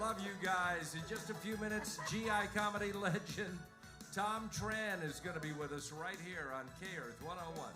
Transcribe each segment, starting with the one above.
love you guys. In just a few minutes, GI comedy legend Tom Tran is going to be with us right here on K-Earth 101.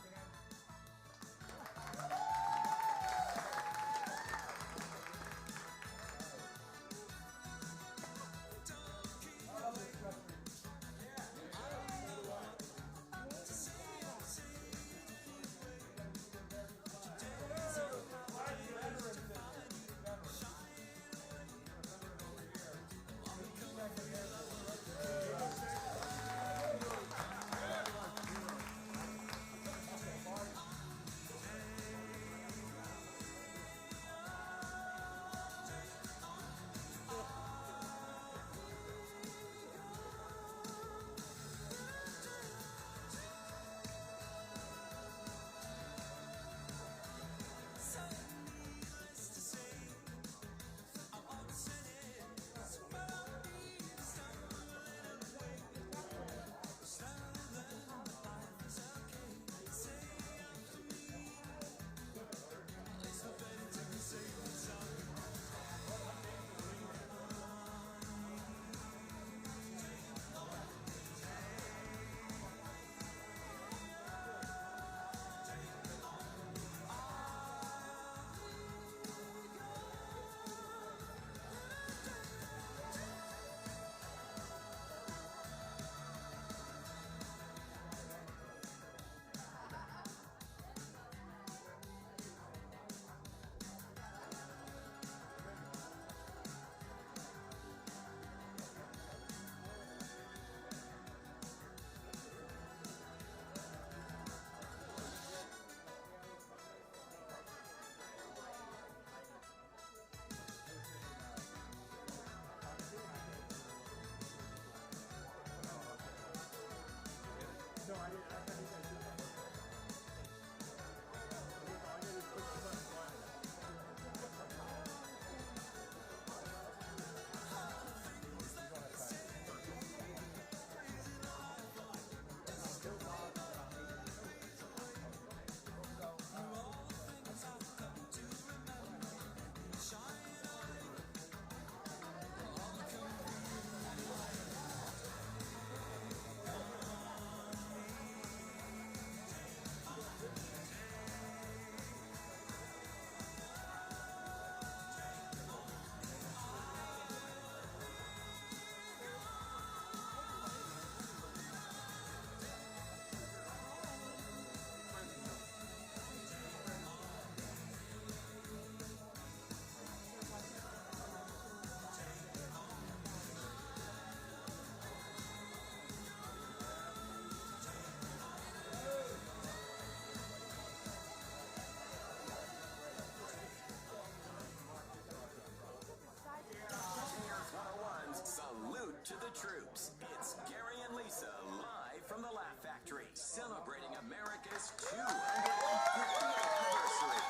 Salute to the troops. It's Gary and Lisa live from the Laugh Factory, celebrating America's 250th anniversary.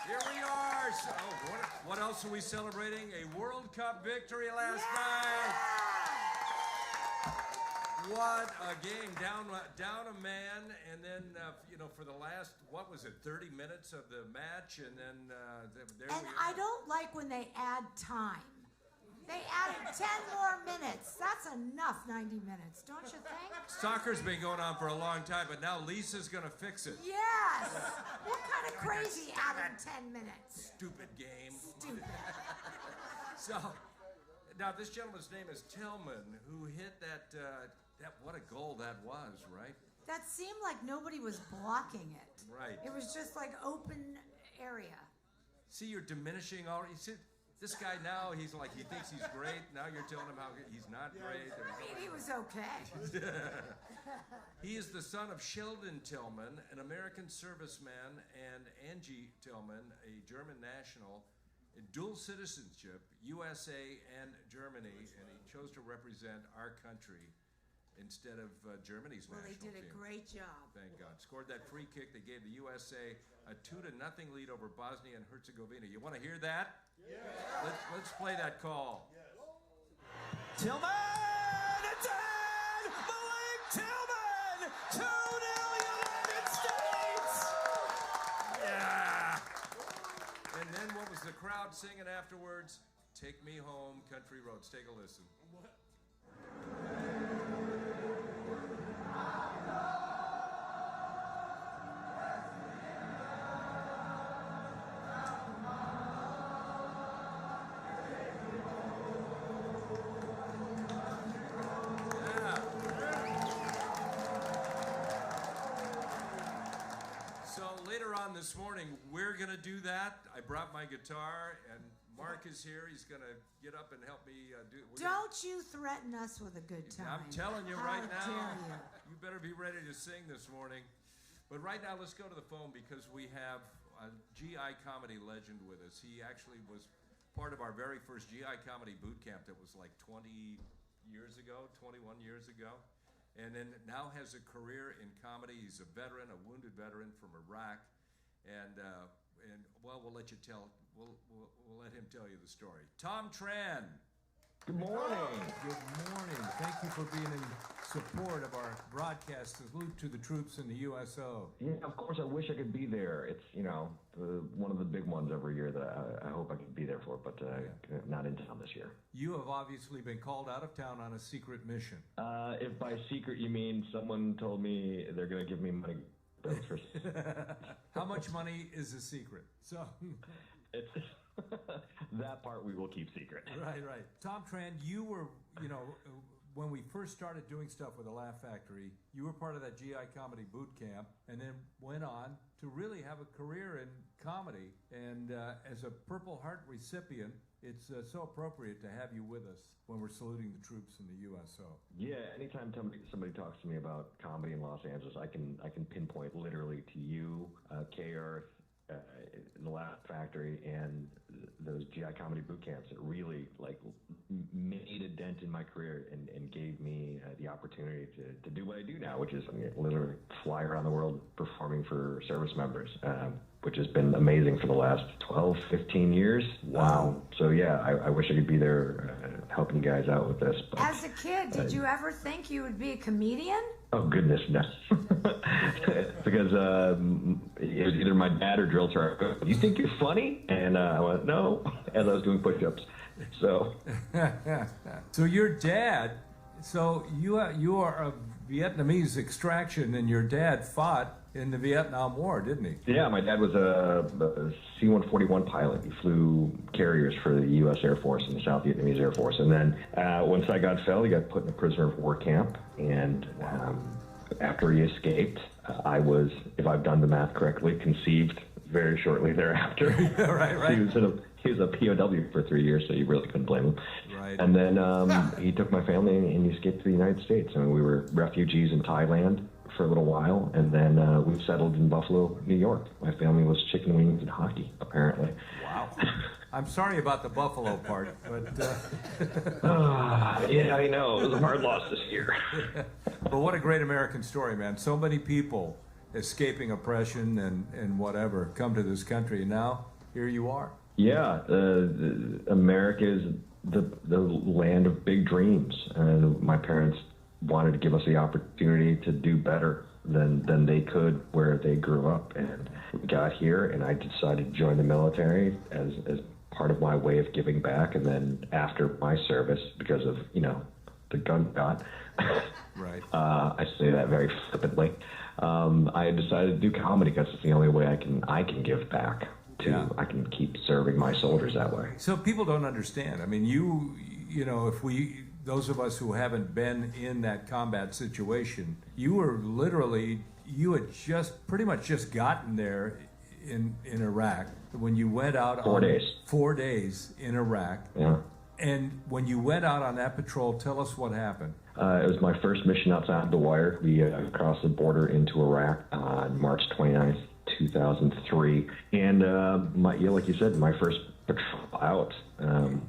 Here we are. So, what else are we celebrating? A World Cup victory last night. What a game. Down a man, and then, for the last, 30 minutes of the match, and then there we are. And I don't like when they add time. They added 10 more minutes. That's enough, 90 minutes, don't you think? Soccer's been going on for a long time, but now Lisa's going to fix it. Yes! What kind of crazy adding 10 minutes? Stupid game. Stupid. So, now this gentleman's name is Tillman, who hit that what a goal that was, right? That seemed like nobody was blocking it. Right. It was just like open area. See, you're diminishing already. See, this guy now, he thinks he's great. Now you're telling him how he's not great. I mean, he was okay. He is the son of Sheldon Tillman, an American serviceman, and Angie Tillman, a German national, dual citizenship, USA and Germany, and he chose to represent our country instead of Germany's national team. Well, they did a great job. Thank God. Scored that free kick that gave the USA a 2-0 lead over Bosnia and Herzegovina. You want to hear that? Yeah. Let's play that call. Yes. Tillman! It's in! Malik Tillman! 2-0 United States! Yeah! And then what was the crowd singing afterwards? Take Me Home, Country Roads. Take a listen. This morning, we're going to do that. I brought my guitar, and Mark is here. He's going to get up and help me do it. Don't you threaten us with a good time. I'm telling you right How now, dare you better be ready to sing this morning. But right now, let's go to the phone because we have a GI comedy legend with us. He actually was part of our very first GI comedy boot camp that was like 21 years ago. And then now has a career in comedy. He's a veteran, a wounded veteran from Iraq. And well, we'll let you tell. We'll let him tell you the story. Tom Tran. Good morning. Good morning. Thank you for being in support of our broadcast. Salute to the troops in the USO. Yeah, of course. I wish I could be there. It's one of the big ones every year that I hope I could be there for, but not in town this year. You have obviously been called out of town on a secret mission. If by secret you mean someone told me they're going to give me money. How much money is a secret? So it's that part we will keep secret. Right. Tom Tran, you were, when we first started doing stuff with the Laugh Factory, you were part of that GI comedy boot camp, and then went on to really have a career in comedy. And as a Purple Heart recipient, it's so appropriate to have you with us when we're saluting the troops in the USO. Yeah, anytime somebody talks to me about comedy in Los Angeles, I can pinpoint literally to you, K-Earth, the Laugh Factory, and those GI comedy boot camps. It really made a dent in my career and gave me the opportunity to do what I do now, which is literally fly around the world performing for service members, which has been amazing for the last 12, 15 years. Wow. So yeah, I wish I could be there helping you guys out with this. But, As a kid, did you ever think you would be a comedian? Oh, goodness, no. Because it was either my dad or drill sergeant. You think you're funny? And I went, no, as I was doing push-ups. So. So your dad, you are of Vietnamese extraction, and your dad fought in the Vietnam War, didn't he? Yeah, my dad was a C-141 pilot. He flew carriers for the U.S. Air Force and the South Vietnamese Air Force. And then when Saigon fell, he got put in a prisoner of war camp. And after he escaped, I was, if I've done the math correctly, conceived very shortly thereafter. Right. He was a POW for 3 years, so you really couldn't blame him. Right. And then he took my family and he escaped to the United States. I mean, we were refugees in Thailand for a little while, and then we settled in Buffalo, New York. My family was chicken wings and hockey, apparently. Wow. I'm sorry about the Buffalo part, but... yeah, I know. It was a hard loss this year. But what a great American story, man. So many people escaping oppression and whatever come to this country, and now here you are. Yeah, America is the land of big dreams, and my parents wanted to give us the opportunity to do better than they could where they grew up. And we got here, and I decided to join the military as part of my way of giving back. And then after my service, because of, the gun got, right. I say that very flippantly, I decided to do comedy because it's the only way I can give back. I can keep serving my soldiers that way. So people don't understand. I mean, if those of us who haven't been in that combat situation, you had pretty much just gotten there in Iraq when you went out 4 days. 4 days in Iraq. Yeah. And when you went out on that patrol, tell us what happened. It was my first mission outside the wire. We crossed the border into Iraq on March 29th. 2003, and like you said, my first patrol out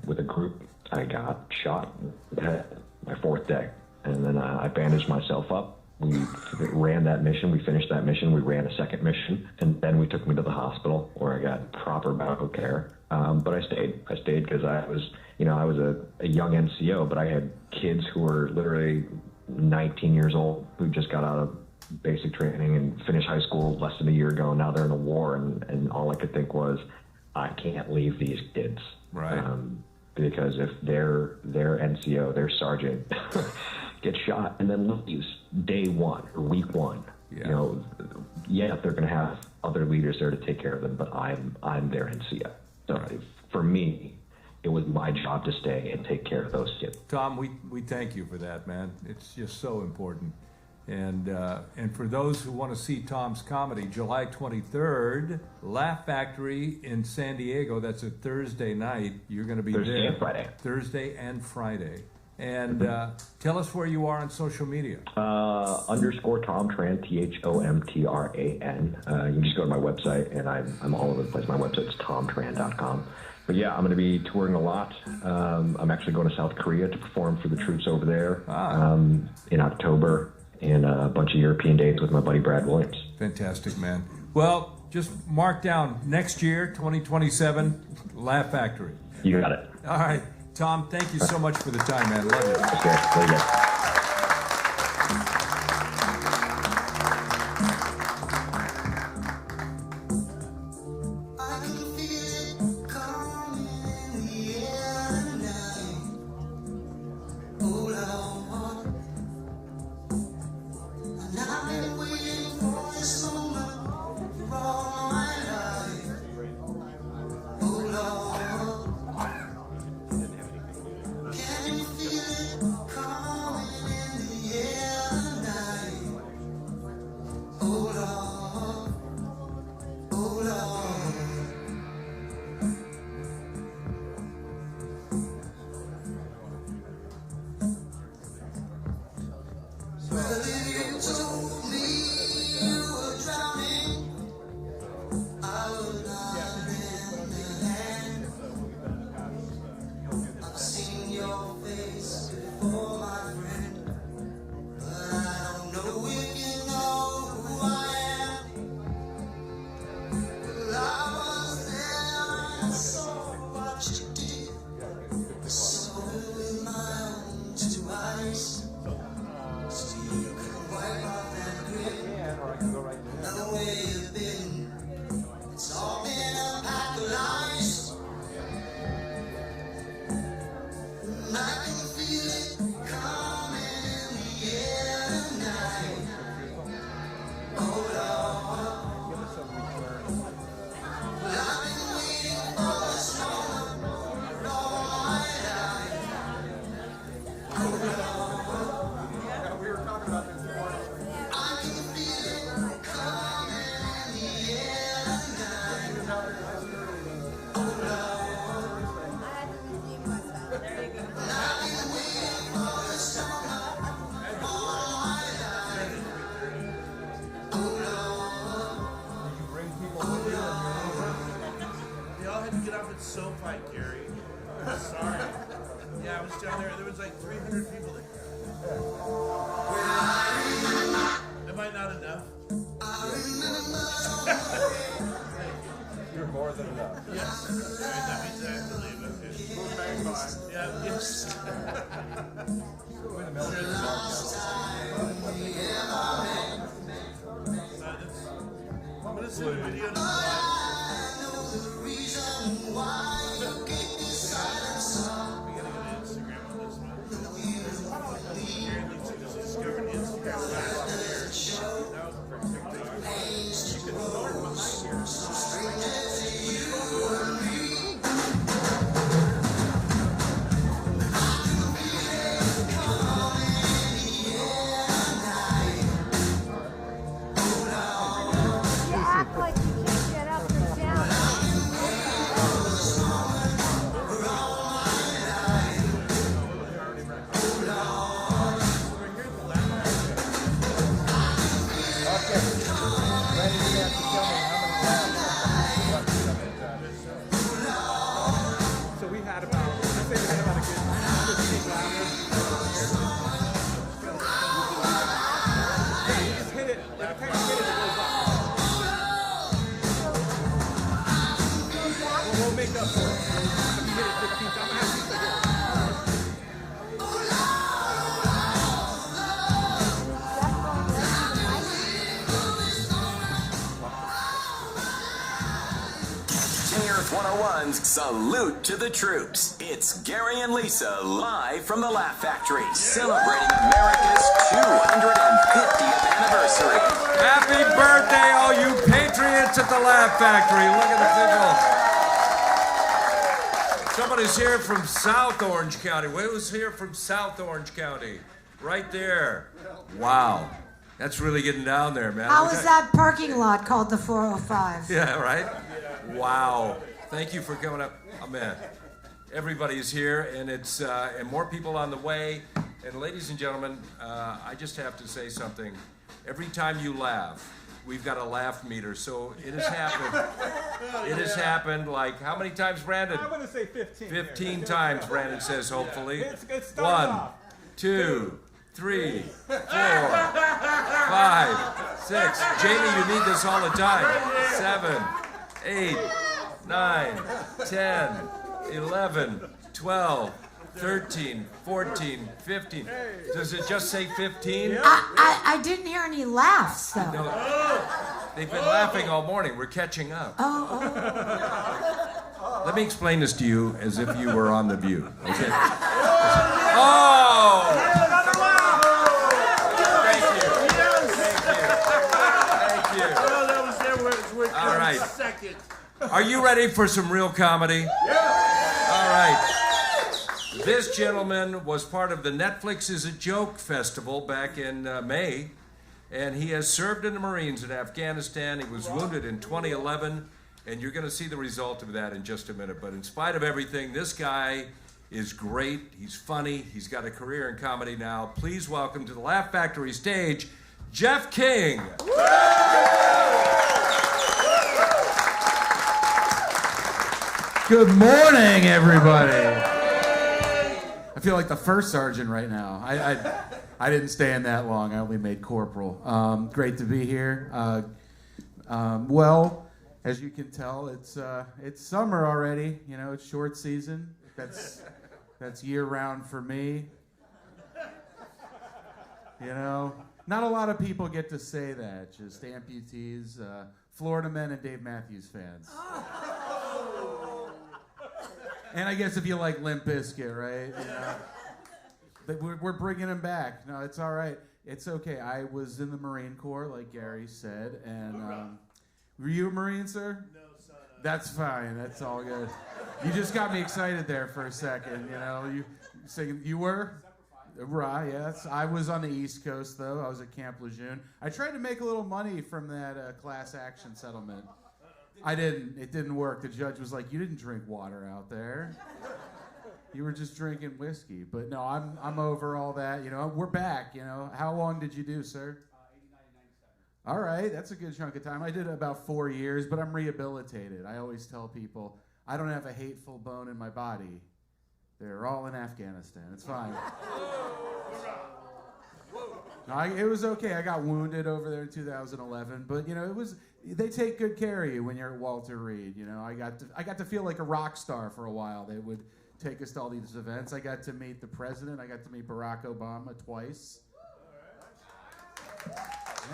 with a group, I got shot my fourth day, and then I bandaged myself up. We ran that mission, we finished that mission, we ran a second mission, and then we took me to the hospital where I got proper medical care. But I stayed because I was a young NCO, but I had kids who were literally 19 years old who just got out of basic training and finished high school less than a year ago. Now they're in a war, and all I could think was, I can't leave these kids. Right. because if their NCO, their sergeant, gets shot and then leaves day one or week one, Yeah. you know, yeah, they're going to have other leaders there to take care of them, but I'm their NCO. So for me, it was my job to stay and take care of those kids. Tom, we thank you for that, man. It's just so important. And for those who want to see Tom's comedy, July 23rd, Laugh Factory in San Diego. That's a Thursday night. You're going to be Thursday there. and Friday. Thursday and Friday. And tell us where you are on social media. _ Tom Tran, THOMTRAN. You can just go to my website, and I'm all over the place. My website's tomtran.com. But yeah, I'm going to be touring a lot. I'm actually going to South Korea to perform for the troops over there in October, and a bunch of European dates with my buddy Brad Williams. Fantastic, man. Well, just mark down next year, 2027, Laugh Factory. You got it. All right. Tom, thank you so much for the time, man. Love it. Okay, there you go. So fight, Gary. Sorry. Yeah, I was down there. There was like 300 people there. Am I not enough? You're more than enough. Yes. Right, that means I have to leave. Okay. Yeah, yes. I'm going to send a video to one's Salute to the Troops. It's Gary and Lisa live from the Laugh Factory, celebrating America's 250th anniversary. Happy birthday, all you patriots at the Laugh Factory. Look at the people. Somebody's here from South Orange County. Who's here from South Orange County? Right there. Wow. That's really getting down there, man. How is that parking lot called the 405? Yeah, right? Wow. Thank you for coming up. Oh, man. Everybody's here, and it's and more people on the way. And ladies and gentlemen, I just have to say something. Every time you laugh, we've got a laugh meter. So it has happened. It has happened like how many times, Brandon? I'm going to say 15. 15 times, Brandon says, hopefully. It starts 1, off. 2, 3, 4, 5, 6. Jamie, you need this all the time. 7, 8, 9, 10, 11, 12, 13, 14, 15. Does it just say 15? I didn't hear any laughs, though. No. They've been laughing all morning. We're catching up. Oh. Let me explain this to you as if you were on The View. Okay? Oh! Thank you. Oh, that was worth All right. second. Are you ready for some real comedy? Yeah. All right. This gentleman was part of the Netflix is a Joke festival back in May, and he has served in the Marines in Afghanistan. He was wounded in 2011, and you're going to see the result of that in just a minute. But in spite of everything, this guy is great. He's funny. He's got a career in comedy now. Please welcome to the Laugh Factory stage, Jeff King. Good morning, everybody. I feel like the first sergeant right now. I didn't stay in that long. I only made corporal. Great to be here. Well, as you can tell, it's summer already. You know, it's short season. That's year round for me. You know, not a lot of people get to say that. Just amputees, Florida men, and Dave Matthews fans. And I guess if you like Limp Bizkit, right? You know, but we're bringing him back. No, it's all right. It's okay. I was in the Marine Corps, like Gary said, and were you a Marine, sir? No, son. That's fine. That's all good. You just got me excited there for a second. You know, you singing. You were. Right, yes. I was on the East Coast, though. I was at Camp Lejeune. I tried to make a little money from that class action settlement. I didn't. It didn't work. The judge was like, "You didn't drink water out there. You were just drinking whiskey." But no, I'm over all that. You know, we're back. You know, how long did you do, sir? 89 and 97. All right, that's a good chunk of time. I did about 4 years, but I'm rehabilitated. I always tell people I don't have a hateful bone in my body. They're all in Afghanistan. It's fine. No, it was okay. I got wounded over there in 2011, but you know, they take good care of you when you're at Walter Reed. You know, I got to feel like a rock star for a while. They would take us to all these events. I got to meet the president. I got to meet Barack Obama twice.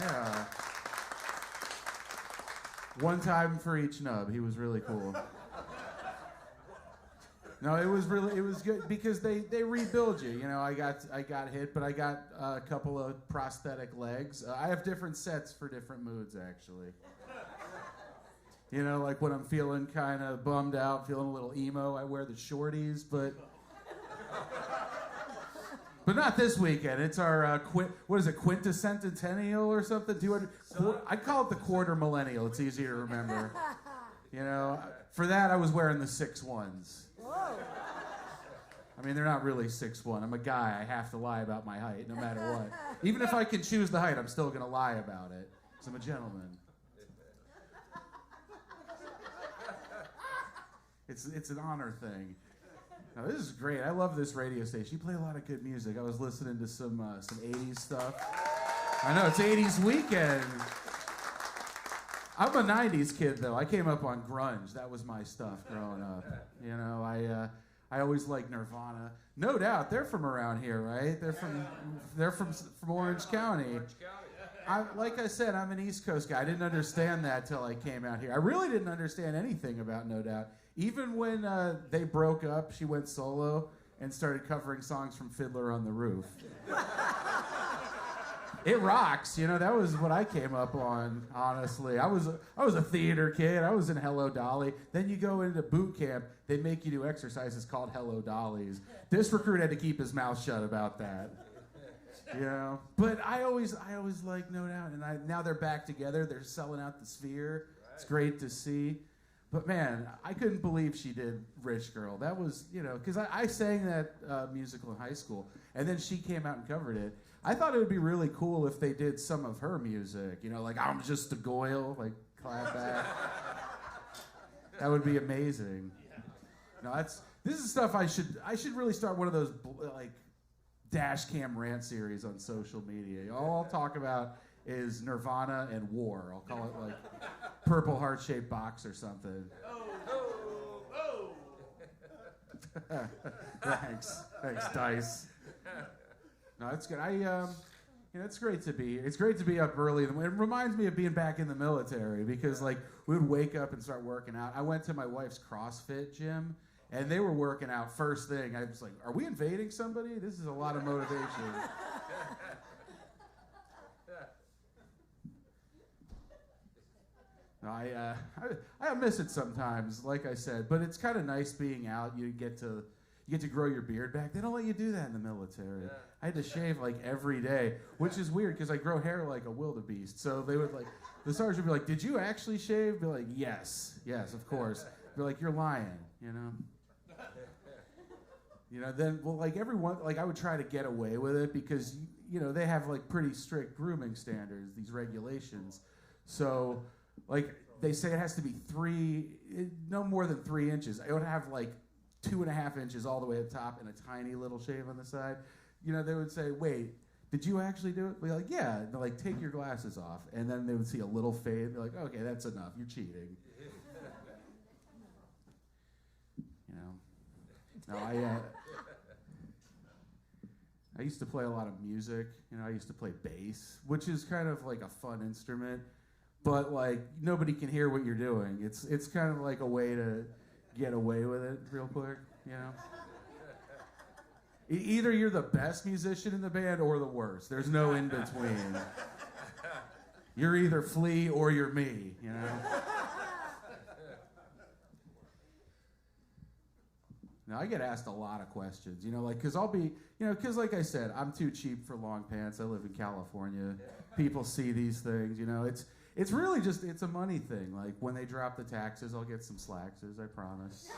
Yeah. One time for each nub. He was really cool. No, it was good because they rebuild you. You know, I got hit, but I got a couple of prosthetic legs. I have different sets for different moods, actually. You know, like when I'm feeling kind of bummed out, feeling a little emo, I wear the shorties, but not this weekend. It's our quinticentennial or something? 200. I call it the quarter millennial. It's easier to remember. You know, for that I was wearing the 6'1s. Whoa. I mean, they're not really 6'1". I'm a guy. I have to lie about my height no matter what. Even if I can choose the height, I'm still going to lie about it because I'm a gentleman. It's an honor thing. Now, this is great. I love this radio station. You play a lot of good music. I was listening to some 80s stuff. I know, it's 80s weekend. I'm a 90s kid, though. I came up on grunge. That was my stuff growing up. You know, I always liked Nirvana. No doubt, they're from around here, right? They're from Orange County. Like I said, I'm an East Coast guy. I didn't understand that till I came out here. I really didn't understand anything about No Doubt. Even when they broke up, she went solo and started covering songs from Fiddler on the Roof. It rocks, you know. That was what I came up on. Honestly, I was a theater kid. I was in Hello Dolly. Then you go into boot camp. They make you do exercises called Hello Dollies. This recruit had to keep his mouth shut about that. You know, but I always like No Doubt, and now they're back together. They're selling out the Sphere. It's great to see. But man, I couldn't believe she did Rich Girl. That was, you know, because I sang that musical in high school, and then she came out and covered it. I thought it would be really cool if they did some of her music, you know, like I'm Just a Goyle, like clap back. That would be amazing. No, this is stuff I should really start one of those like dash cam rant series on social media. All I'll talk about is Nirvana and war. I'll call it like Purple Heart-Shaped Box or something. Thanks, Dice. No, it's good. It's great to be. It's great to be up early. It reminds me of being back in the military because like we would wake up and start working out. I went to my wife's CrossFit gym, and they were working out first thing. I was like, "Are we invading somebody? This is a lot of motivation." No, I miss it sometimes, like I said, but it's kind of nice being out. You get to grow your beard back. They don't let you do that in the military. Yeah. I had to shave like every day, which is weird because I grow hair like a wildebeest. So they would like, the sergeant would be like, "Did you actually shave?" Be like, yes, of course." Be like, "You're lying," you know. You know, then well, like everyone, like I would try to get away with it because you know they have like pretty strict grooming standards, these regulations. So like they say it has to be no more than 3 inches. I would have like 2.5 inches all the way at the top and a tiny little shave on the side. You know, they would say, "Wait, did you actually do it?" We'd be like, "Yeah." And they're like, "Take your glasses off." And then they would see a little fade. They're like, "Okay, that's enough. You're cheating." You know. No, I used to play a lot of music. You know, I used to play bass, which is kind of like a fun instrument, but like nobody can hear what you're doing. It's kind of like a way to get away with it real quick, you know? Either you're the best musician in the band or the worst. There's no in between. You're either Flea or you're me, you know? Now, I get asked a lot of questions, you know, like, because I'll be, you know, because like I said, I'm too cheap for long pants. I live in California. People see these things, you know. It's really just, it's a money thing. Like, when they drop the taxes, I'll get some slackses, I promise.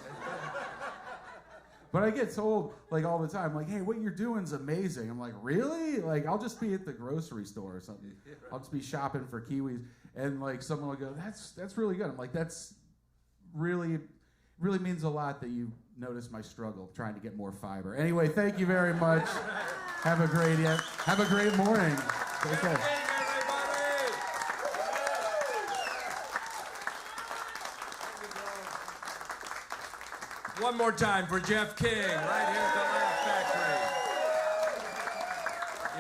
But I get told, like, all the time, like, "Hey, what you're doing's amazing." I'm like, "Really?" Like, I'll just be at the grocery store or something. I'll just be shopping for kiwis. And, like, someone will go, that's really good. I'm like, "That's really means a lot that you notice my struggle trying to get more fiber." Anyway, thank you very much. Have a great morning. Take care. One more time for Jeff King, right here at the Laugh Factory.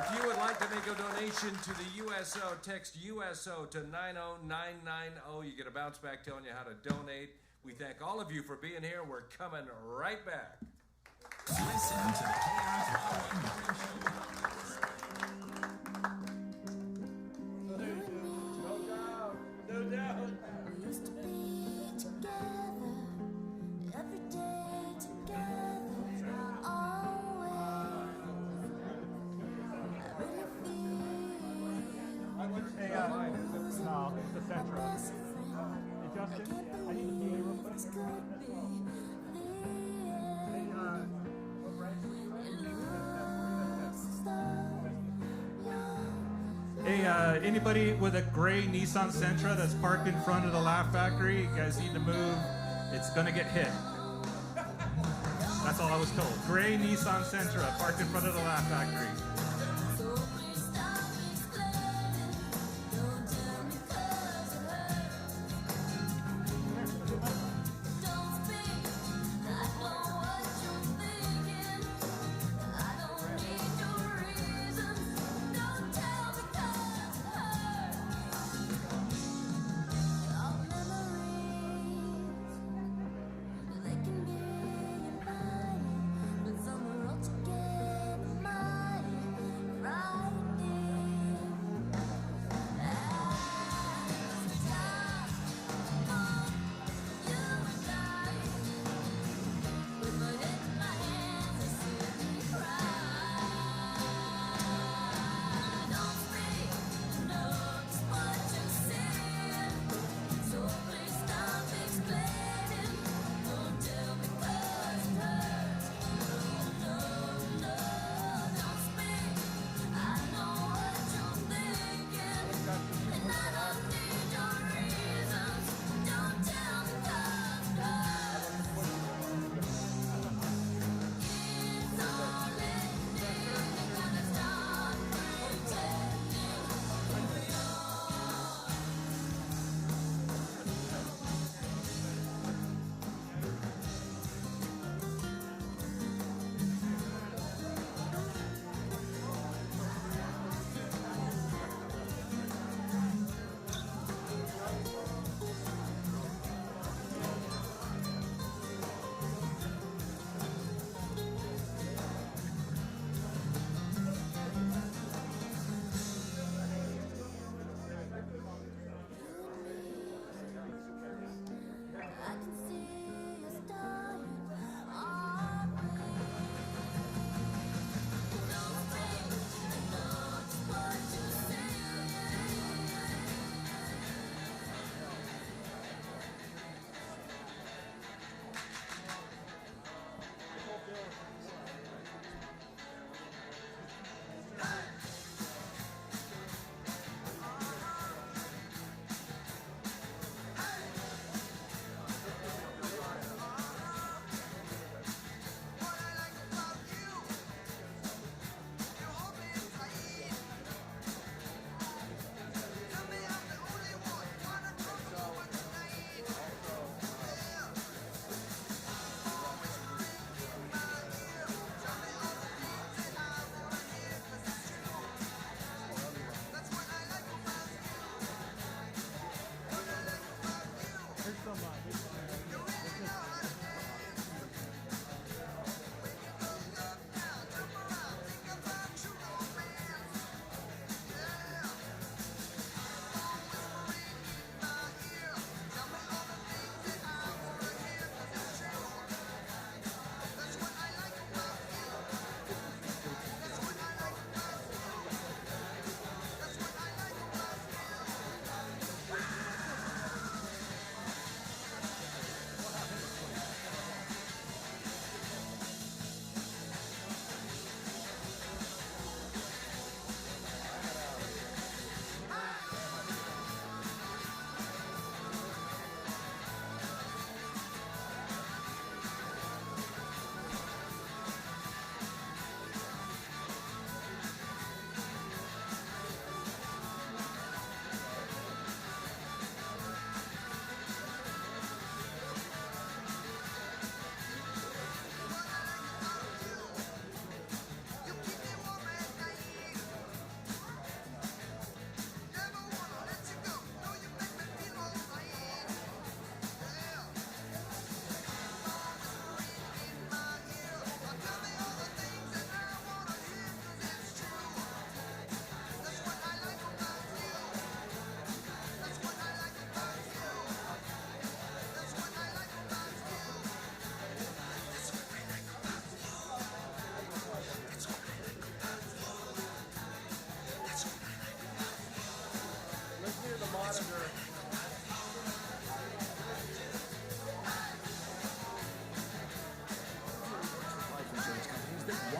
If you would like to make a donation to the USO, text USO to 90990. You get a bounce back telling you how to donate. We thank all of you for being here. We're coming right back. Listen to No doubt. We used to be together, every day together, always. I really feel Hey, no, the Central. best friend. Hey, I Justin, can't I need to see you real believe quick. this could be the end. Hey, anybody with a gray Nissan Sentra that's parked in front of the Laugh Factory, you guys need to move. It's gonna get hit. That's all I was told. Gray Nissan Sentra parked in front of the Laugh Factory. So please stop explaining. Don't tell me 'cause it hurts. Don't speak. I know what you're thinking. I don't need your reasons. Don't tell me 'cause it hurts. Our memories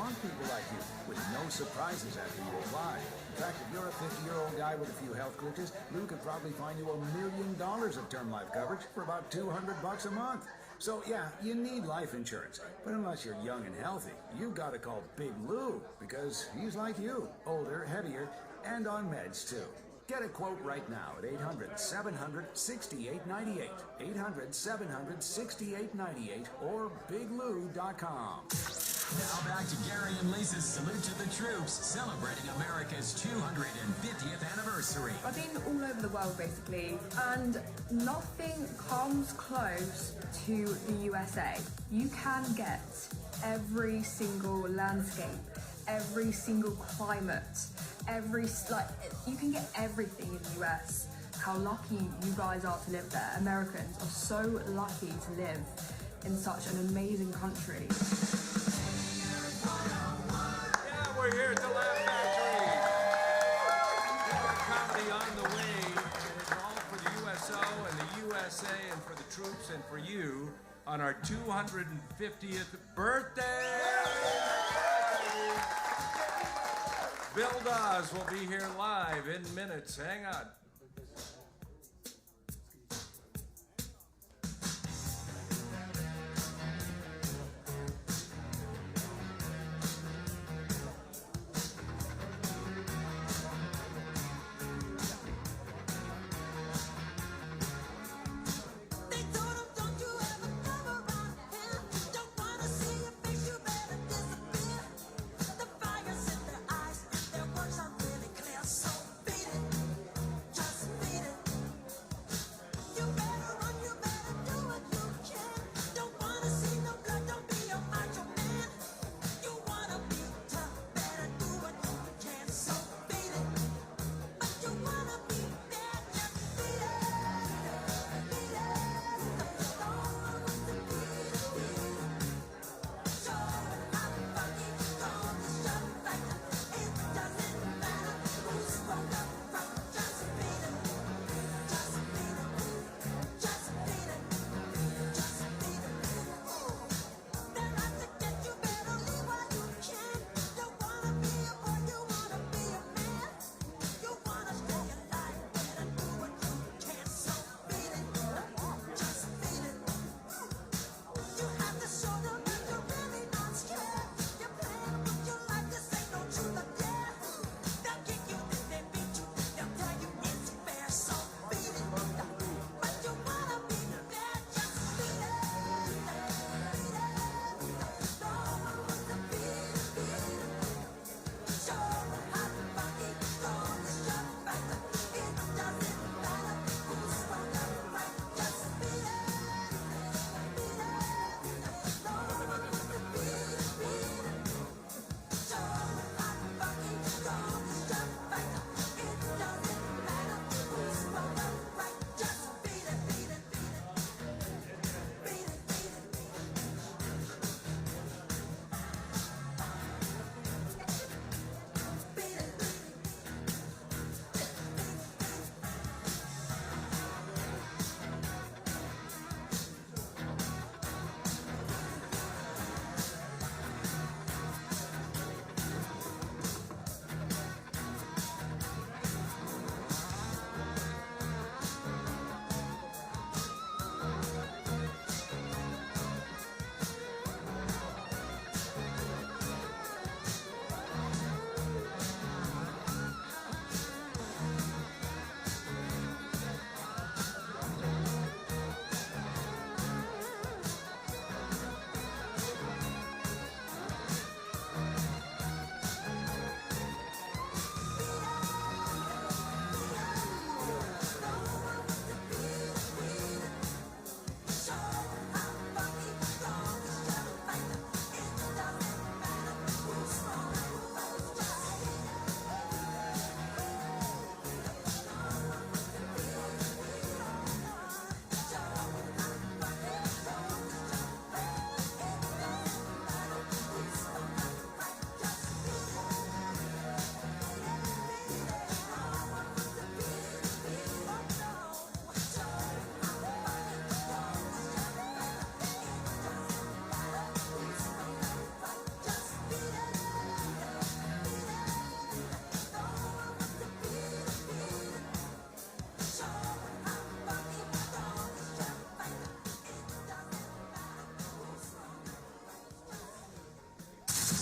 want people like you, with no surprises after you apply. In fact, if you're a 50-year-old guy with a few health glitches, Lou could probably find you $1 million of term life coverage for about $200 a month. So yeah, you need life insurance, but unless you're young and healthy, you've got to call Big Lou, because he's like you, older, heavier, and on meds too. Get a quote right now at 800-700-6898, 800-700-6898, or biglou.com. Now back to Gary and Lisa's Salute to the Troops, celebrating America's 250th anniversary. I've been all over the world basically, and nothing comes close to the USA. You can get every single landscape, every single climate, you can get everything in the US. How lucky you guys are to live there. Americans are so lucky to live in such an amazing country. Yeah, we're here at the Laugh Factory. Comedy on the way, and it's all for the USO and the USA and for the troops and for you on our 250th birthday. Bill Dawes will be here live in minutes. Hang on. They told him, don't you ever come around here. Don't wanna see your face, you better disappear. The fire's in their eyes and their words are really clear. So beat it,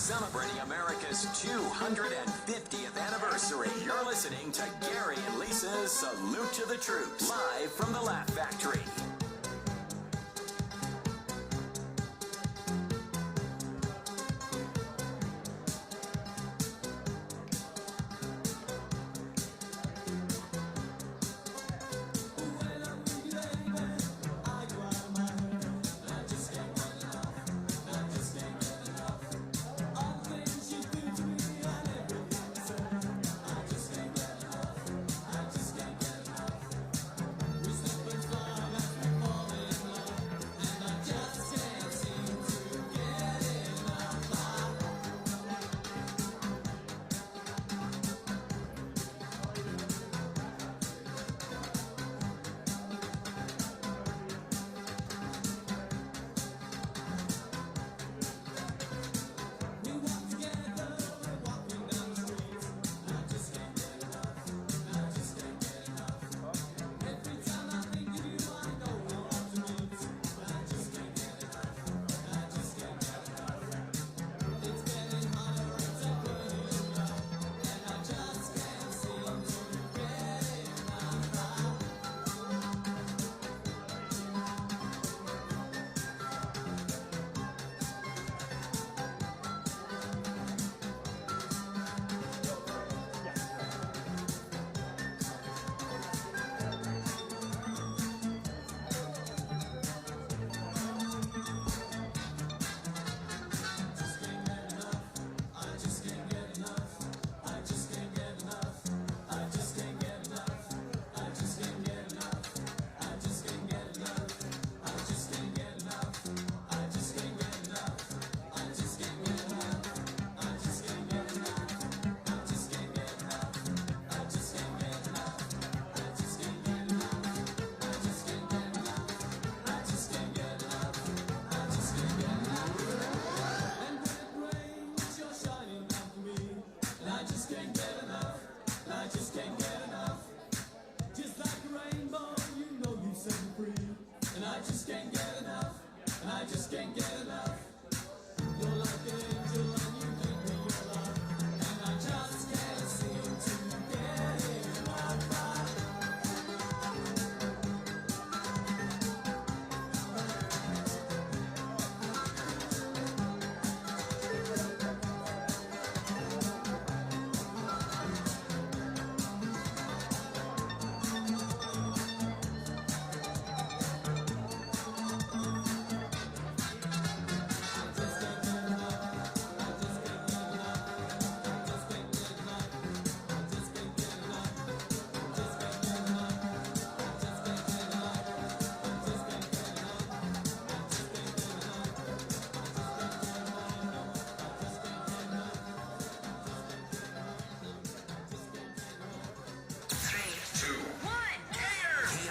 celebrating America's 250th anniversary. You're listening to Gary and Lisa's Salute to the Troops, live from the Laugh Factory.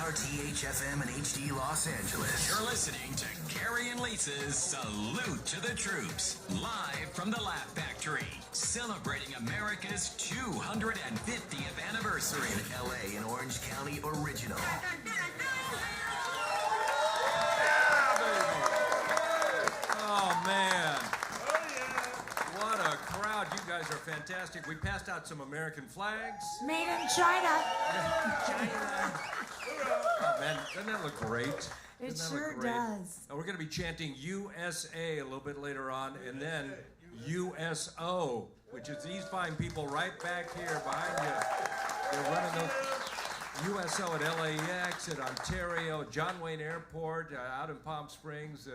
KRTH FM and HD Los Angeles. You're listening to Gary and Lisa's Salute to the Troops, live from the Laugh Factory, celebrating America's 250th anniversary. In LA and Orange County original. Oh, man. What a crowd. You guys are fantastic. We passed out some American flags. Made in China. Oh, man, doesn't that look great? It Doesn't that sure look great? does. And we're going to be chanting USA a little bit later on, and then USO, which is these fine people right back here behind you. They're running those USO at LAX, at Ontario, John Wayne Airport, out in Palm Springs.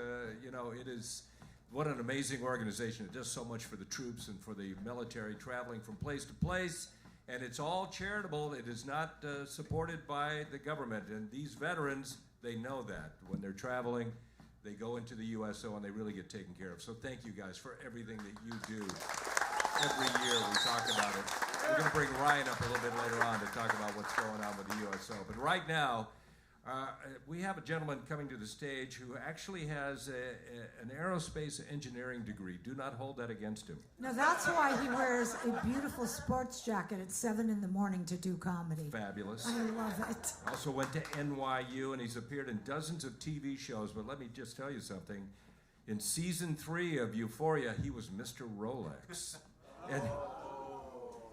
You know, it is what an amazing organization. It does so much for the troops and for the military traveling from place to place. And it's all charitable. It is not supported by the government. And these veterans, they know that. When they're traveling, they go into the USO and they really get taken care of. So thank you guys for everything that you do. Every year we talk about it. We're going to bring Ryan up a little bit later on to talk about what's going on with the USO. But right now, we have a gentleman coming to the stage who actually has an aerospace engineering degree. Do not hold that against him. No, that's why he wears a beautiful sports jacket at 7 in the morning to do comedy. Fabulous. I love it. Also went to NYU, and he's appeared in dozens of TV shows. But let me just tell you something. In season 3 of Euphoria, he was Mr. Rolex.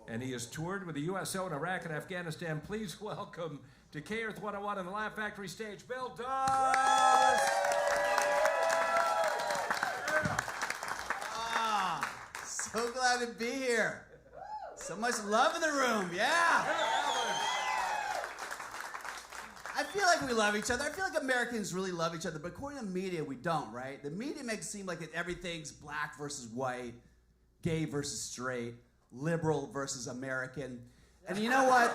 And he has toured with the USO in Iraq and Afghanistan. Please welcome to K Earth 101 on the Laugh Factory stage, Bill Dawes! So glad to be here. So much love in the room, yeah. I feel like we love each other. I feel like Americans really love each other, but according to the media, we don't, right? The media makes it seem like everything's black versus white, gay versus straight, liberal versus American. And you know what?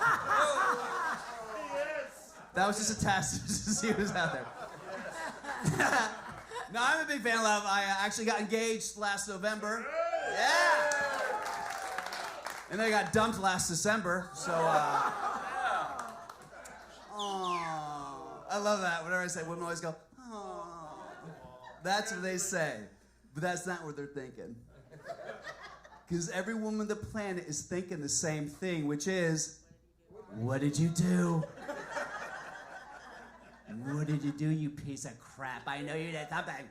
That was just a test to see who's out there. No, I'm a big fan of love. I actually got engaged last November. Yeah. And then I got dumped last December, so I love that. Whenever I say, women always go, "Aww." That's what they say, but that's not what they're thinking. Because every woman on the planet is thinking the same thing, which is, what did you do? What did you do, you piece of crap? I know you did something.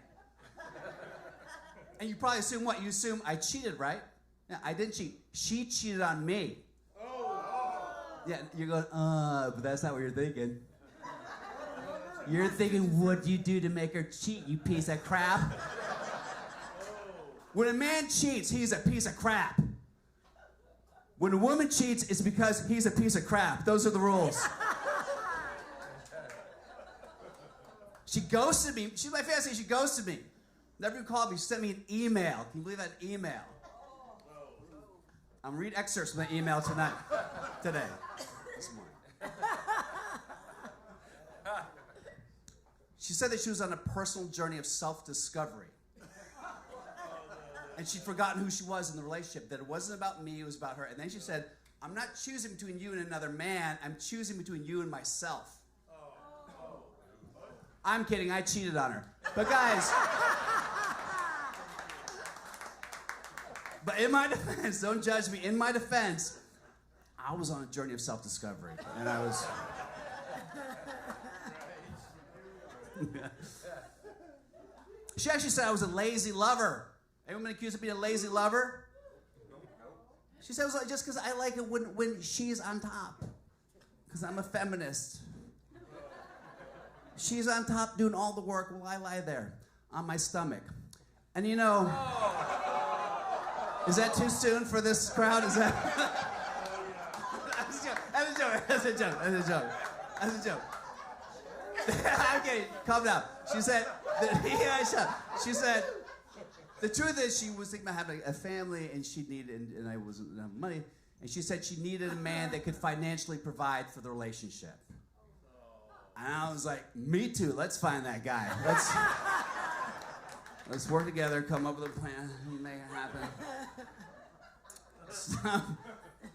And you probably assume what? You assume I cheated, right? Yeah, I didn't cheat. She cheated on me. Yeah, you're going, but that's not what you're thinking. You're thinking, what'd you do to make her cheat, you piece of crap? When a man cheats, he's a piece of crap. When a woman cheats, it's because he's a piece of crap. Those are the rules. She ghosted me. She's my fantasy. She ghosted me. Never even called me. She sent me an email. Can you believe that email? I'm reading excerpts from the email today. This morning. She said that she was on a personal journey of self-discovery. And she'd forgotten who she was in the relationship, that it wasn't about me, it was about her. And then she said, I'm not choosing between you and another man, I'm choosing between you and myself. I'm kidding, I cheated on her. But guys, but in my defense, don't judge me, in my defense, I was on a journey of self-discovery. And I was... She actually said I was a lazy lover. Anyone been accused of being a lazy lover? She said it was like, just because I like it when she's on top. Because I'm a feminist. She's on top doing all the work while I lie there on my stomach. And you know, is that too soon for this crowd? Is that? That's a joke. That's a joke. That's a joke. That's a joke. I'm kidding. Calm down. She said, she said, the truth is she was thinking about having a family and she needed, and I wasn't enough money, and she said she needed a man that could financially provide for the relationship. And I was like, me too, let's find that guy. Let's work together, come up with a plan, make it happen. So,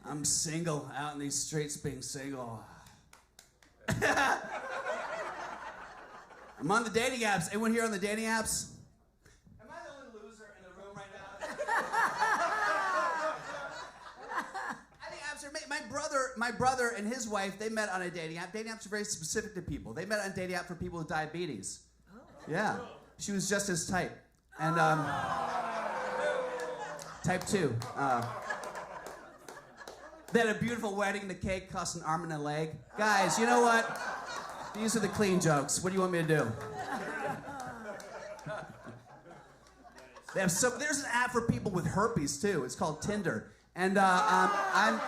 I'm single, out in these streets being single. I'm on the dating apps. Anyone here on the dating apps? Am I the only loser in the room right now? I think apps are my brother and his wife, they met on a dating app. Dating apps are very specific to people. They met on a dating app for people with diabetes. Oh. Yeah. She was just his type. And type 2. They had a beautiful wedding. The cake cost an arm and a leg. Guys, you know what? These are the clean jokes. What do you want me to do? They have there's an app for people with herpes too. It's called Tinder, and I'm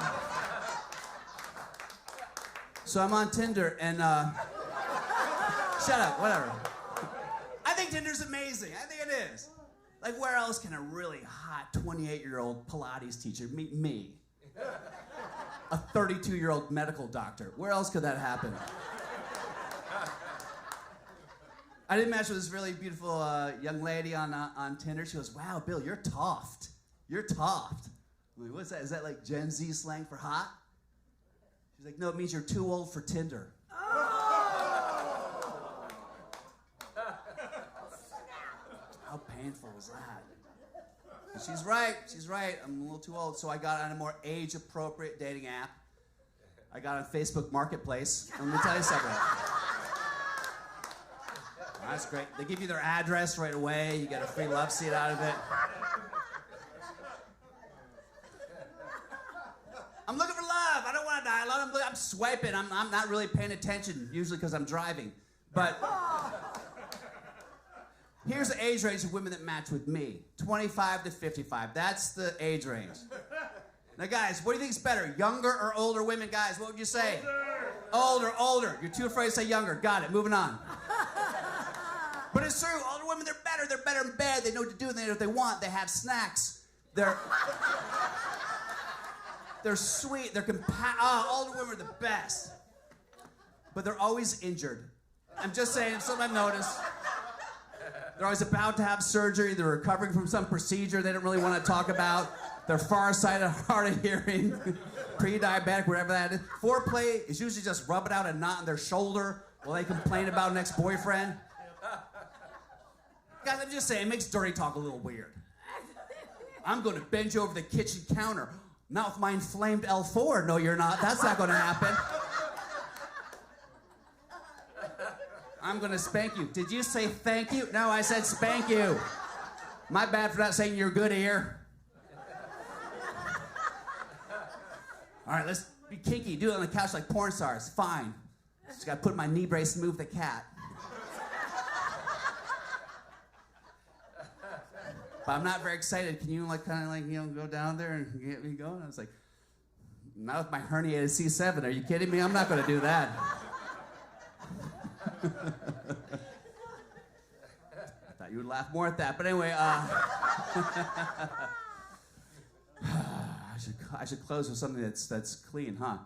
on Tinder, and shut up, whatever. I think Tinder's amazing. I think it is. Like, where else can a really hot 28-year-old Pilates teacher meet me? A 32-year-old medical doctor. Where else could that happen? I did match with this really beautiful young lady on Tinder. She goes, wow, Bill, you're toft. You're toft. I'm like, what's that? Is that like Gen Z slang for hot? She's like, no, it means you're too old for Tinder. How painful was that? And she's right. She's right. I'm a little too old. So I got on a more age-appropriate dating app. I got on Facebook Marketplace. And let me tell you something. That's great. They give you their address right away. You get a free love seat out of it. I'm looking for love. I don't want to dial. I'm swiping. I'm not really paying attention, usually because I'm driving. But here's the age range of women that match with me. 25 to 55. That's the age range. Now, guys, what do you think is better? Younger or older women? Guys, what would you say? Older. You're too afraid to say younger. Got it. Moving on. But it's true. Older women, they're better. They're better in bed. They know what to do. They know what they want. They have snacks. They're sweet. They're older women are the best. But they're always injured. I'm just saying, something I've noticed. They're always about to have surgery. They're recovering from some procedure they don't really want to talk about. They're farsighted, hard of hearing, pre-diabetic, whatever that is. Foreplay is usually just rubbing out a knot in their shoulder while they complain about an ex-boyfriend. Guys, I'm just saying, it makes dirty talk a little weird. I'm going to bend you over the kitchen counter. Not with my inflamed L4. No, you're not. That's not going to happen. I'm going to spank you. Did you say thank you? No, I said spank you. My bad for not saying you're good here. All right, let's be kinky. Do it on the couch like porn stars. Fine. Just got to put my knee brace and move the cat. But I'm not very excited. Can you go down there and get me going? I was like, not with my herniated C7. Are you kidding me? I'm not going to do that. I thought you would laugh more at that. But anyway, I should close with something that's clean, huh?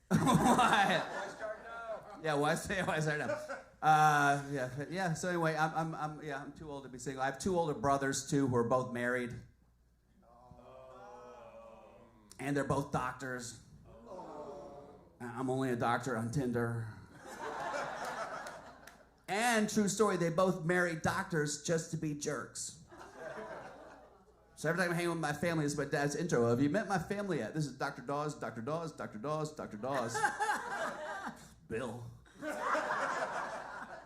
Why? Yeah, why start now? So anyway, I'm too old to be single. I have two older brothers too who are both married, and they're both doctors. I'm only a doctor on Tinder. And true story, they both married doctors just to be jerks. So every time I hang with my family, it's my dad's intro. Have you met my family yet? This is Dr. Dawes, Dr. Dawes, Dr. Dawes, Dr. Dawes. Bill.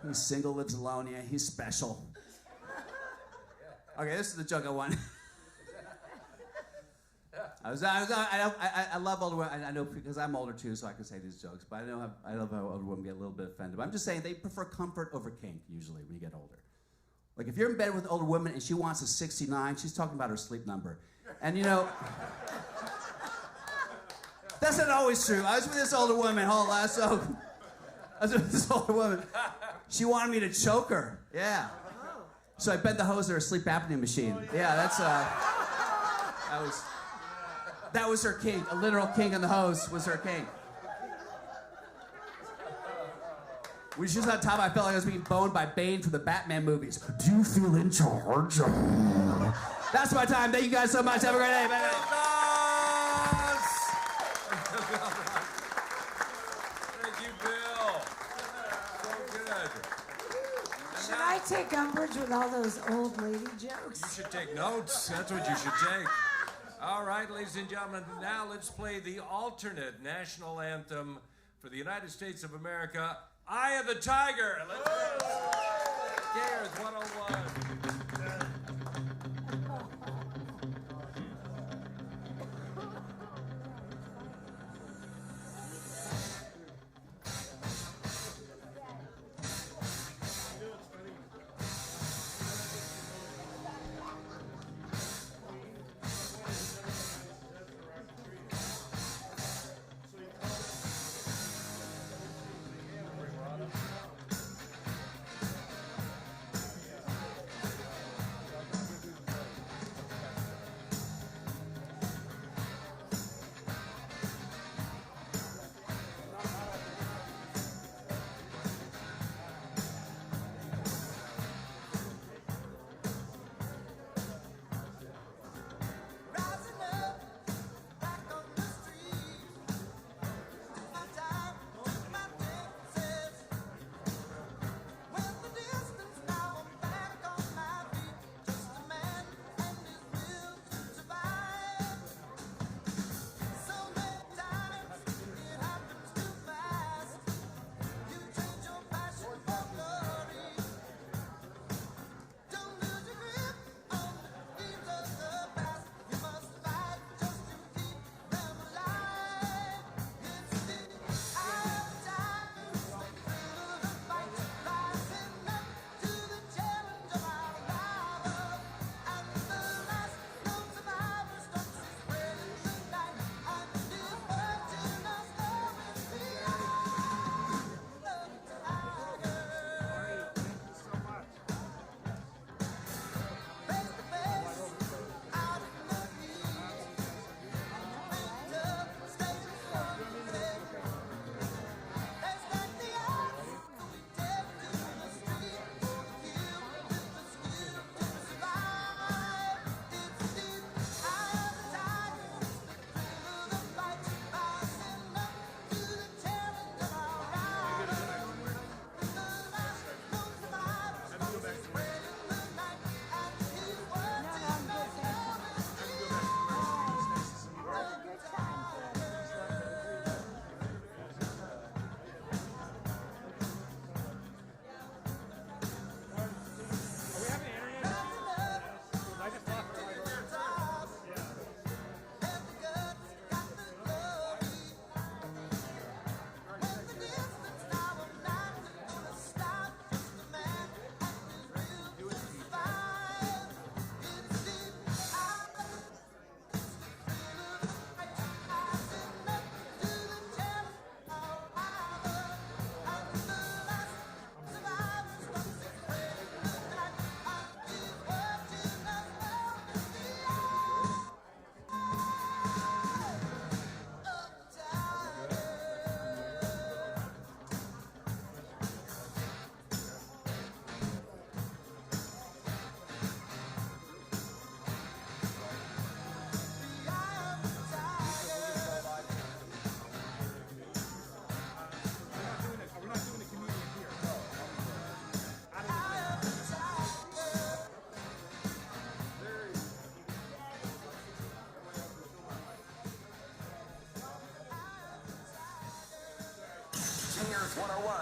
He's single, lives alone. Yeah, he's special. Okay, this is the joke I want. I love older women. I know because I'm older too, so I can say these jokes. But I love how older women get a little bit offended. But I'm just saying they prefer comfort over kink usually when you get older. Like if you're in bed with an older woman and she wants a 69, she's talking about her sleep number. And you know, that's not always true. I was with this older woman. I was with this older woman. She wanted me to choke her. Yeah. So I bent the hose to her sleep apnea machine. Yeah, that was her kink. A literal kink on the hose was her kink. When she was on top, I felt like I was being boned by Bane from the Batman movies. Do you feel in charge? That's my time. Thank you guys so much. Have a great day. Bye. Thank you, Bill. So good. Should I take umbrage with all those old lady jokes? You should take notes. That's what you should take. All right, ladies and gentlemen, now let's play the alternate national anthem for the United States of America, Eye of the Tiger. Let's go. Gears 101.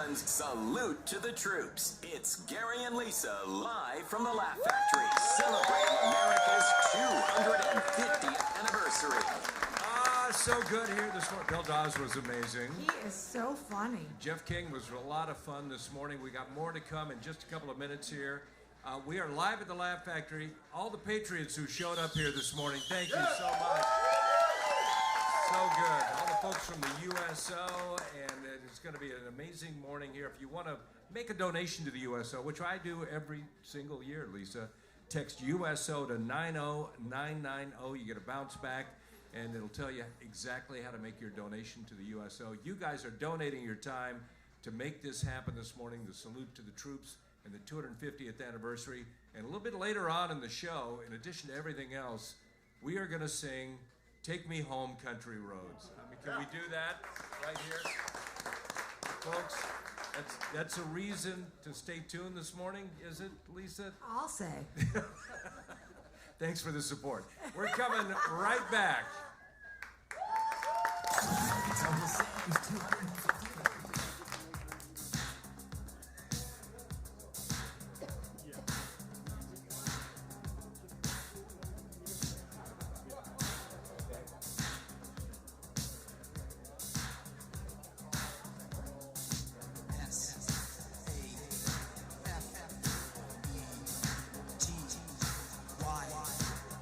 one's Salute to the Troops. It's Gary and Lisa live from the Laugh Factory, celebrating America's 250th anniversary. So good here this morning. Bill Dawes was amazing. He is so funny. Jeff King was a lot of fun this morning. We got more to come in just a couple of minutes here. We are live at the Laugh Factory. All the Patriots who showed up here this morning, thank you so much. So good. All the folks from the USO, and it's going to be an amazing morning here. If you want to make a donation to the USO, which I do every single year, Lisa, text USO to 90990. You get a bounce back, and it'll tell you exactly how to make your donation to the USO. You guys are donating your time to make this happen this morning, the salute to the troops and the 250th anniversary. And a little bit later on in the show, in addition to everything else, we are going to sing Take Me Home, Country Roads. I mean, can we do that right here? Folks, that's a reason to stay tuned this morning, is it, Lisa? I'll say. Thanks for the support. We're coming right back.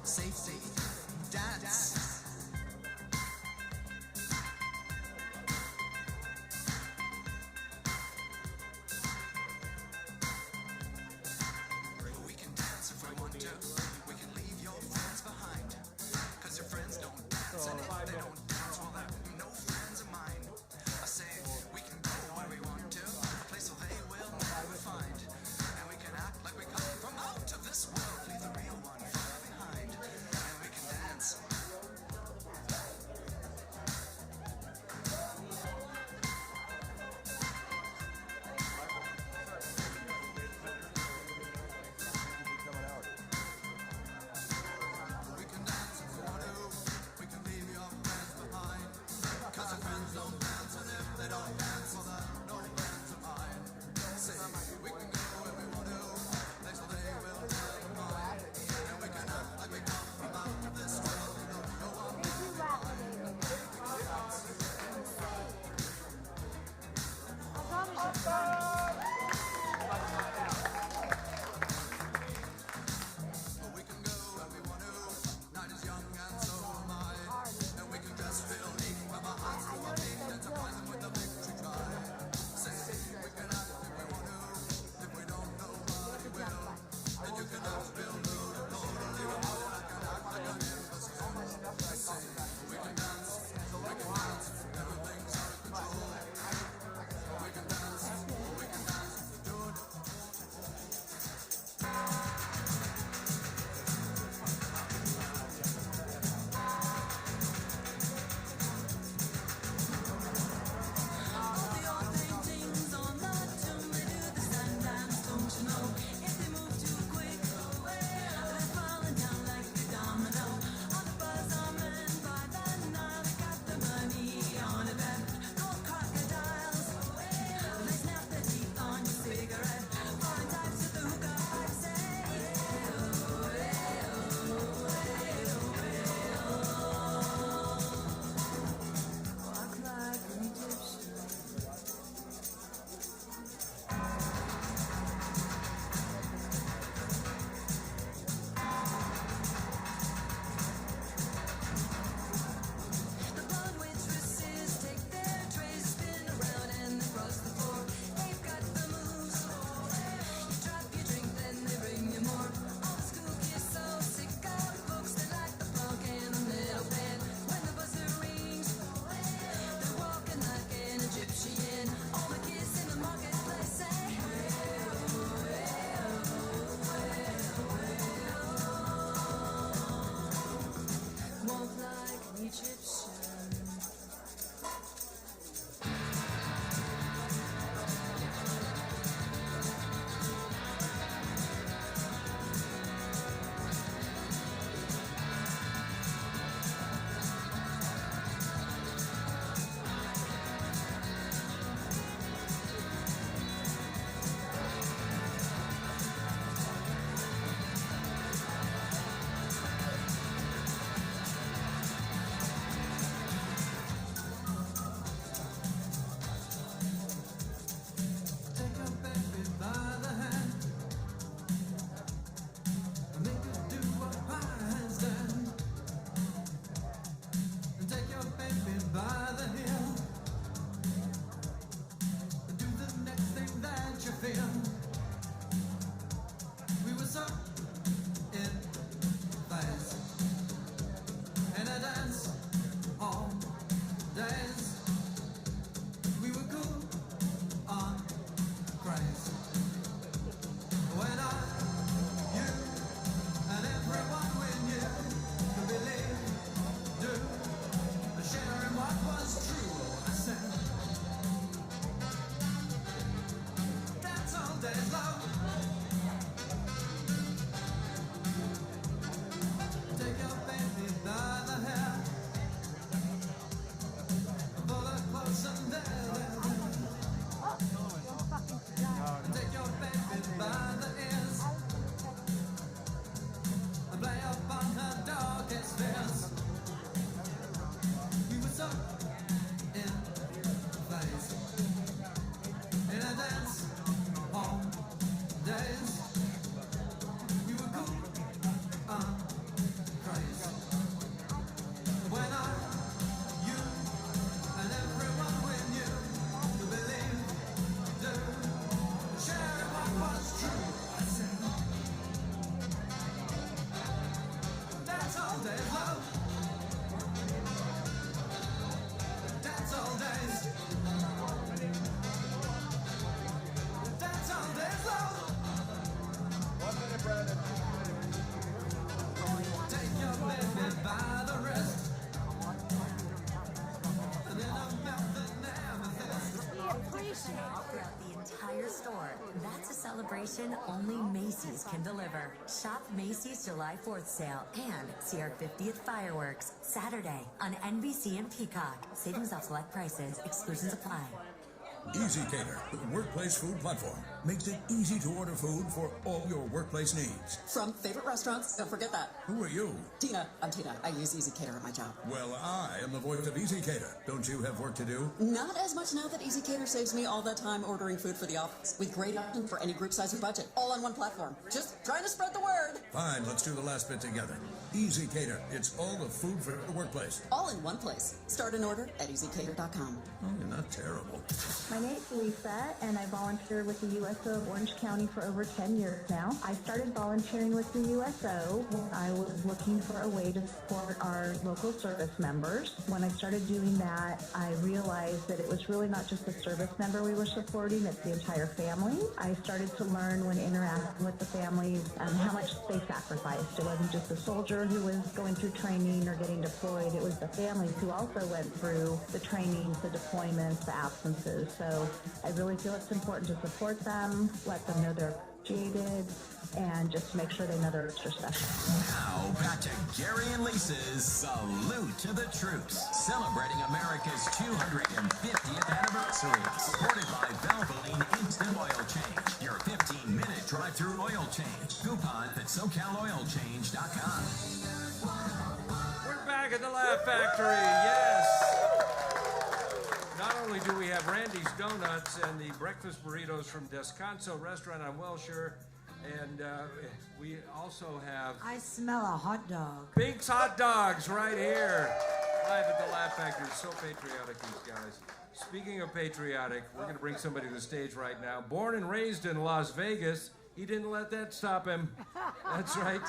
Safety, dance. there's love. That's all there's. That's all there's love. 1 minute, Brandon. Take your baby by the wrist. And in a mouth that never thirsts. We appreciate it. Throughout the entire store. That's a celebration only Macy's can deliver. Shop Macy's July 4th sale and see our 50th fireworks Saturday on NBC and Peacock. Savings off select prices. Exclusions apply. Easy Cater, the workplace food platform, makes it easy to order food for all your workplace needs. From favorite restaurants, don't forget that. Who are you? Tina, I'm Tina. I use Easy Cater at my job. Well, I am the voice of Easy Cater. Don't you have work to do? Not as much now that Easy Cater saves me all that time ordering food for the office, with great options for any group size or budget, all on one platform. Just trying to spread the word. Fine, let's do the last bit together. Easy Cater, it's all the food for the workplace. All in one place. Start an order at easycater.com. Oh, you're not terrible. My name's Lisa, and I volunteer with the USO of Orange County for over 10 years now. I started volunteering with the USO when I was looking for a way to support our local service members. When I started doing that, I realized that it was really not just the service member we were supporting, it's the entire family. I started to learn when interacting with the families how much they sacrificed. It wasn't just the soldier who was going through training or getting deployed, it was the families who also went through the trainings, the deployments, the absences. So I really feel it's important to support them, let them know they're appreciated, and just make sure they know they're extra special. Now, back to Gary and Lisa's Salute to the Troops, celebrating America's 250th anniversary. Supported by Valvoline Instant Oil Change, your 15-minute drive-through oil change. Coupon at SoCalOilChange.com. We're back at the Laugh Factory, yes. Not only do we have Randy's Donuts and the breakfast burritos from Descanso Restaurant on Wilshire, and we also have I smell a hot dog. Bink's Hot Dogs right here, live at the Laugh Factory. So patriotic, these guys. Speaking of patriotic, we're going to bring somebody to the stage right now. Born and raised in Las Vegas, he didn't let that stop him. That's right.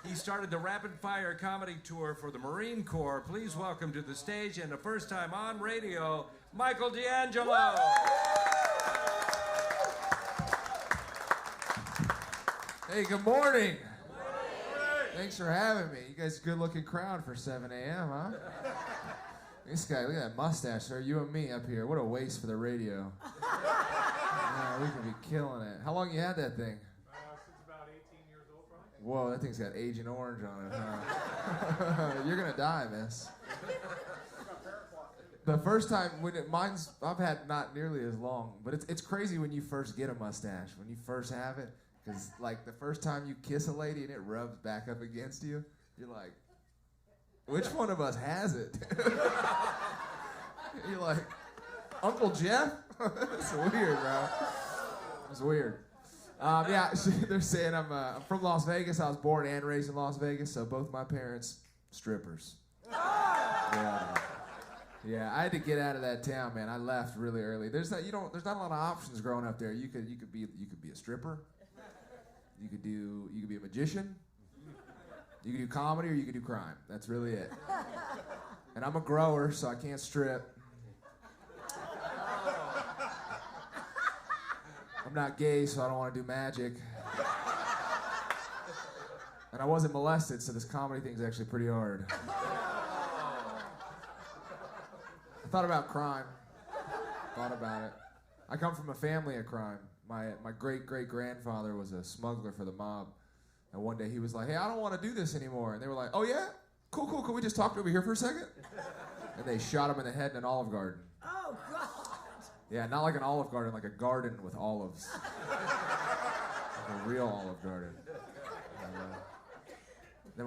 He started the Rapid Fire Comedy Tour for the Marine Corps. Please welcome to the stage, and the first time on radio, Michael D'Angelo. Hey, good morning. Thanks for having me. You guys a good-looking crowd for 7 a.m., huh? This guy, look at that mustache, sir. You and me up here. What a waste for the radio. Yeah, we could be killing it. How long you had that thing? Since about 18 years old, probably. Whoa, that thing's got Agent Orange on it, huh? You're gonna die, miss. The first time, I've had not nearly as long, but it's crazy when you first get a mustache, when you first have it, because like the first time you kiss a lady and it rubs back up against you, you're like, which one of us has it? You're like, Uncle Jeff? It's weird, bro. It's weird. Yeah, they're saying I'm from Las Vegas. I was born and raised in Las Vegas, so both my parents, strippers. Yeah, I had to get out of that town, man. I left really early. There's not a lot of options growing up there. You could be a stripper. You could be a magician. You could do comedy or you could do crime. That's really it. And I'm a grower, so I can't strip. I'm not gay, so I don't want to do magic. And I wasn't molested, so this comedy thing's actually pretty hard. I thought about crime. Thought about it. I come from a family of crime. My great-great-grandfather was a smuggler for the mob. And one day he was like, hey, I don't want to do this anymore. And they were like, oh yeah? Cool. Can we just talk over here for a second? And they shot him in the head in an Olive Garden. Oh, God. Yeah, not like an Olive Garden, like a garden with olives. Like a real Olive Garden. Then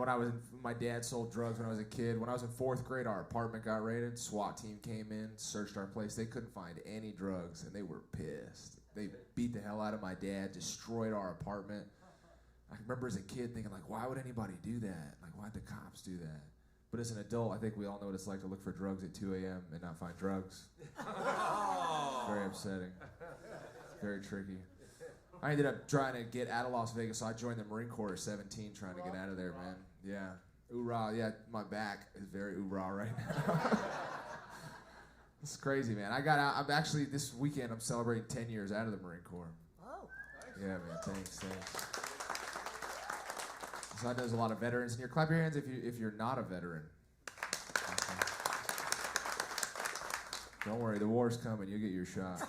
my dad sold drugs when I was a kid. When I was in 4th grade, our apartment got raided. SWAT team came in, searched our place. They couldn't find any drugs, and they were pissed. They beat the hell out of my dad, destroyed our apartment. I remember as a kid thinking, like, why would anybody do that? Like, why'd the cops do that? But as an adult, I think we all know what it's like to look for drugs at 2 a.m. and not find drugs. Very upsetting. Very tricky. I ended up trying to get out of Las Vegas, so I joined the Marine Corps at 17, trying to get out of there, man. Yeah. Oorah, yeah, my back is very oorah right now. It's crazy, man. I got out. I'm actually, this weekend, I'm celebrating 10 years out of the Marine Corps. Oh. Yeah, man, thanks. So I know there's a lot of veterans in here. Clap your hands if you're not a veteran. Okay. Don't worry, the war's coming. You'll get your shot.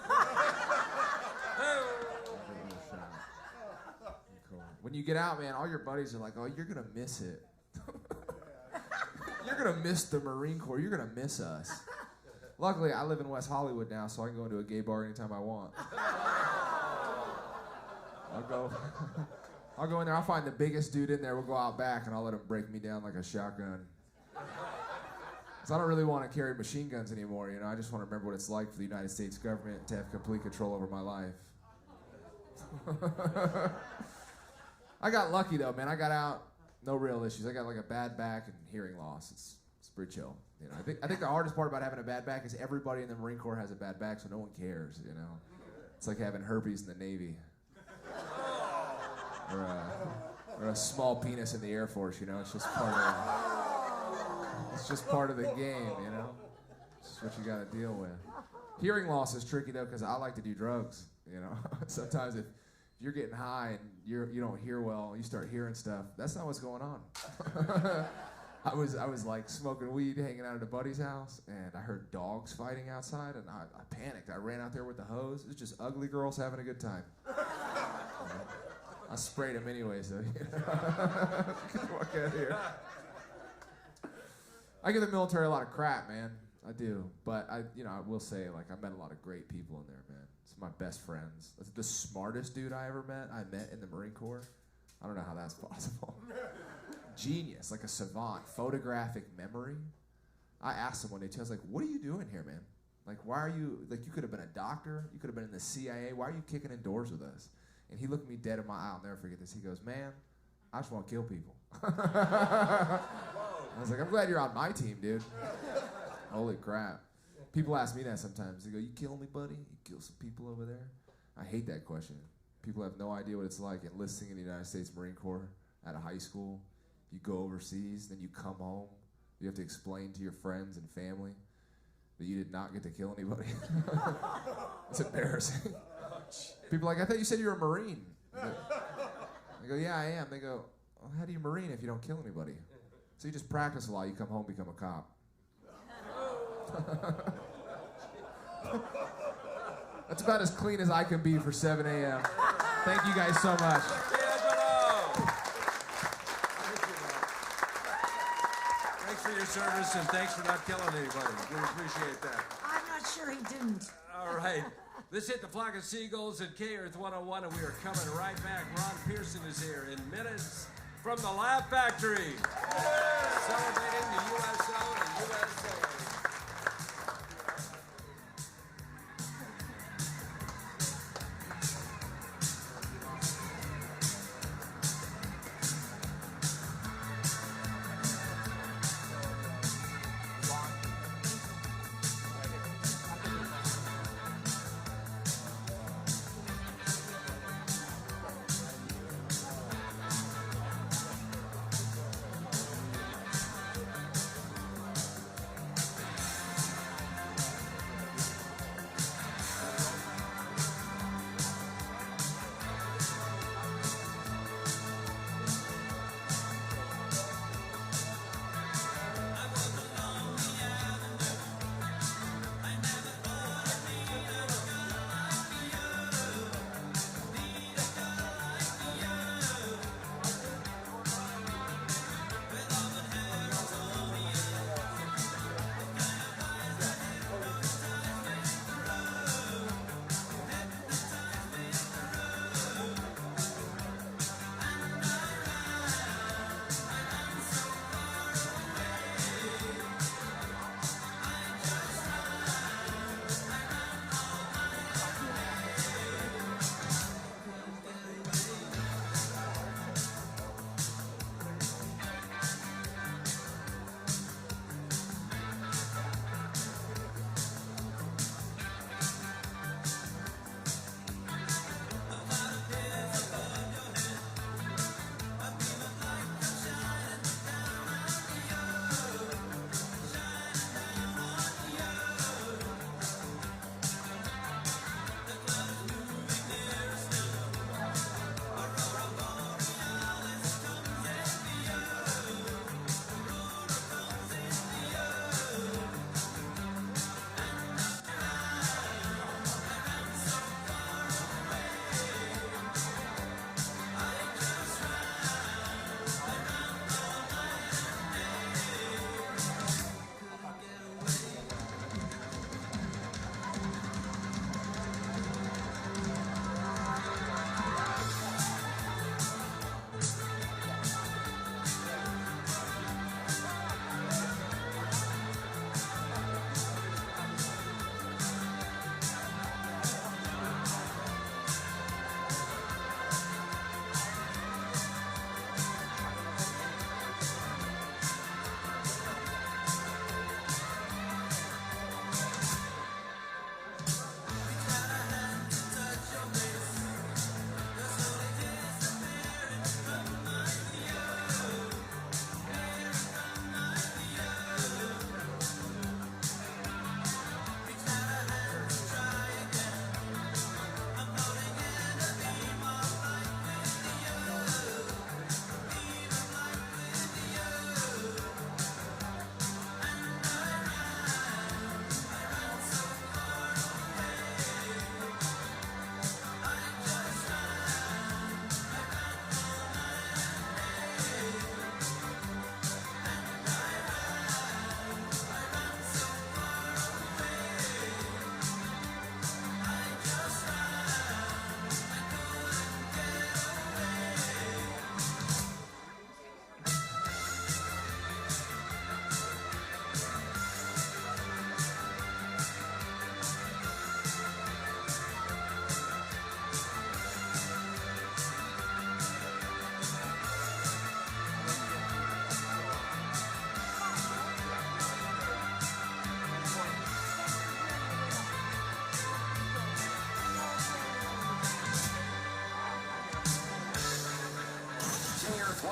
Cool. When you get out, man, all your buddies are like, oh, you're going to miss it. You're going to miss the Marine Corps. You're going to miss us. Luckily, I live in West Hollywood now, so I can go into a gay bar anytime I want. I'll go in there. I'll find the biggest dude in there. We'll go out back, and I'll let him break me down like a shotgun. Because I don't really want to carry machine guns anymore, you know. I just want to remember what it's like for the United States government to have complete control over my life. I got lucky, though, man. I got out, no real issues. I got like a bad back and hearing loss. It's pretty chill. You know, I think the hardest part about having a bad back is everybody in the Marine Corps has a bad back, so no one cares, you know. It's like having herpes in the Navy. Or a small penis in the Air Force, you know. It's just part of the game, you know. It's what you got to deal with. Hearing loss is tricky though, because I like to do drugs, you know. Sometimes if you're getting high and you don't hear well, you start hearing stuff. That's not what's going on. I was like smoking weed, hanging out at a buddy's house, and I heard dogs fighting outside, and I panicked. I ran out there with the hose. It was just ugly girls having a good time. I sprayed them anyway, so you know. Walk out here. I give the military a lot of crap, man. I do, but I will say, like, I met a lot of great people in there, man. It's my best friends. That's the smartest dude I ever met. I met in the Marine Corps. I don't know how that's possible. Genius, like a savant, photographic memory. I asked him one day too. I was like, "What are you doing here, man? Like, why are you like? You could have been a doctor. You could have been in the CIA. Why are you kicking in doors with us?" And he looked me dead in my eye. I'll never forget this. He goes, "Man, I just want to kill people." I was like, "I'm glad you're on my team, dude." Holy crap. People ask me that sometimes. They go, "You kill me, buddy? You kill some people over there?" I hate that question. People have no idea what it's like enlisting in the United States Marine Corps at a high school. You go overseas, then you come home. You have to explain to your friends and family that you did not get to kill anybody. It's embarrassing. People are like, "I thought you said you were a Marine." I go, "Yeah, I am." They go, "Well, how do you Marine if you don't kill anybody?" So you just practice a lot. You come home, become a cop. That's about as clean as I can be for 7 a.m. Thank you guys so much. Thanks for your service and thanks for not killing anybody. We appreciate that. I'm not sure he didn't. All right. This hit the Flock of Seagulls at K-Earth 101, and we are coming right back. Ron Pearson is here in minutes from the Laugh Factory. Celebrating the USO and USA.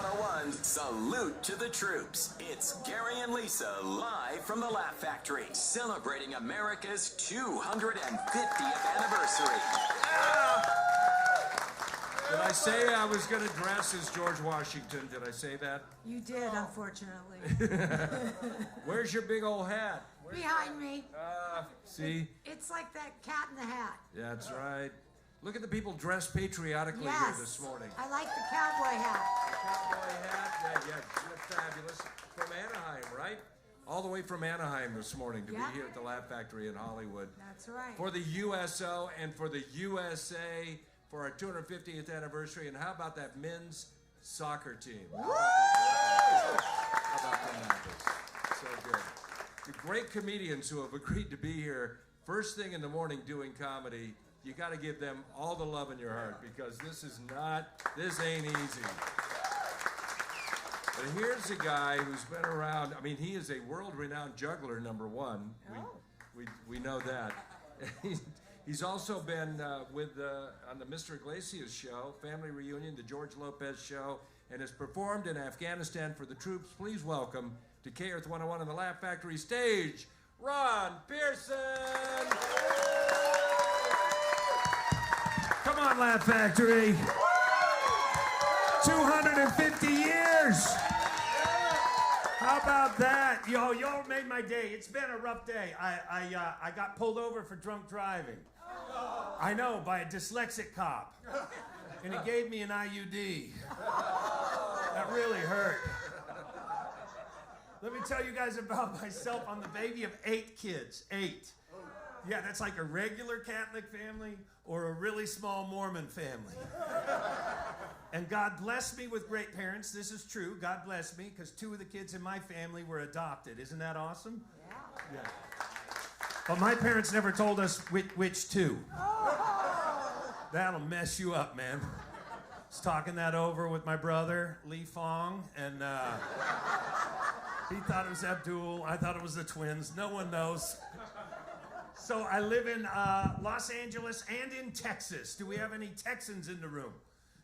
101's Salute to the Troops. It's Gary and Lisa live from the Laugh Factory, celebrating America's 250th anniversary. Did I say I was going to dress as George Washington? Did I say that? You did, unfortunately. Where's your big old hat? Behind me. See? It's like that cat in the hat. Yeah, that's right. Look at the people dressed patriotically Yes. here this morning. I like the cowboy hat. Cowboy hat, yeah, you're fabulous. From Anaheim, right? All the way from Anaheim this morning to Yeah. be here at the Laugh Factory in Hollywood. That's right. For the USO and for the USA for our 250th anniversary. And how about that men's soccer team? How about them apples? So good. The great comedians who have agreed to be here first thing in the morning doing comedy. You got to give them all the love in your heart because this ain't easy. But here's a guy who's been around. I mean, he is a world-renowned juggler, number one. We know that. He's also been on the Mr. Iglesias show, Family Reunion, the George Lopez show, and has performed in Afghanistan for the troops. Please welcome to K-Earth 101 on the Laugh Factory stage, Ron Pearson. Come on, Laugh Factory. 250 years. How about that? Y'all made my day. It's been a rough day. I got pulled over for drunk driving. I know, by a dyslexic cop. And he gave me an IUD. That really hurt. Let me tell you guys about myself. I'm the baby of 8 kids. 8. Yeah, that's like a regular Catholic family or a really small Mormon family. And God blessed me with great parents. This is true. God blessed me because 2 of the kids in my family were adopted. Isn't that awesome? Yeah. But my parents never told us which 2. That'll mess you up, man. I was talking that over with my brother, Lee Fong, and he thought it was Abdul. I thought it was the twins. No one knows. So I live in Los Angeles and in Texas. Do we have any Texans in the room?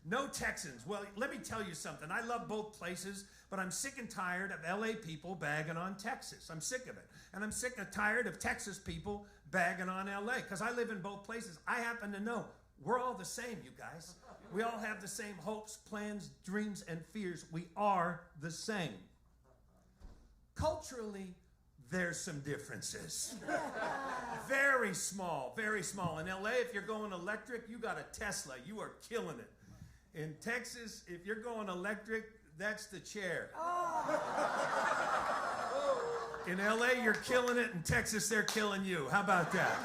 No Texans. Well, let me tell you something. I love both places, but I'm sick and tired of LA people bagging on Texas. I'm sick of it. And I'm sick and tired of Texas people bagging on LA because I live in both places. I happen to know we're all the same, you guys. We all have the same hopes, plans, dreams, and fears. We are the same. Culturally, there's some differences. Very small, very small. In LA, if you're going electric, you got a Tesla. You are killing it. In Texas, if you're going electric, that's the chair. In LA, you're killing it. In Texas, they're killing you. How about that?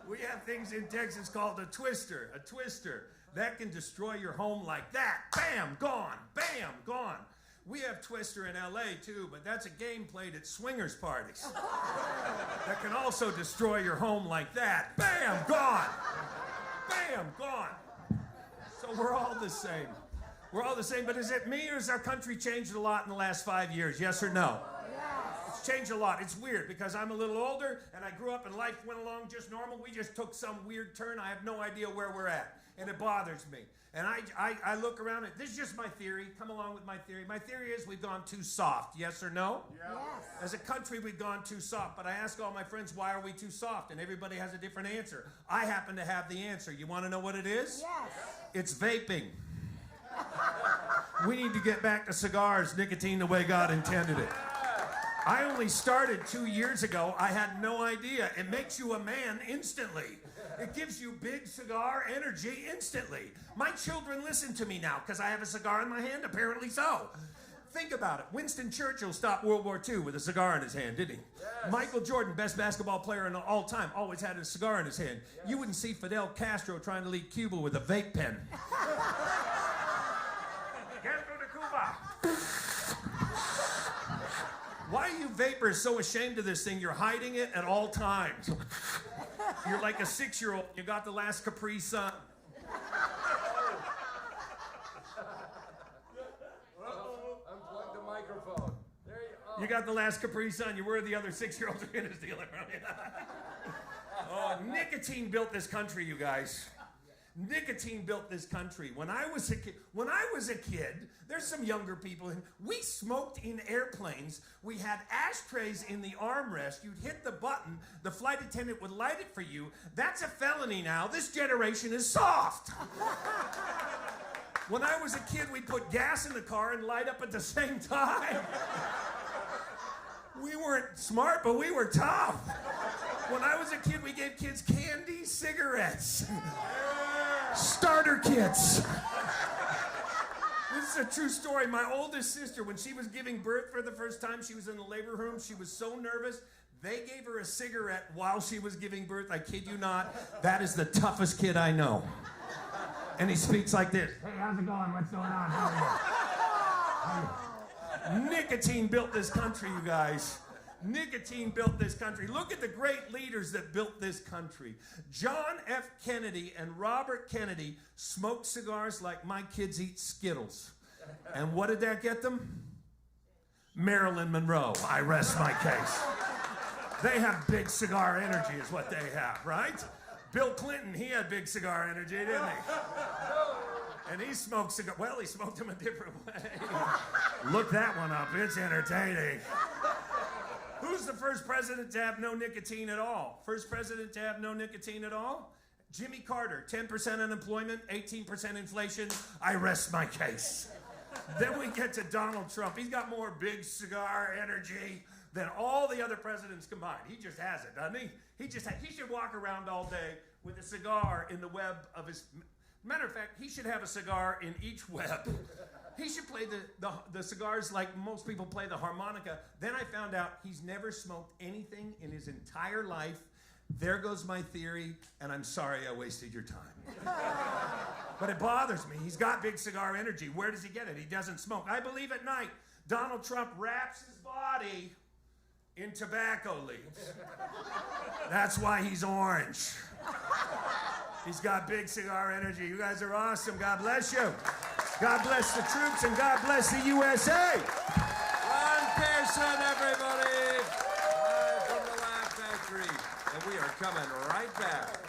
We have things in Texas called a twister. A twister. That can destroy your home like that. Bam, gone. Bam, gone. We have Twister in LA too, but that's a game played at swingers parties. That can also destroy your home like that. Bam, gone. Bam, gone. So we're all the same. We're all the same, but is it me or has our country changed a lot in the last 5 years? Yes or no? It's changed a lot. It's weird because I'm a little older and I grew up and life went along just normal. We just took some weird turn. I have no idea where we're at, and it bothers me. And I look around and this is just my theory. Come along with my theory. My theory is we've gone too soft. Yes or no? Yes. As a country, we've gone too soft. But I ask all my friends, why are we too soft? And everybody has a different answer. I happen to have the answer. You want to know what it is? Yes. It's vaping. We need to get back to cigars, nicotine the way God intended it. I only started 2 years ago. I had no idea. It makes you a man instantly. It gives you big cigar energy instantly. My children listen to me now because I have a cigar in my hand, apparently so. Think about it. Winston Churchill stopped World War II with a cigar in his hand, didn't he? Yes. Michael Jordan, best basketball player in all time, always had a cigar in his hand. Yes. You wouldn't see Fidel Castro trying to lead Cuba with a vape pen. Castro de Cuba. Why are you vapors so ashamed of this thing? You're hiding it at all times. You're like a 6-year-old. You got the last Capri Sun. Unplug the microphone. There You got the last Capri Sun. You were the other 6-year-olds are going to steal it from you. Oh, nicotine built this country, you guys. Nicotine built this country. When I was a kid, there's some younger people, and we smoked in airplanes. We had ashtrays in the armrest. You'd hit the button, the flight attendant would light it for you. That's a felony now. This generation is soft. When I was a kid, we'd put gas in the car and light up at the same time. We weren't smart, but we were tough. When I was a kid, we gave kids candy, cigarettes, starter kits. This is a true story. My oldest sister, when she was giving birth for the first time, she was in the labor room. She was so nervous. They gave her a cigarette while she was giving birth. I kid you not. That is the toughest kid I know. And he speaks like this. Hey, how's it going? What's going on? How are you? Nicotine built this country, you guys. Nicotine built this country. Look at the great leaders that built this country. John F. Kennedy and Robert Kennedy smoked cigars like my kids eat Skittles. And what did that get them? Marilyn Monroe. I rest my case. They have big cigar energy is what they have, right? Bill Clinton, he had big cigar energy, didn't he? And he smoked cigars. Well, he smoked them a different way. Look that one up. It's entertaining. Who's the first president to have no nicotine at all? First president to have no nicotine at all? Jimmy Carter, 10% unemployment, 18% inflation. I rest my case. Then we get to Donald Trump. He's got more big cigar energy than all the other presidents combined. He just has it, doesn't he? He should walk around all day with a cigar in the web of his... Matter of fact, he should have a cigar in each web. He should play the cigars like most people play the harmonica. Then I found out he's never smoked anything in his entire life. There goes my theory, and I'm sorry I wasted your time. But it bothers me. He's got big cigar energy. Where does he get it? He doesn't smoke. I believe at night, Donald Trump wraps his body in tobacco leaves. That's why he's orange. He's got big cigar energy. You guys are awesome. God bless you. God bless the troops, and God bless the USA. Ron Pearson, everybody. Live from the Laugh Factory. And we are coming right back.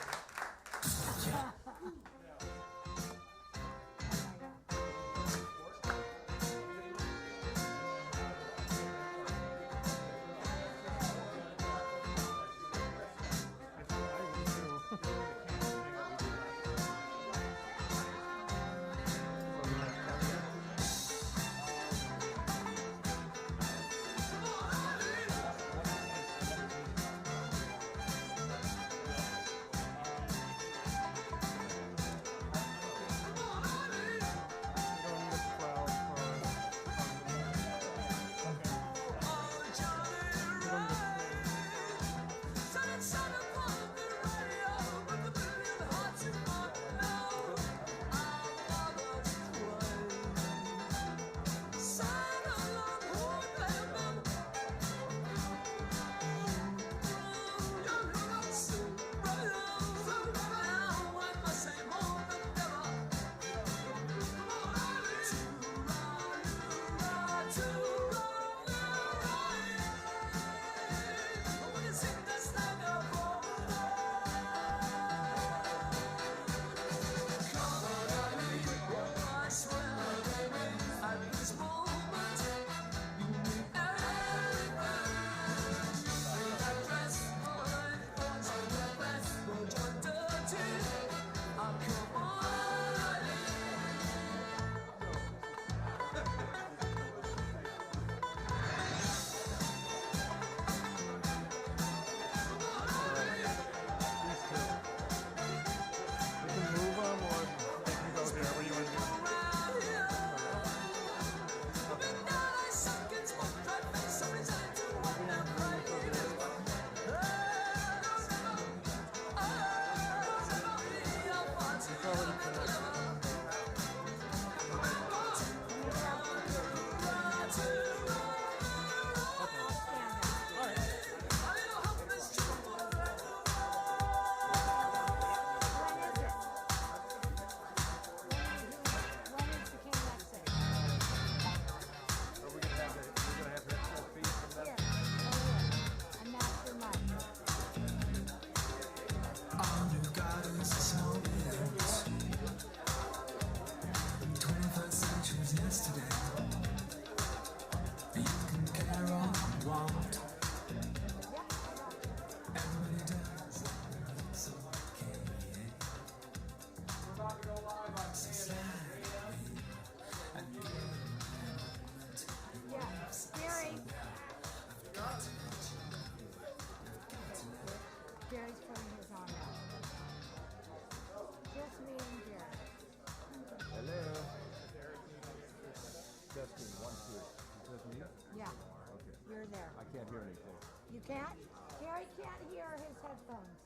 there? I can't hear anything. You can't? Gary can't hear his headphones.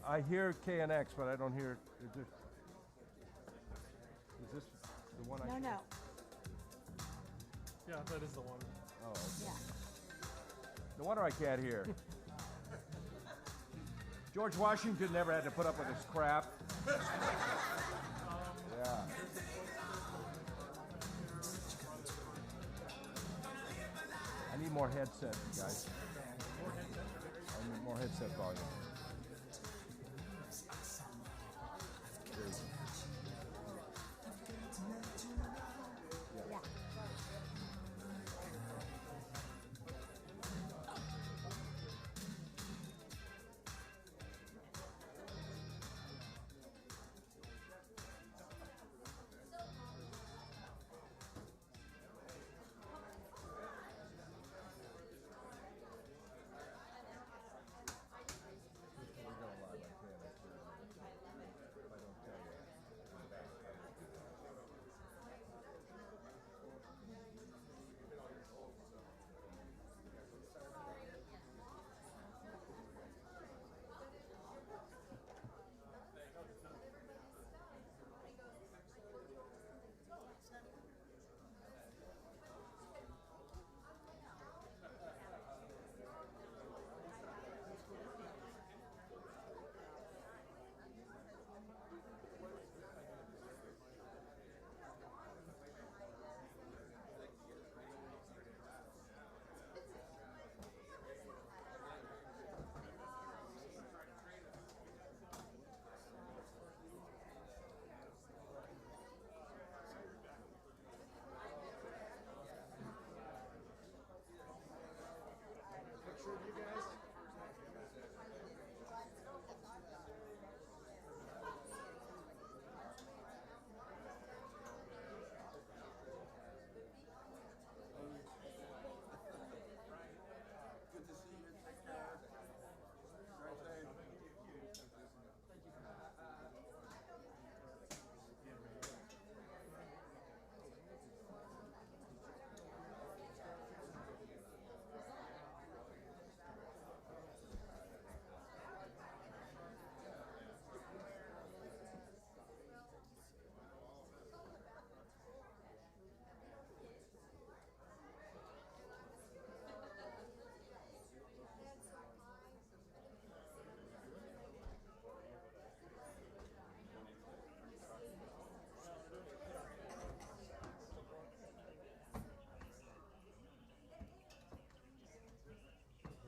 I hear KNX, but I don't hear. Is this the one I? No, no. Yeah, that is the one. Oh, okay. Yeah. No wonder I can't hear. George Washington never had to put up with this crap. Yeah. I need more headset, guys. I need more headset volume. Yeah.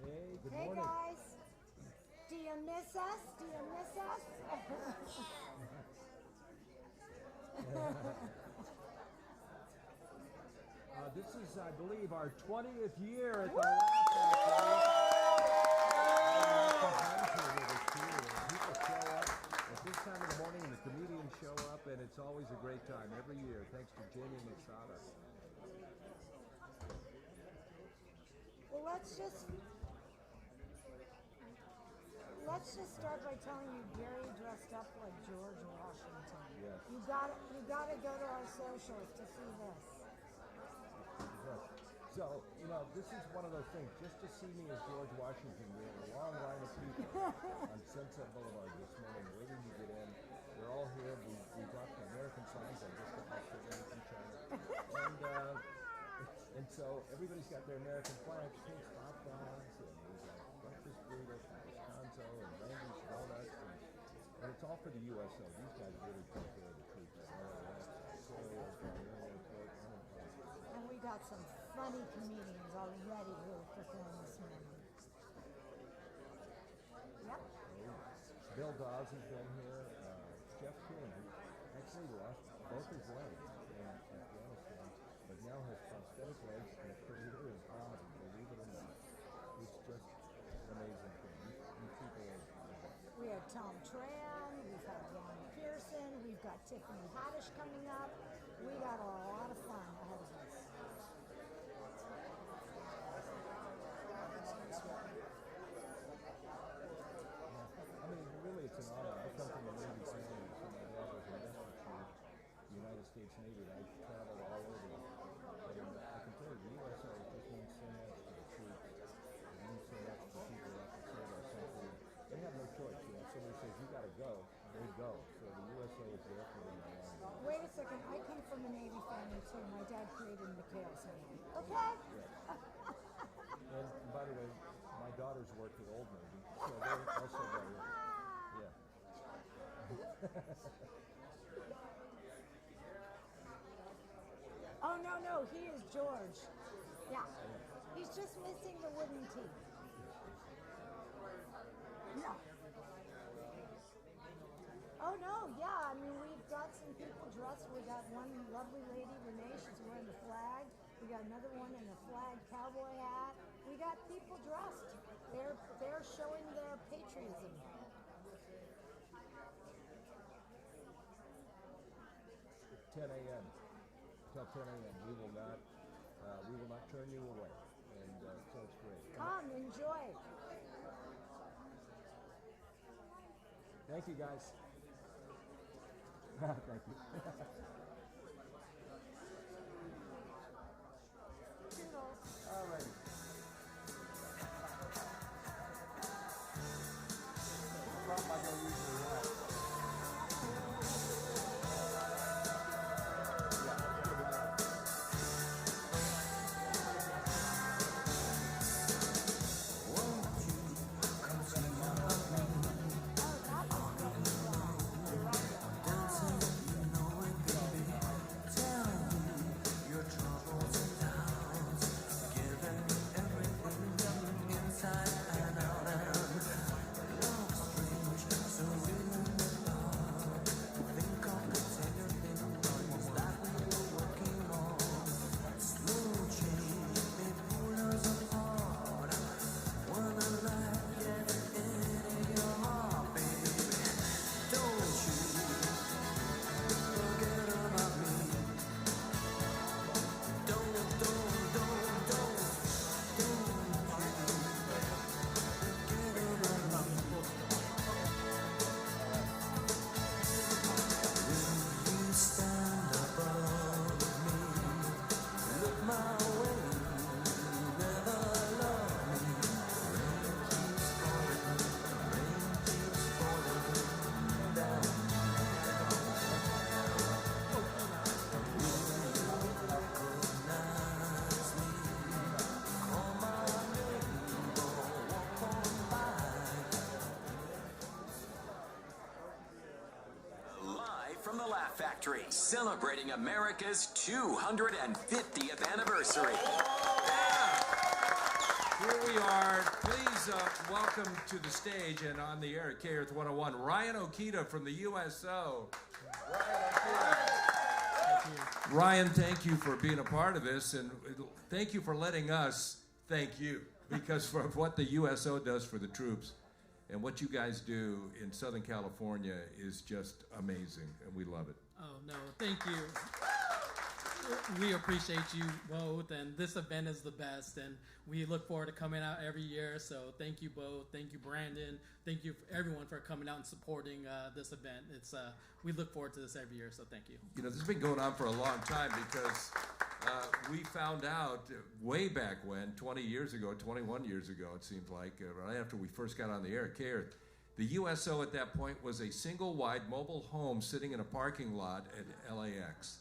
Hey, good Hey morning. guys, do you miss us? Do you miss us? This is, I believe, our 20th year at the Laugh Factory. People show up at this time of the morning, and the comedians show up, and it's always a great time every year. Thanks to Jamie Mixada. Well, let's just start by telling you Gary dressed up like George Washington. Yes. You gotta go to our socials to see this. So, this is one of those things. Just to see me as George Washington, we had a long line of people on Sunset Boulevard this morning waiting to get in. They're all here. We brought the American signs. I just got my shit in from China. And so everybody's got their American flags, pink hot dogs, and we've got breakfast burritos from Wisconsin and Randy's donuts, and it's all for the USO. These guys really take care of the troops. And we got some funny comedians already who are performing this morning. Yep. Bill Dawes has been here. Jeff King actually lost both his legs in Afghanistan, but now has prosthetic legs and a career in comedy, believe it or not. It's just an amazing thing. You people We have Tom Tran, we've got Ron Pearson, we've got Tiffany Haddish coming up. We got a lot of fun ahead of us. Really, it's an honor. I come from a Navy family, so my dad was an infantry chief, the United States Navy. I traveled all over. And I can tell you, the USO just means so much to the troops. Okay, my dad created McHale's name. Okay? And by the way, my daughters work for the Old Navy, so they're also very, yeah. Oh, no, he is George. Yeah. He's just missing the wooden teeth. No. Oh, no, yeah. I mean, we've got some people dressed. We got one lovely lady, Renee, she's wearing the flag. We got another one in a flag cowboy hat. We got people dressed. They're showing their patriotism. 10 a.m. Till 10 a.m. We will not turn you away, and so it's great. Come, enjoy. Thank you, guys. Thank you. All righty. Problem I don't usually have. From the Laugh Factory, celebrating America's 250th anniversary. Here we are. Please welcome to the stage and on the air at K-Earth 101, Ryan Okita from the USO. Ryan, thank you for being a part of this, and thank you for letting us thank you, because for what the USO does for the troops. And what you guys do in Southern California is just amazing, and we love it. Oh, no, thank you. We appreciate you both, and this event is the best, and we look forward to coming out every year. So thank you both. Thank you, Brandon. Thank you, everyone, for coming out and supporting this event. It's we look forward to this every year, so thank you. You know, this has been going on for a long time because we found out way back when, 20 years ago, 21 years ago, it seems like, right after we first got on the air at K-Earth, the USO at that point was a single-wide mobile home sitting in a parking lot at LAX.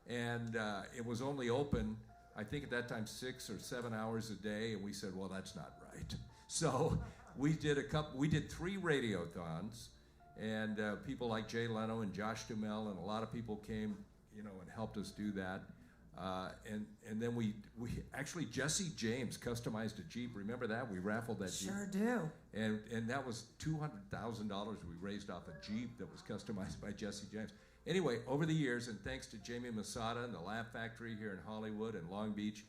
And it was only open, I think at that time, 6 or 7 hours a day, and we said, well, that's not right. So we did 3 radiothons, and people like Jay Leno and Josh Duhamel and a lot of people came, you know, and helped us do that. And then we actually, Jesse James customized a Jeep. Remember that? We raffled that Jeep. Sure do. And that was $200,000 we raised off a Jeep that was customized by Jesse James. Anyway, over the years, and thanks to Jamie Masada and the Laugh Factory here in Hollywood and Long Beach,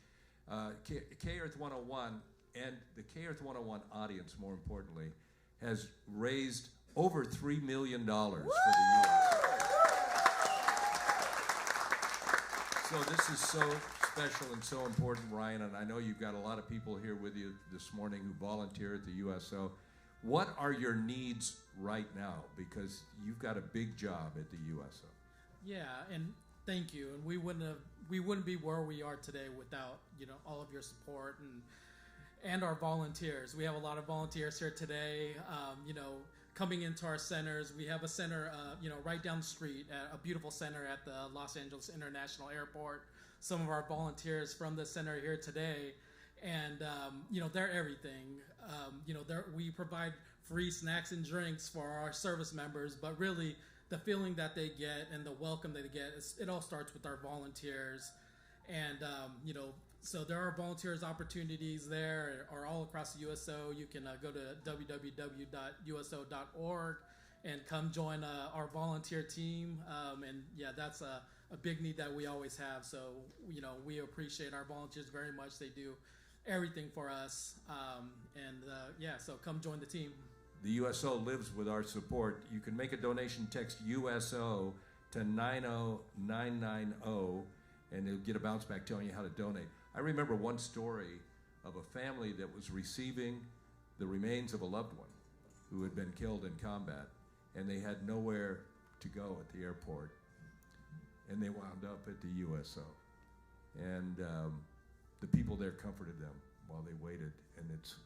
K-Earth 101 and the K-Earth 101 audience, more importantly, has raised over $3 million for the U.S. So this is so special and so important, Ryan, and I know you've got a lot of people here with you this morning who volunteer at the USO. What are your needs right now? Because you've got a big job at the USO. Yeah, and thank you. And we wouldn't be where we are today without, you know, all of your support and our volunteers. We have a lot of volunteers here today. You know, coming into our centers, we have a center, you know, right down the street, a beautiful center at the Los Angeles International Airport. some of our volunteers from the center here today, and they're everything. We provide free snacks and drinks for our service members, but really the feeling that they get and the welcome that they get, it all starts with our volunteers. And so there are volunteers opportunities there or all across the USO. You can go to www.uso.org and come join our volunteer team. And yeah, that's a big need that we always have. So, we appreciate our volunteers very much. They do everything for us. So come join the team. The USO lives with our support. You can make a donation, text USO to 90990, and it'll get a bounce back telling you how to donate. I remember one story of a family that was receiving the remains of a loved one who had been killed in combat, and they had nowhere to go at the airport, and they wound up at the USO. And the people there comforted them while they waited, and it's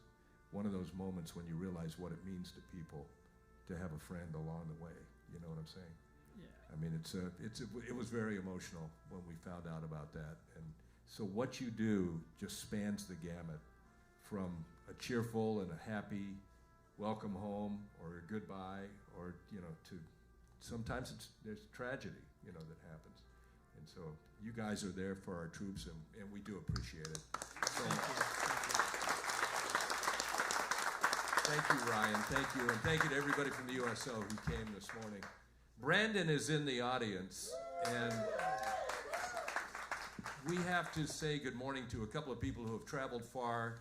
one of those moments when you realize what it means to people to have a friend along the way. You know what I'm saying? Yeah. I mean, it was very emotional when we found out about that. And so what you do just spans the gamut from a cheerful and a happy welcome home or a goodbye, or to sometimes there's tragedy that happens. And so you guys are there for our troops, and we do appreciate it. So thank you, Ryan. Thank you. And thank you to everybody from the USO who came this morning. Brandon is in the audience, and we have to say good morning to a couple of people who have traveled far.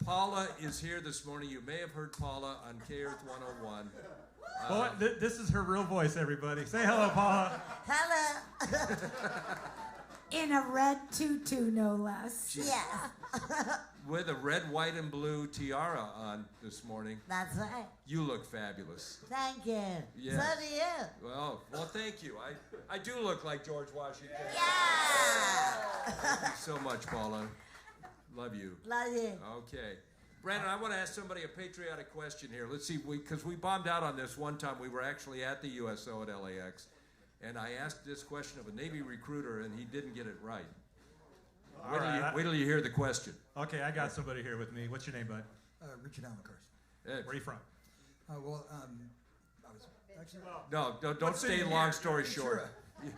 Paula is here this morning. You may have heard Paula on K-Earth 101. Boy, this is her real voice, everybody. Say hello, Paula. Hello. In a red tutu, no less. Yeah. With a red, white, and blue tiara on this morning. That's right. You look fabulous. Thank you. Yes. So do you. Well, thank you. I do look like George Washington. Yeah. Thank you so much, Paula. Love you. Love you. Okay. Brandon, I want to ask somebody a patriotic question here. Let's see, because we bombed out on this one time. We were actually at the USO at LAX, and I asked this question of a Navy recruiter, and he didn't get it right. Wait till you hear the question. Okay, I got somebody here with me. What's your name, bud? Richard Allen Carson. Ed. Where are you from? I was actually. No, don't stay long story short.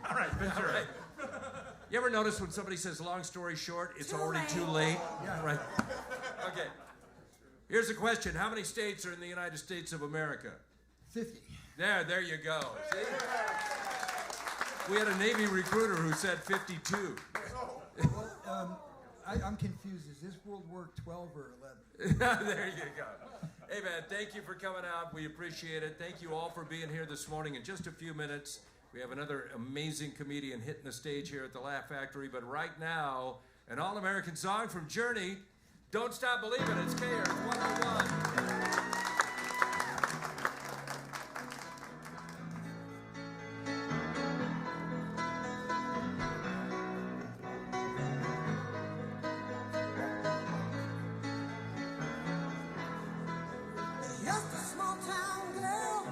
All right, Ventura. All right. You ever notice when somebody says long story short, it's already too late? Yeah. Right. Okay. Here's a question. How many states are in the United States of America? 50. There you go. See? We had a Navy recruiter who said 52. Well, I'm confused. Is this World War 12 or 11? There you go. Hey, man, thank you for coming out. We appreciate it. Thank you all for being here this morning. In just a few minutes, we have another amazing comedian hitting the stage here at the Laugh Factory. But right now, an all-American song from Journey, Don't Stop Believin'. It's K-Earth 101. Just a small town girl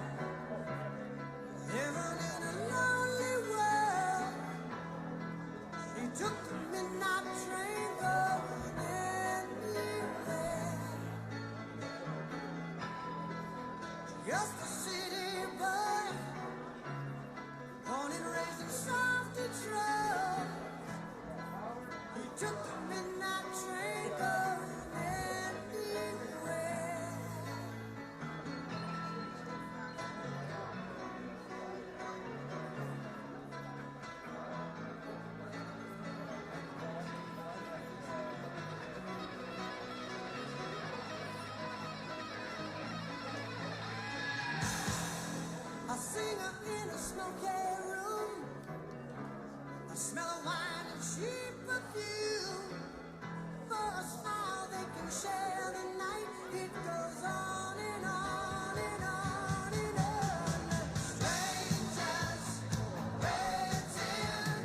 living in a lonely world. She took the midnight train going anywhere. Just a city boy, born and raised in soft Detroit. He took the midnight train going anywhere. I sing her in a smoky room. I smell of wine and cheap perfume. For a smile they can share the night. It goes on and on and on and on. Strangers waiting.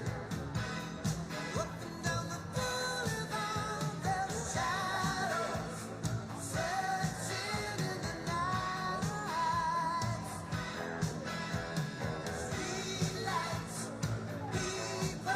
Up and down the boulevard, there's shadows searching in the night. Streetlights, people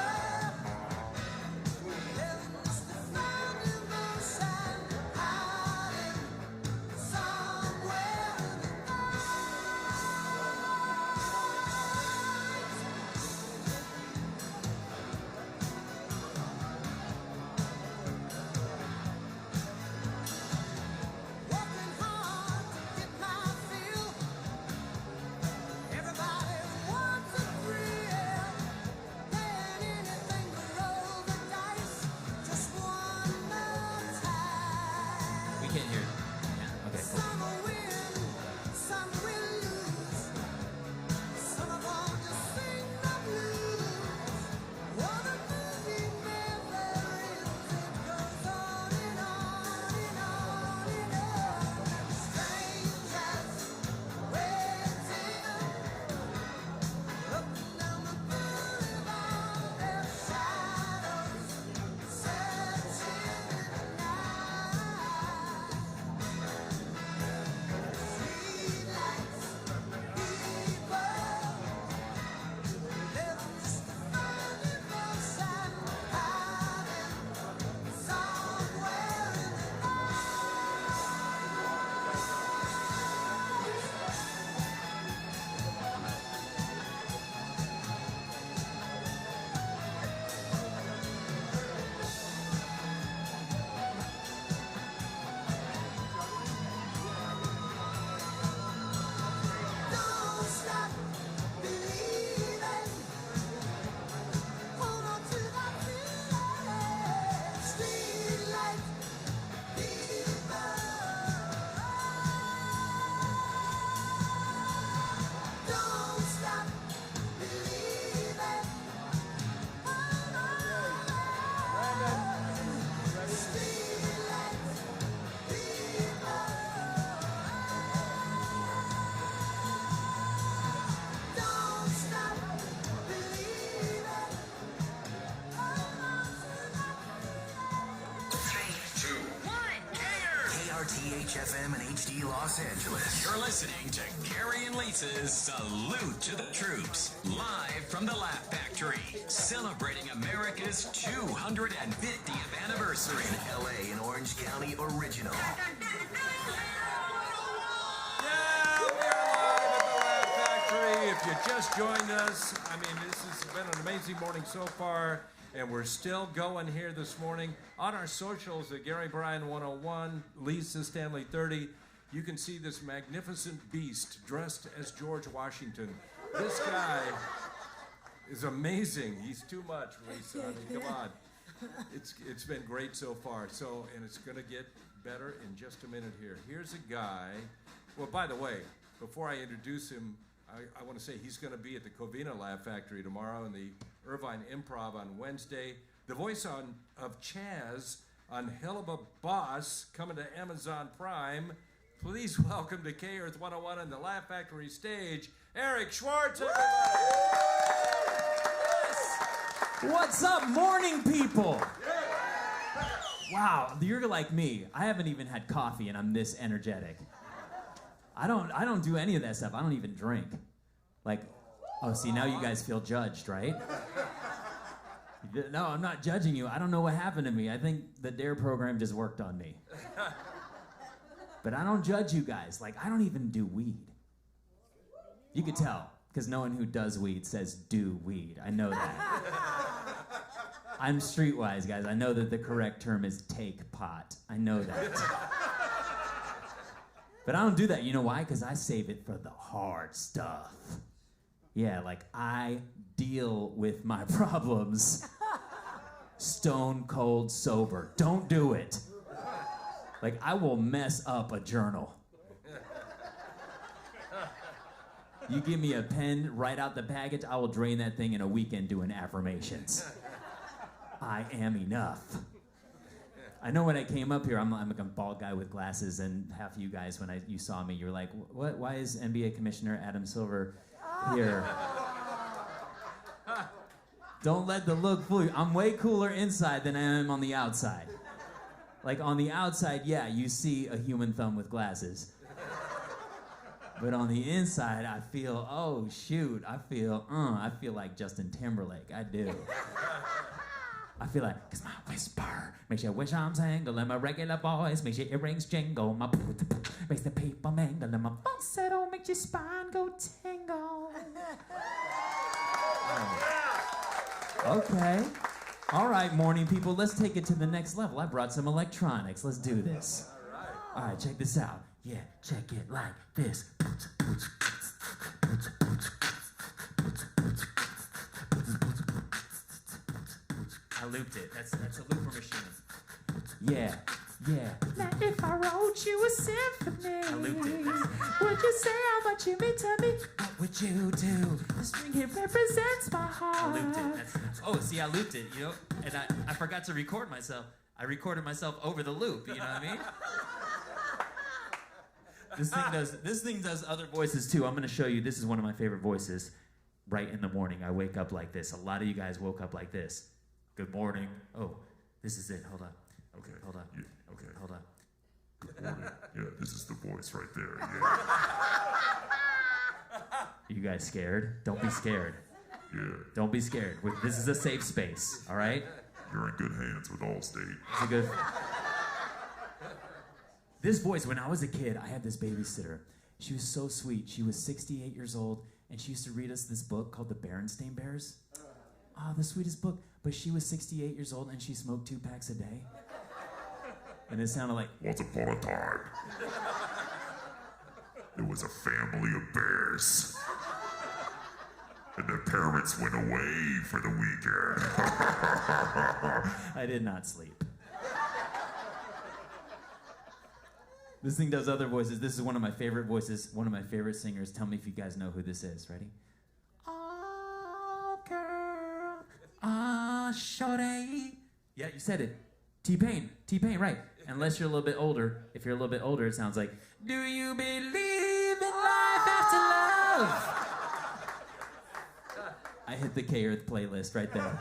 THFM and HD Los Angeles. You're listening to Gary and Lisa's Salute to the Troops, live from the Laugh Factory, celebrating America's 250th anniversary. An LA and Orange County original. If you just joined us, I mean, this has been an amazing morning so far, and we're still going here this morning. On our socials at Gary Bryan 101, Lisa Stanley 30, you can see this magnificent beast dressed as George Washington. This guy is amazing. He's too much, Lisa. I mean, come on. It's been great so far. So, and it's going to get better in just a minute here. Here's a guy. Well, by the way, before I introduce him, I want to say he's going to be at the Covina Laugh Factory tomorrow and the Irvine Improv on Wednesday. The voice of Chaz on Hell of a Boss coming to Amazon Prime. Please welcome to K-Earth 101 on the Laugh Factory stage, Eric Schwartz. What's up, morning people? Wow, you're like me. I haven't even had coffee and I'm this energetic. I don't do any of that stuff. I don't even drink. Like, oh, see, now you guys feel judged, right? No, I'm not judging you. I don't know what happened to me. I think the DARE program just worked on me. But I don't judge you guys. Like, I don't even do weed. You could tell, because no one who does weed says do weed. I know that. I'm streetwise, guys. I know that the correct term is take pot. I know that. But I don't do that. You know why? Because I save it for the hard stuff. Yeah, like I deal with my problems stone cold sober. Don't do it. Like, I will mess up a journal. You give me a pen right out the package, I will drain that thing in a weekend doing affirmations. I am enough. I know when I came up here, I'm like a bald guy with glasses, and half of you guys, when you saw me, you were like, "What? Why is NBA Commissioner Adam Silver here?" Don't let the look fool you. I'm way cooler inside than I am on the outside. Like, on the outside, yeah, you see a human thumb with glasses. But on the inside, I feel, oh, shoot, I feel like Justin Timberlake. I do. I feel like, cause my whisper makes your wish arms angle, and my regular voice makes your earrings jingle. My makes the people mingle, and my falsetto makes your spine go tingle. Okay. All right, morning people, let's take it to the next level. I brought some electronics. Let's do this. All right, check this out. Yeah, check it like this. I looped it. That's a looper machine. Yeah. Now if I wrote you a symphony, I looped it. Would you say how much you mean to me? What would you do? The string here represents my heart. I looped it. See, I looped it, you know, and I forgot to record myself. I recorded myself over the loop, you know what I mean? This thing does other voices too. I'm gonna show you. This is one of my favorite voices. Right in the morning, I wake up like this. A lot of you guys woke up like this. Good morning. Oh, this is it. Hold on. Okay. Hold on. Yeah, okay. Hold on. Good morning. Yeah, this is the voice right there. Yeah. You guys scared? Don't be scared. Yeah. Don't be scared. This is a safe space. All right. You're in good hands with Allstate. It's a good. This voice, when I was a kid, I had this babysitter. She was so sweet. She was 68 years old, and she used to read us this book called The Berenstain Bears. Oh, the sweetest book. But she was 68 years old, and she smoked 2 packs a day. And it sounded like... Once upon a time, there was a family of bears. And their parents went away for the weekend. I did not sleep. This thing does other voices. This is one of my favorite voices, one of my favorite singers. Tell me if you guys know who this is. Ready? Oh, girl. Shorty. Yeah, you said it. T-Pain. T-Pain, right. Unless you're a little bit older. If you're a little bit older, it sounds like, do you believe in life after love? I hit the K-Earth playlist right there.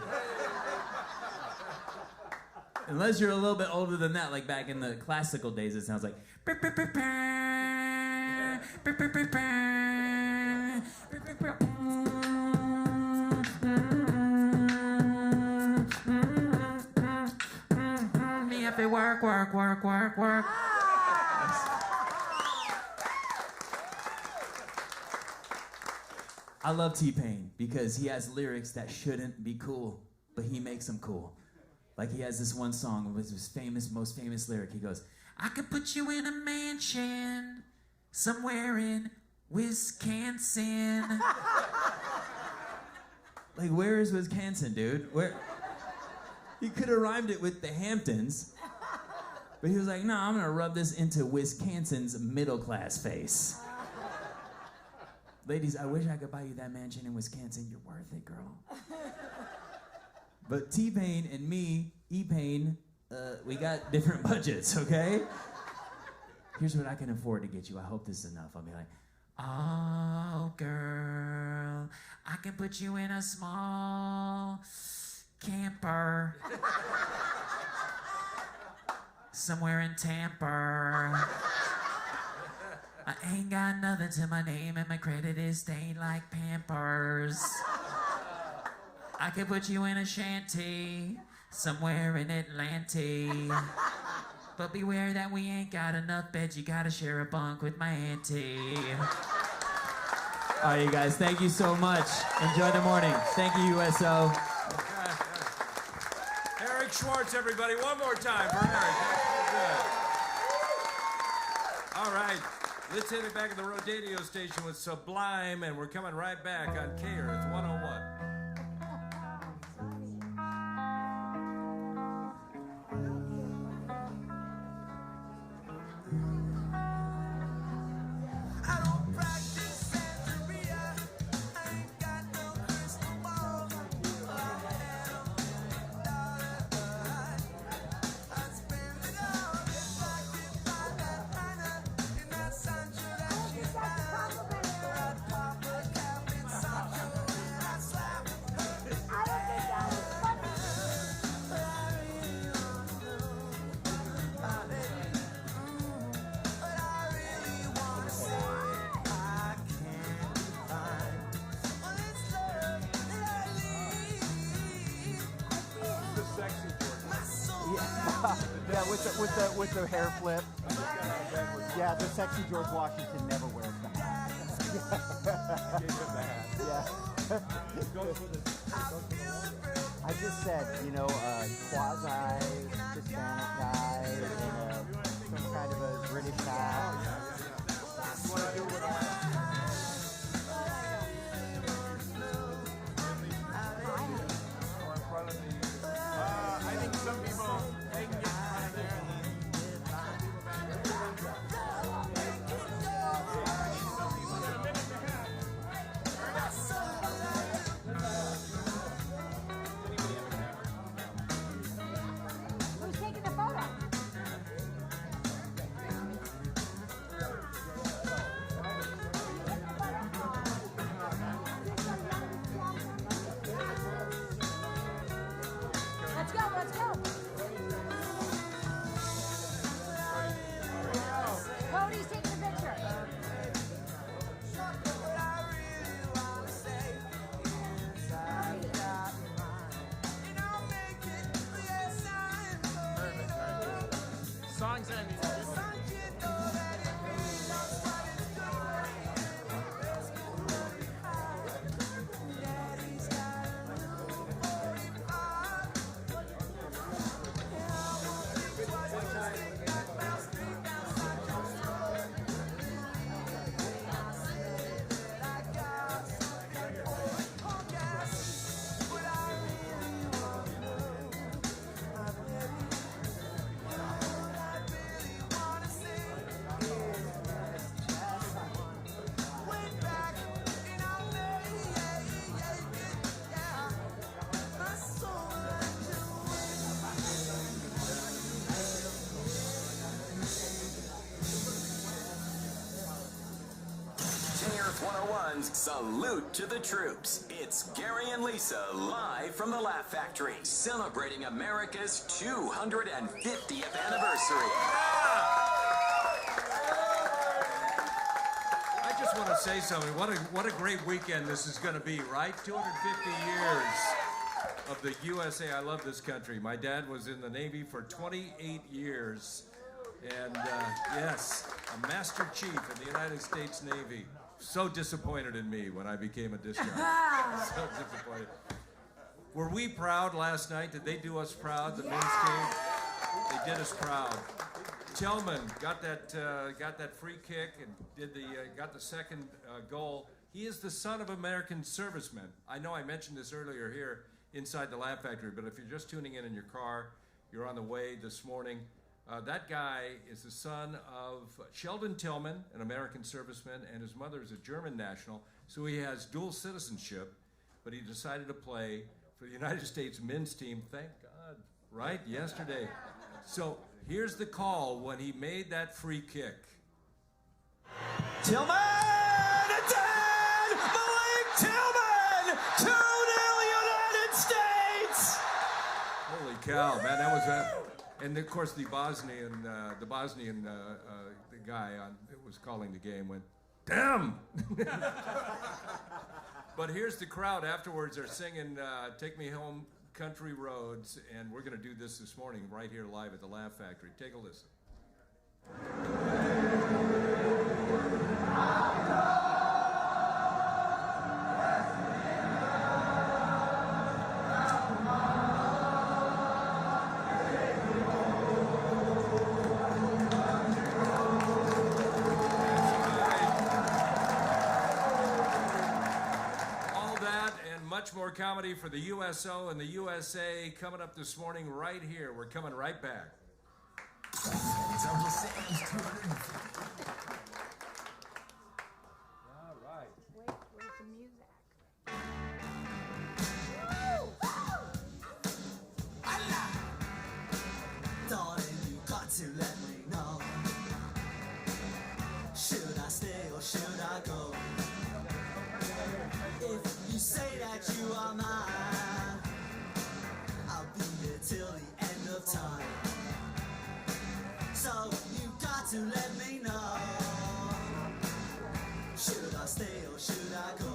Unless you're a little bit older than that, like back in the classical days, it sounds like, Me have to work, work, work, work, work. I love T-Pain because he has lyrics that shouldn't be cool, but he makes them cool. Like he has this one song with his most famous lyric. He goes, I could put you in a mansion somewhere in Wisconsin. Like, where is Wisconsin, dude? Where? He could have rhymed it with the Hamptons, but he was like, no, I'm gonna rub this into Wisconsin's middle class face. Ladies, I wish I could buy you that mansion in Wisconsin. You're worth it, girl. But T-Pain and me, E-Pain, we got different budgets, okay? Here's what I can afford to get you. I hope this is enough. I'll be like, oh, girl, I can put you in a small camper somewhere in Tampa. I ain't got nothing to my name and my credit is stained like Pampers. I could put you in a shanty somewhere in Atlanta. But beware that we ain't got enough beds. You gotta share a bunk with my auntie. All right, you guys, thank you so much. Enjoy the morning. Thank you, USO. Eric Schwartz, everybody. One more time for Eric. That's good. All right. Let's hit it back at the radio station with Sublime, and we're coming right back on K-Earth 101. Yeah, with the hair flip. Yeah, the sexy George Washington never wears the hat. Yeah. I just said, quasi-Hispanic guy in some kind of a British hat. You want to do what I think some people, they can get in front of there and then Who's taking the photo? Let's go, let's go. Cody's taking the picture. songs that K-Earth 101's Salute to the Troops. It's Gary and Lisa live from the Laugh Factory, celebrating America's 250th anniversary. just want to say something. What a great weekend this is going to be, right? 250 years of the USA. I love this country. My dad was in the Navy for 28 years. And yes, a Master Chief in the United States Navy. So disappointed in me when I became a disc jockey. So disappointed. Were we proud last night? Did they do us proud, the men's team? They did us proud. Tillman got that free kick and got the second goal. He is the son of American servicemen. I know I mentioned this earlier here inside the Laugh Factory, but if you're just tuning in your car, you're on the way this morning. That guy is the son of Sheldon Tillman, an American serviceman, and his mother is a German national, so he has dual citizenship, but he decided to play for the United States men's team, thank God, right, yesterday. So here's the call when he made that free kick. Tillman! It's in! Malik Tillman! 2-0 United States! Holy cow, man, that was a... And of course, the Bosnian the guy that was calling the game went, damn! But here's the crowd afterwards. They're singing "Take Me Home, Country Roads," and we're going to do this morning right here live at the Laugh Factory. Take a listen. Much more comedy for the USO and the USA coming up this morning right here. We're coming right back. It's Uncle Sam's 250. All right. Where's the music? Darling, you got to let me know. Should I stay or should I go? If you say that you are mine, I'll be there till the end of time. So you got to let me know. Should I stay or should I go?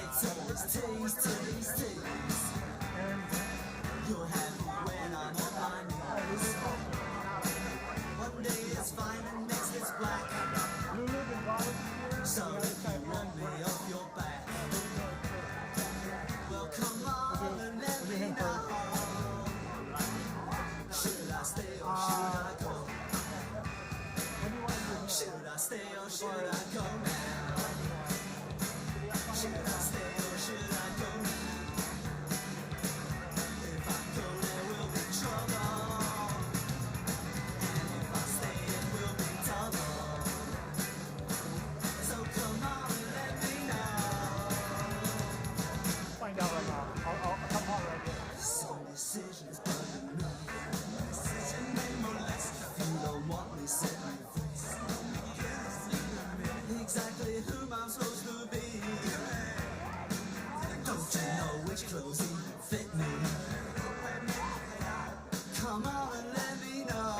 It's always tease, tease, tease. You're happy when I'm on my knees. One day it's fine and next it's black. So if you want me off your back, well come on and let me know. Should I stay or should I go? Should I stay or should I go now? Should I stay or should I go now? If I go there will be trouble, and if I stay it will be double. So come on and let me know. Find out right now. I'll come on right here. Some decisions, but you know. Decision made more less. If you don't want me, set me free. Exactly whom I'm supposed to be. Don't you know which clothes even fit me? Come on and let me know.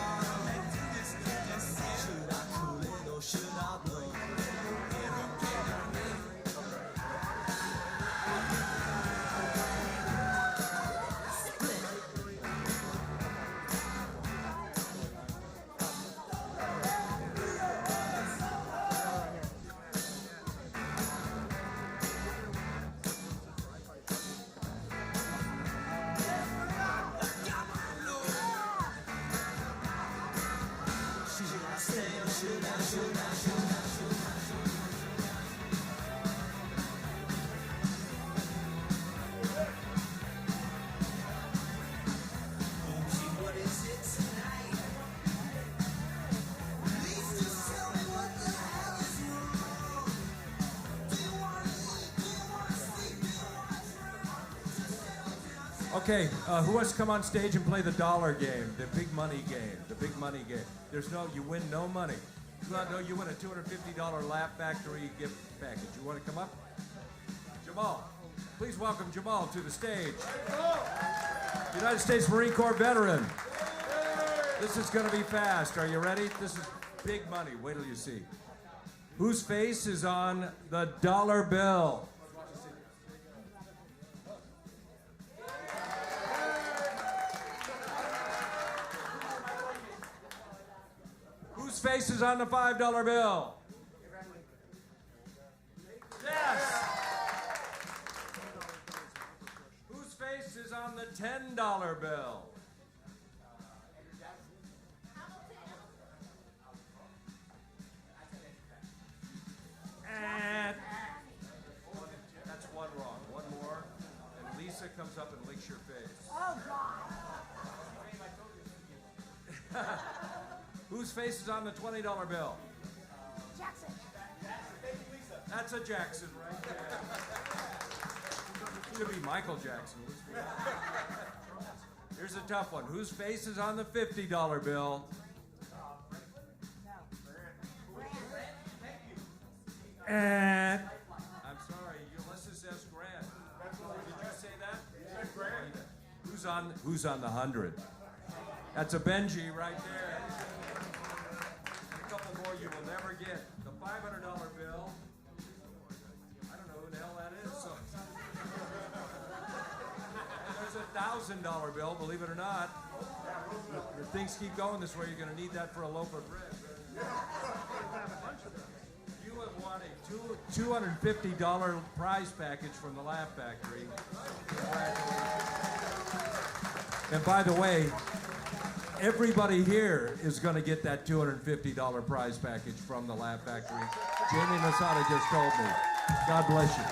Should I cool it or should I blow? Okay, who wants to come on stage and play the dollar game, the big money game, the big money game? You win no money. No, you win a $250 Laugh Factory gift package. You want to come up? Jamal. Please welcome Jamal to the stage. United States Marine Corps veteran. This is going to be fast. Are you ready? This is big money. Wait till you see. Whose face is on the dollar bill? Whose face is on the $5 bill? Yes. Whose face is on the $10 bill? And that's one wrong. One more. And Lisa comes up and licks your face. Oh, God. Whose face is on the $20 bill? Jackson. That's a Jackson right there. Should be Michael Jackson. Here's a tough one. Whose face is on the $50 bill? And I'm sorry, Ulysses S. Grant. Did you say that? Who's on the 100? That's a Benji right there. A couple more you will never get. The $500 bill. I don't know who the hell that is. So. There's a $1,000 bill, believe it or not. If things keep going this way, you're going to need that for a loaf of bread. You have won a $250 prize package from the Laugh Factory. And by the way, everybody here is going to get that $250 prize package from the Laugh Factory. Jamie Masada just told me. God bless you.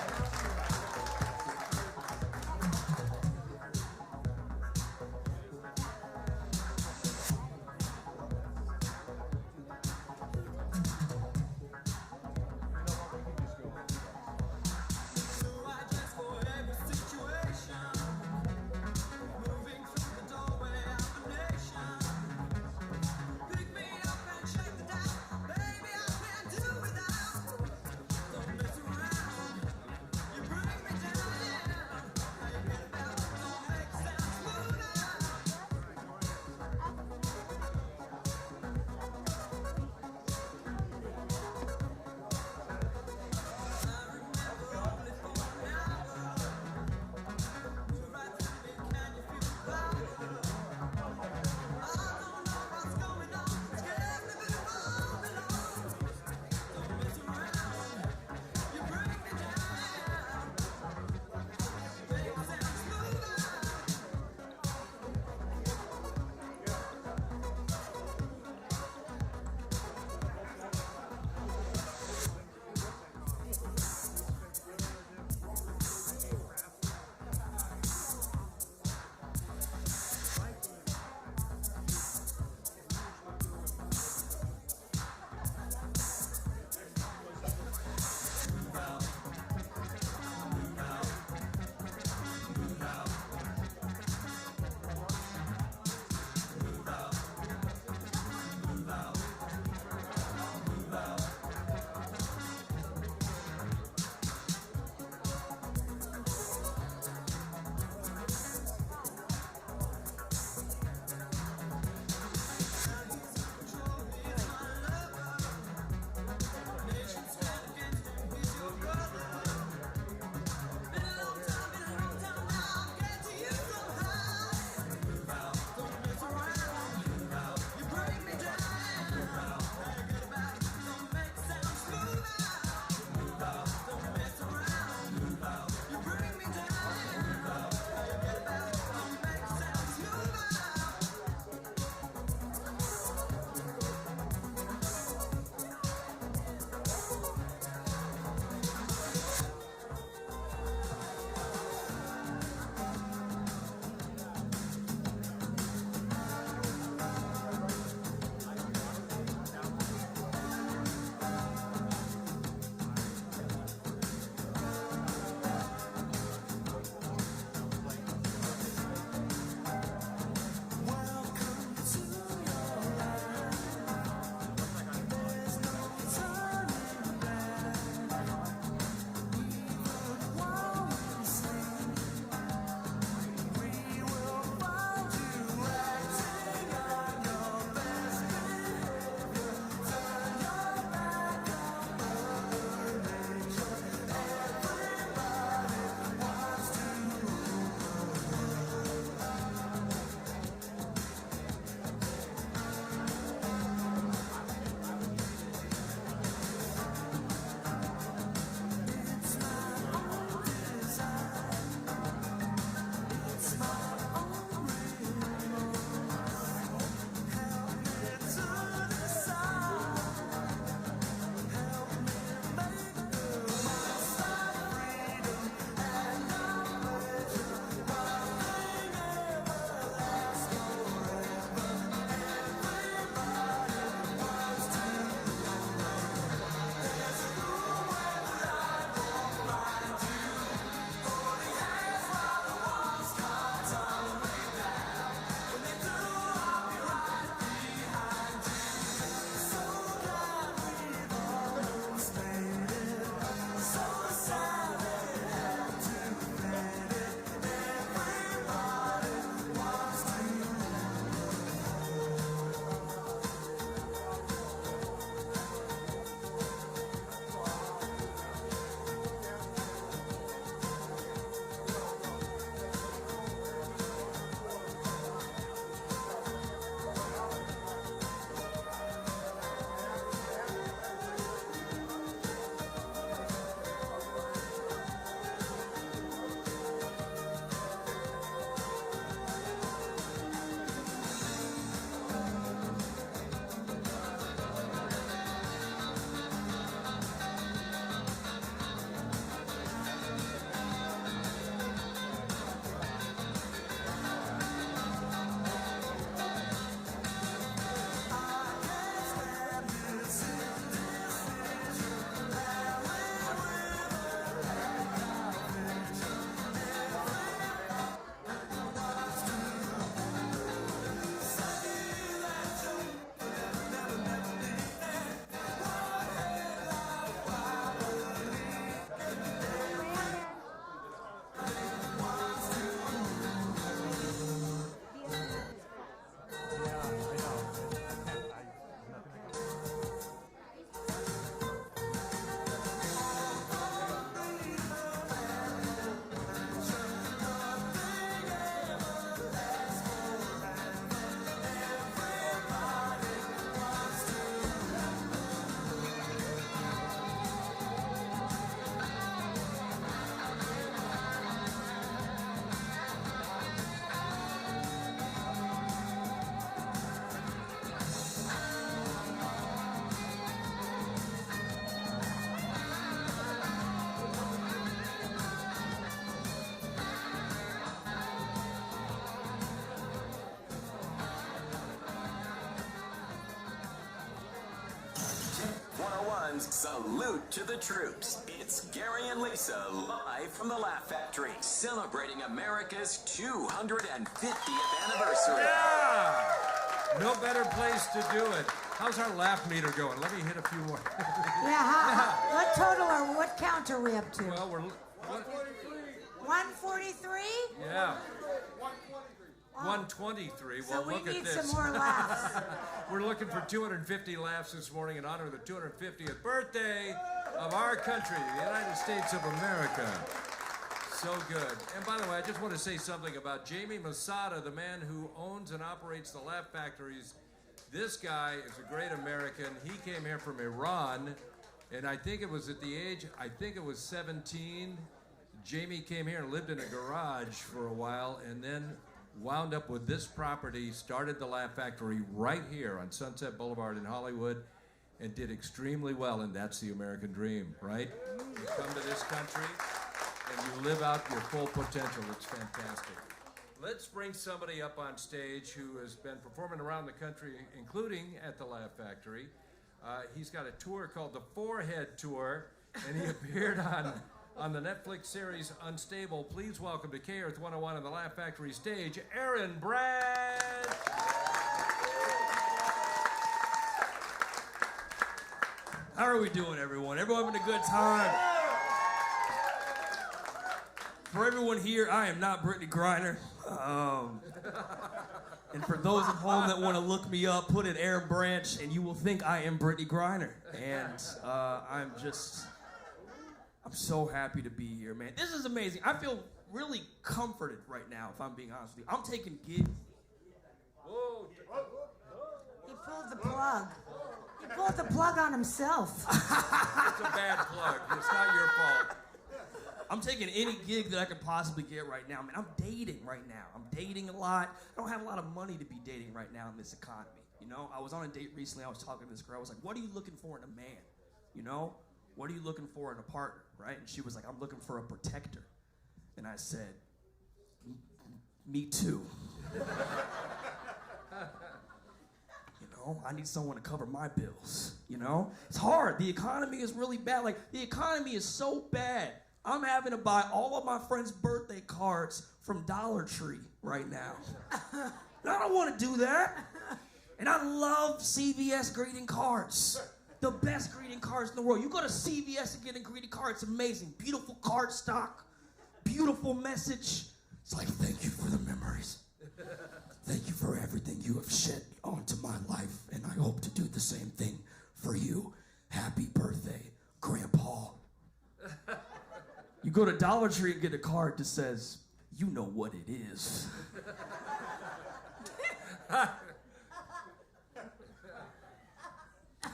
Telethon's Salute to the Troops. It's Gary and Lisa live from the Laugh Factory, celebrating America's 250th anniversary. Yeah! No better place to do it. How's our laugh meter going? Let me hit a few more. What total or what count are we up to? Well, we're... 143? Yeah. 123. So Well, we look need at this. some more laughs. We're looking for 250 laughs this morning in honor of the 250th birthday of our country, the United States of America. So good. And by the way, I just want to say something about Jamie Masada, the man who owns and operates the Laugh Factories. This guy is a great American. He came here from Iran, and I think it was at the age, 17, Jamie came here and lived in a garage for a while, and then wound up with this property, started the Laugh Factory right here on Sunset Boulevard in Hollywood, and did extremely well, and that's the American dream, right? You come to this country, and you live out your full potential. It's fantastic. Let's bring somebody up on stage who has been performing around the country, including at the Laugh Factory. He's got a tour called the Forehead Tour, and he appeared on the Netflix series Unstable. Please welcome to K-Earth 101 on the Laugh Factory stage, Aaron Brandt. How are we doing, everyone? Everyone having a good time? For everyone here, I am not Brittany Griner. And for those at home that want to look me up, put in Aaron Branch, and you will think I am Brittany Griner. And I'm so happy to be here, man. This is amazing. I feel really comforted right now, if I'm being honest with you. I'm taking gigs. Whoa. He pulled the plug. He pulled the plug on himself. It's a bad plug. It's not your fault. I'm taking any gig that I could possibly get right now. Man, I'm dating right now. I'm dating a lot. I don't have a lot of money to be dating right now in this economy. You know, I was on a date recently. I was talking to this girl. I was like, what are you looking for in a man? You know, what are you looking for in a partner, right? And she was like, I'm looking for a protector. And I said, me too. You know, I need someone to cover my bills, you know? It's hard. The economy is really bad. Like, the economy is so bad. I'm having to buy all of my friends' birthday cards from Dollar Tree right now. And I don't want to do that. And I love CVS greeting cards. The best greeting cards in the world. You go to CVS and get a greeting card, it's amazing. Beautiful card stock, beautiful message. It's like, thank you for the memories. Thank you for everything you have shed onto my life, and I hope to do the same thing for you. Happy birthday, Grandpa. You go to Dollar Tree and get a card that says, you know what it is.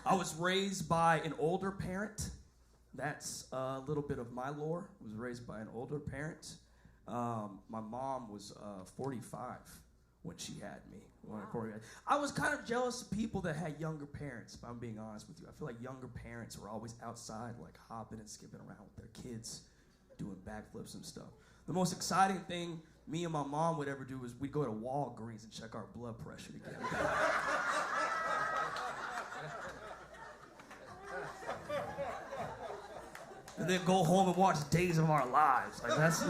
I was raised by an older parent. That's a little bit of my lore. I was raised by an older parent. My mom was 45 when she had me. I was kind of jealous of people that had younger parents, if I'm being honest with you. I feel like younger parents were always outside, like hopping and skipping around with their kids, doing backflips and stuff. The most exciting thing me and my mom would ever do was we'd go to Walgreens and check our blood pressure together. And then go home and watch Days of Our Lives. Like, that's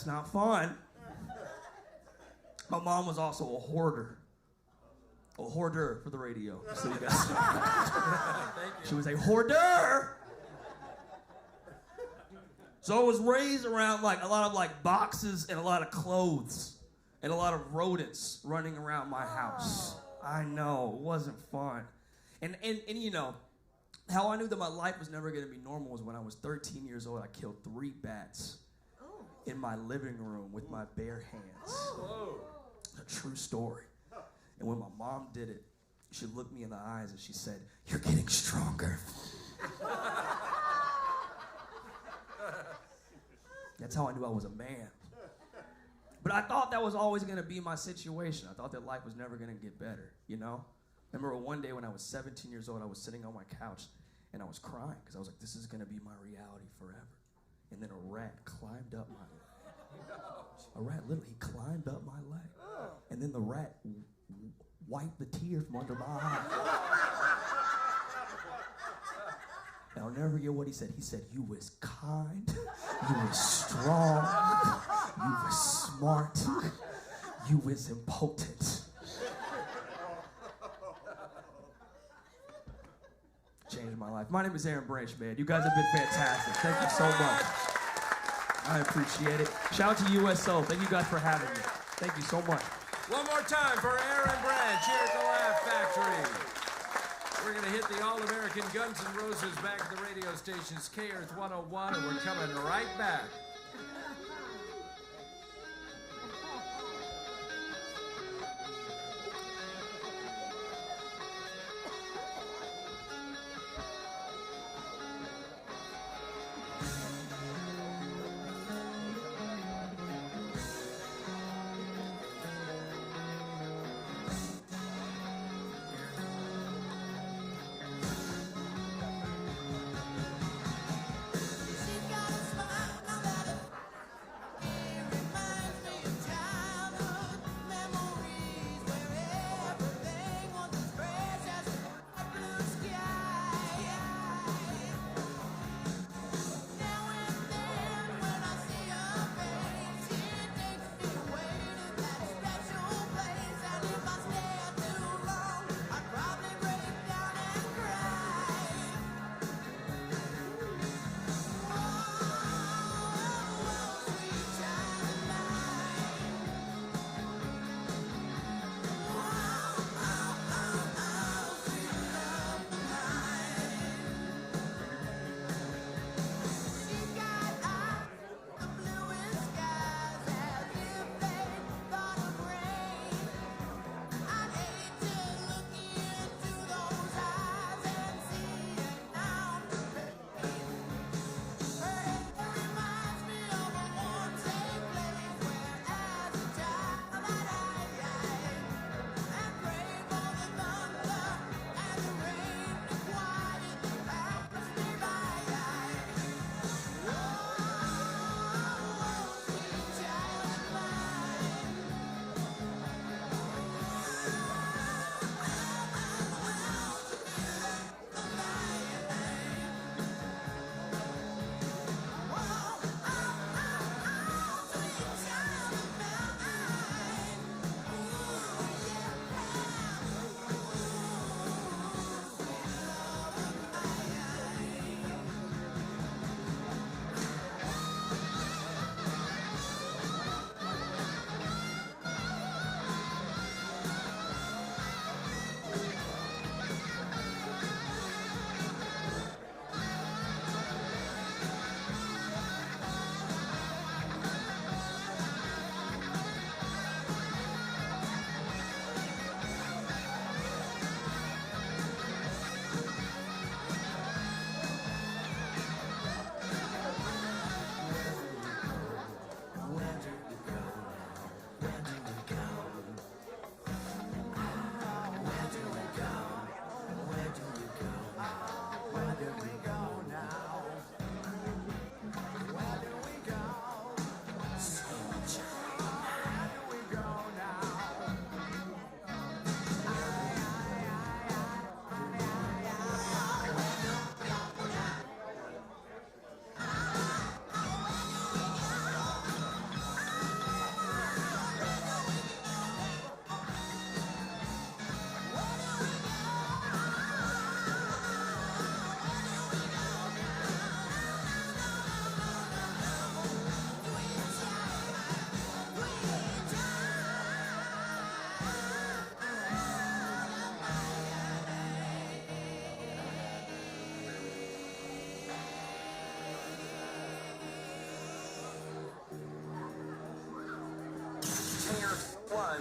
not fun. My mom was also a hoarder. A hoarder for the radio, so you guys. Thank you. She was a hoarder. So I was raised around like a lot of like boxes and a lot of clothes and a lot of rodents running around my house. I know, it wasn't fun. And you know, how I knew that my life was never gonna be normal was when I was 13 years old. I killed 3 bats in my living room with my bare hands. A true story. And when my mom did it, she looked me in the eyes and she said, "You're getting stronger." That's how I knew I was a man. But I thought that was always gonna be my situation. I thought that life was never gonna get better, you know? I remember one day when I was 17 years old, I was sitting on my couch and I was crying because I was like, this is gonna be my reality forever. And then a rat climbed up my leg. A rat literally climbed up my leg. And then the rat wiped the tear from under my eye. And I'll never forget what he said. He said, "You was kind, you was strong, you was smart, you was impotent." Changed my life. My name is Aaron Branch, man. You guys have been fantastic. Thank you so much. I appreciate it. Shout out to USO. Thank you guys for having me. Thank you so much. One more time for Aaron Branch here at the Laugh Factory. We're going to hit the All-American Guns N' Roses back at the radio station's K-Earth 101, and we're coming right back.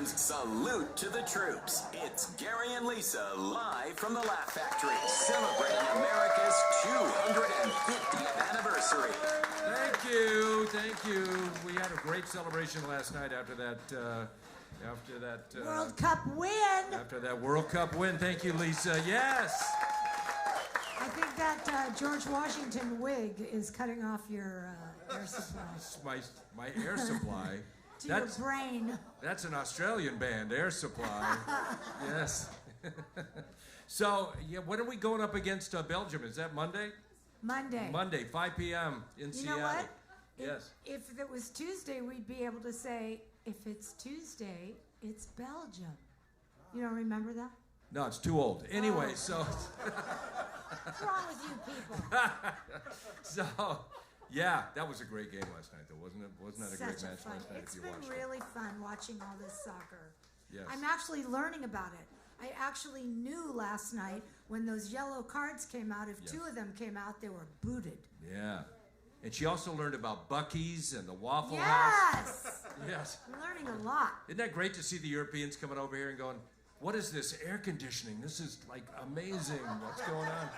Salute to the troops. It's Gary and Lisa live from the Laugh Factory, celebrating America's 250th anniversary. Thank you, thank you. We had a great celebration last night after that World Cup win. After that World Cup win. Thank you, Lisa. Yes. I think that George Washington wig is cutting off your air supply. My air supply. To your brain. That's an Australian band, Air Supply. Yes. So, yeah, when are we going up against Belgium? Is that Monday? Monday. Monday, 5 p.m. in You Seattle. know what? Yes. If it was Tuesday, we'd be able to say, if it's Tuesday, it's Belgium. You don't remember that? No, it's too old. Anyway, so. What's wrong with you people? So, yeah, that was a great game last night, though, wasn't it? Wasn't that a great Such match fun. last night? It's if you been watched really fun watching all this soccer. Yes. I'm actually learning about it. I actually knew last night when those yellow cards came out, if two of them came out, they were booted. Yeah. And she also learned about Buc-ee's and the Waffle House. Yes! Yes. I'm learning a lot. Isn't that great to see the Europeans coming over here and going, what is this air conditioning? This is like amazing. What's going on?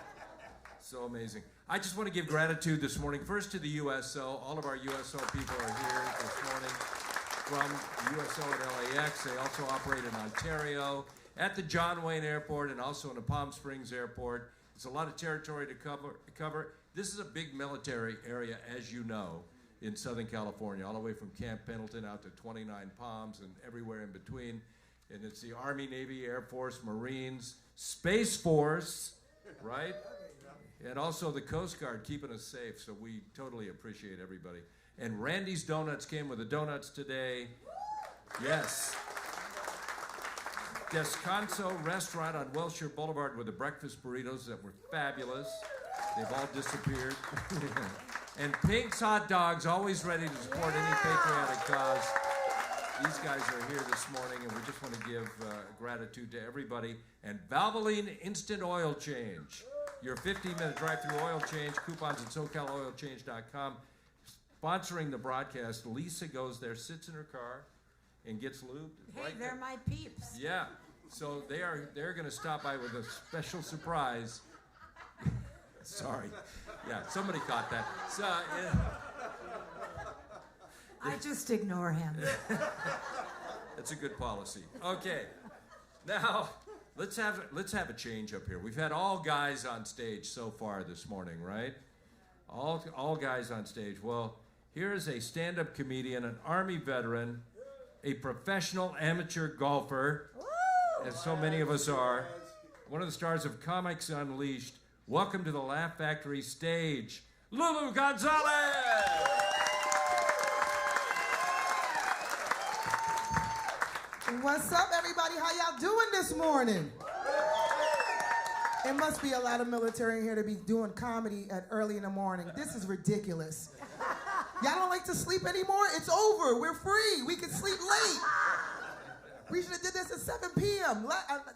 So amazing. I just want to give gratitude this morning, first to the USO. All of our USO people are here this morning from USO at LAX. They also operate in Ontario, at the John Wayne Airport, and also in the Palm Springs Airport. It's a lot of territory to cover. This is a big military area, as you know, in Southern California, all the way from Camp Pendleton out to 29 Palms and everywhere in between. And it's the Army, Navy, Air Force, Marines, Space Force, right? And also the Coast Guard keeping us safe, so we totally appreciate everybody. And Randy's Donuts came with the donuts today. Yes. Descanso Restaurant on Wilshire Boulevard with the breakfast burritos that were fabulous. They've all disappeared. And Pink's Hot Dogs, always ready to support any patriotic cause. These guys are here this morning, and we just want to give gratitude to everybody. And Valvoline Instant Oil Change, your 15-minute drive-through oil change, coupons at SoCalOilChange.com. Sponsoring the broadcast, Lisa goes there, sits in her car, and gets lubed. Hey, right they're there. my peeps. Yeah, so they're going to stop by with a special surprise. Sorry. Yeah, somebody caught that. So, I just ignore him. that's a good policy. Okay, now let's have a change up here. We've had all guys on stage so far this morning, right? All guys on stage. Well, here is a stand-up comedian, an Army veteran, a professional amateur golfer, as so many of us are, one of the stars of Comics Unleashed. Welcome to the Laugh Factory stage, Lulu Gonzalez! What's up, everybody? How y'all doing this morning? It must be a lot of military in here to be doing comedy at early in the morning. This is ridiculous. Y'all don't like to sleep anymore? It's over. We're free. We can sleep late. We should have did this at 7 p.m.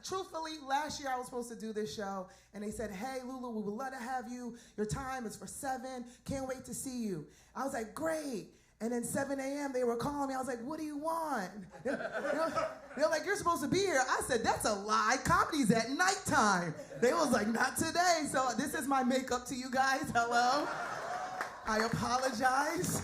Truthfully, last year I was supposed to do this show, and they said, hey, Lulu, we would love to have you. Your time is for 7. Can't wait to see you. I was like, great. And then 7 a.m., they were calling me. I was like, what do you want? They're like, you're supposed to be here. I said, that's a lie. Comedy's at nighttime. They was like, not today. So this is my makeup to you guys. Hello. I apologize.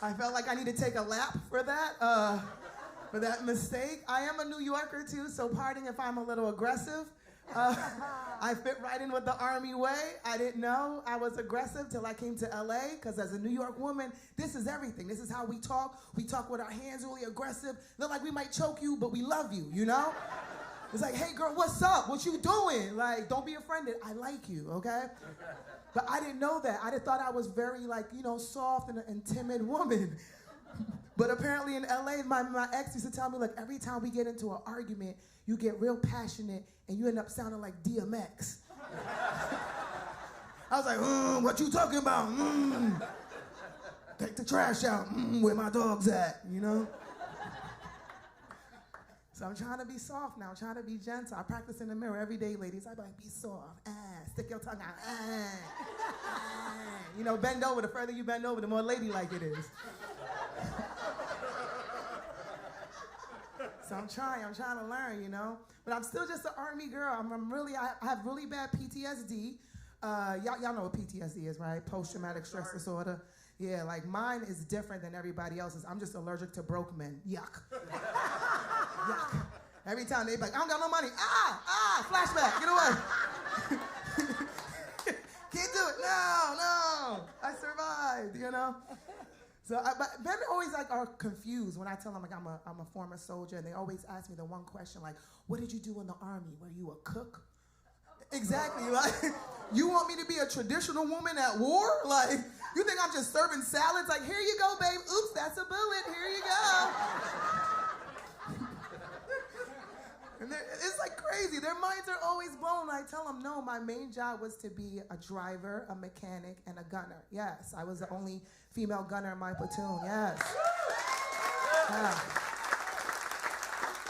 I felt like I need to take a lap for that mistake. I am a New Yorker too, so pardon if I'm a little aggressive. I fit right in with the Army way. I didn't know I was aggressive till I came to LA, because as a New York woman, this is everything. This is how we talk. We talk with our hands really aggressive. Look like we might choke you, but we love you, you know? It's like, hey girl, what's up? What you doing? Like, don't be offended. I like you, okay? But I didn't know that. I thought I was very, like, you know, soft and timid woman. But apparently in LA, my ex used to tell me, look, every time we get into an argument, you get real passionate and you end up sounding like DMX. I was like, what you talking about? Take the trash out. Where my dog's at, you know? So I'm trying to be soft now. I'm trying to be gentle. I practice in the mirror every day, ladies. I'm like, be soft. Stick your tongue out. You know, bend over. The further you bend over, the more ladylike it is. So I'm trying to learn, you know? But I'm still just an Army girl. I have really bad PTSD. Y'all know what PTSD is, right? Post-traumatic stress disorder. Yeah, like mine is different than everybody else's. I'm just allergic to broke men. Yuck. Yuck. Every time they be like, I don't got no money. Flashback, get away. Can't do it. No. I survived, you know? So, but men always like are confused when I tell them like I'm a former soldier, and they always ask me the one question like, "What did you do in the Army? Were you a cook?" Exactly. Like, you want me to be a traditional woman at war? Like, you think I'm just serving salads? Like, here you go, babe. Oops, that's a bullet. Here you go. And it's like crazy. Their minds are always blown. I tell them, no, my main job was to be a driver, a mechanic, and a gunner. Yes, I was the only female gunner in my platoon. Yes. Yeah.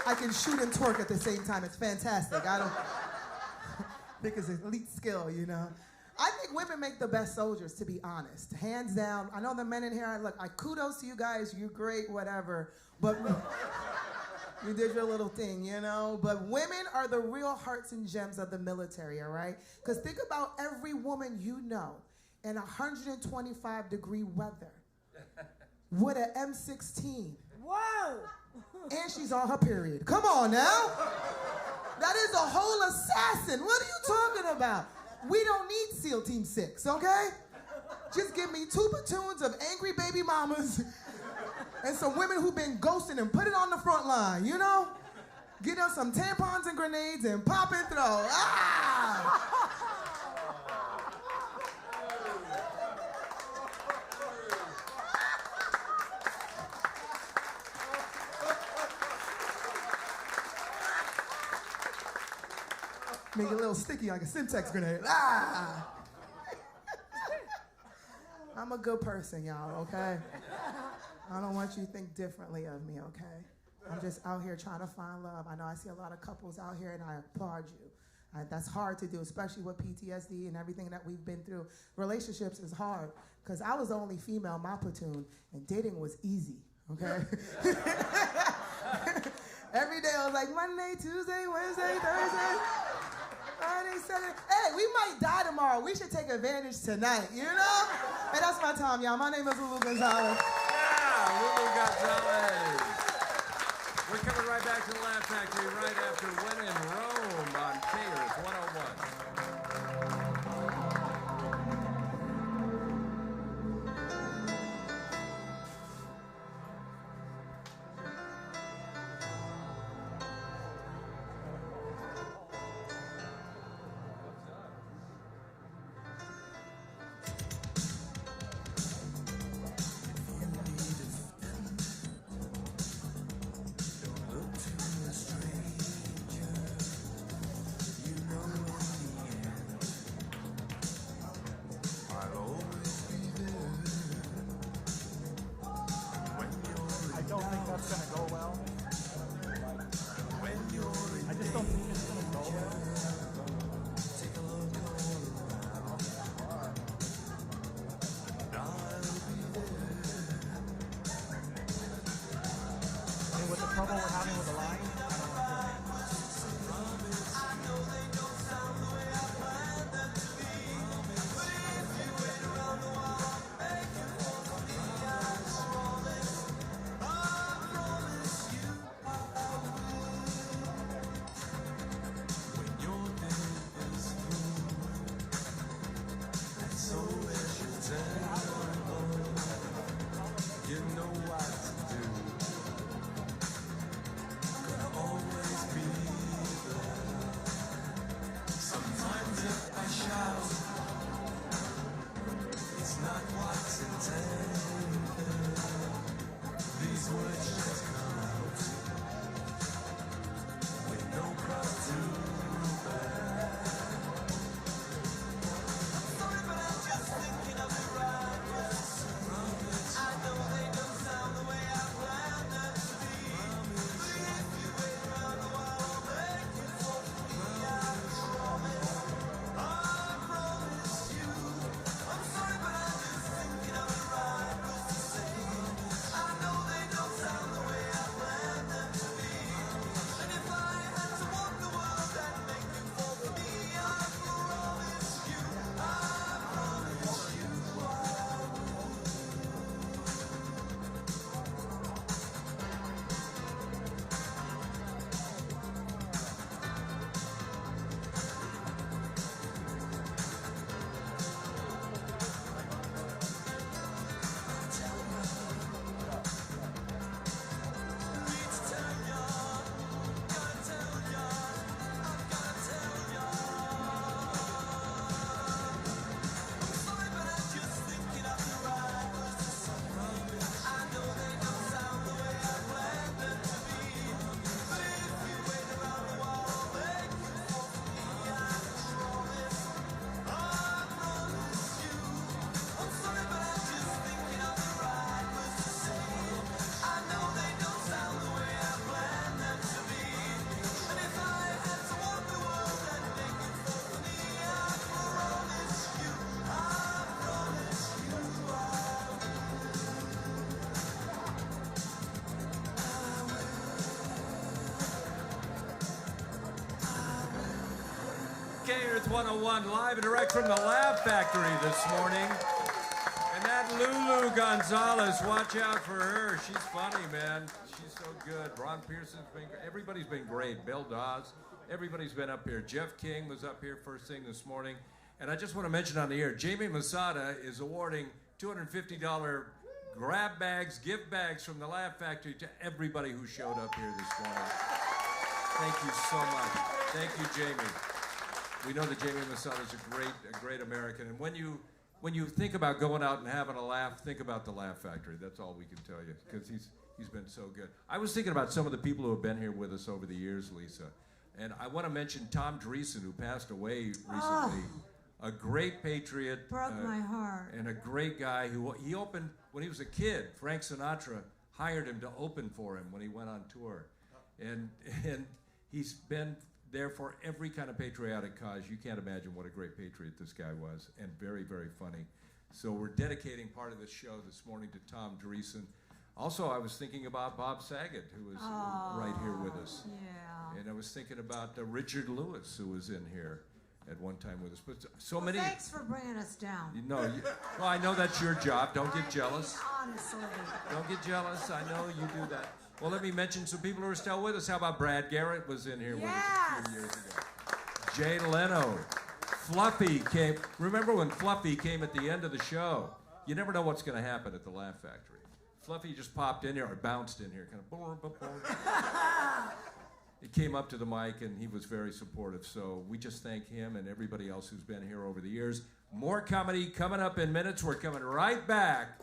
I can shoot and twerk at the same time. It's fantastic. I don't think it's an elite skill, you know. I think women make the best soldiers, to be honest. Hands down. I know the men in here, look, kudos to you guys. You're great, whatever. But you did your little thing, you know? But women are the real hearts and gems of the military, all right? Because think about every woman you know in 125-degree weather with an M16. Whoa! And she's on her period. Come on now. That is a whole assassin. What are you talking about? We don't need SEAL Team 6, okay? Just give me 2 platoons of angry baby mamas and some women who've been ghosting and put it on the front line, you know? Get them some tampons and grenades and pop and throw. Ah! Make it a little sticky like a Simtex grenade. Ah! I'm a good person, y'all, okay? I don't want you to think differently of me, okay? I'm just out here trying to find love. I know I see a lot of couples out here, and I applaud you. That's hard to do, especially with PTSD and everything that we've been through. Relationships is hard, because I was the only female in my platoon, and dating was easy, okay? Every day I was like, Monday, Tuesday, Wednesday, Thursday, Friday, Saturday. Hey, we might die tomorrow. We should take advantage tonight, you know? Hey, that's my time, y'all. My name is Lulu Gonzalez. Yeah, Lulu Gonzalez. We're coming right back to the Laugh Factory right after When in Rome on Kers 101. Truth 101, live and direct from the Laugh Factory this morning. And that Lulu Gonzalez, watch out for her. She's funny, man. She's so good. Ron Pearson's been great. Everybody's been great. Bill Dawes, everybody's been up here. Jeff King was up here first thing this morning. And I just want to mention on the air, Jamie Masada is awarding $250 grab bags, gift bags from the Laugh Factory to everybody who showed up here this morning. Thank you so much. Thank you, Jamie. We know that Jamie Masada is a great American. And when you think about going out and having a laugh, think about the Laugh Factory. That's all we can tell you, because he's been so good. I was thinking about some of the people who have been here with us over the years, Lisa. And I want to mention Tom Dreesen, who passed away recently. A great patriot. Broke my heart. And a great guy who he opened, when he was a kid, Frank Sinatra hired him to open for him when he went on tour. And he's been there for every kind of patriotic cause. You can't imagine what a great patriot this guy was, and very, very funny. So we're dedicating part of this show this morning to Tom Dreesen. Also, I was thinking about Bob Saget, who was right here with us. Yeah. And I was thinking about Richard Lewis, who was in here at one time with us. But so many. Thanks for bringing us down. Well, I know that's your job. Don't get jealous. Honestly. Don't get jealous. I know you do that. Well, let me mention some people who are still with us. How about Brad Garrett was in here with us a few years ago. Jay Leno. Fluffy came. Remember when Fluffy came at the end of the show? You never know what's going to happen at the Laugh Factory. Fluffy just popped in here, or bounced in here, kind of boom, boom, boom. He came up to the mic, and he was very supportive. So we just thank him and everybody else who's been here over the years. More comedy coming up in minutes. We're coming right back.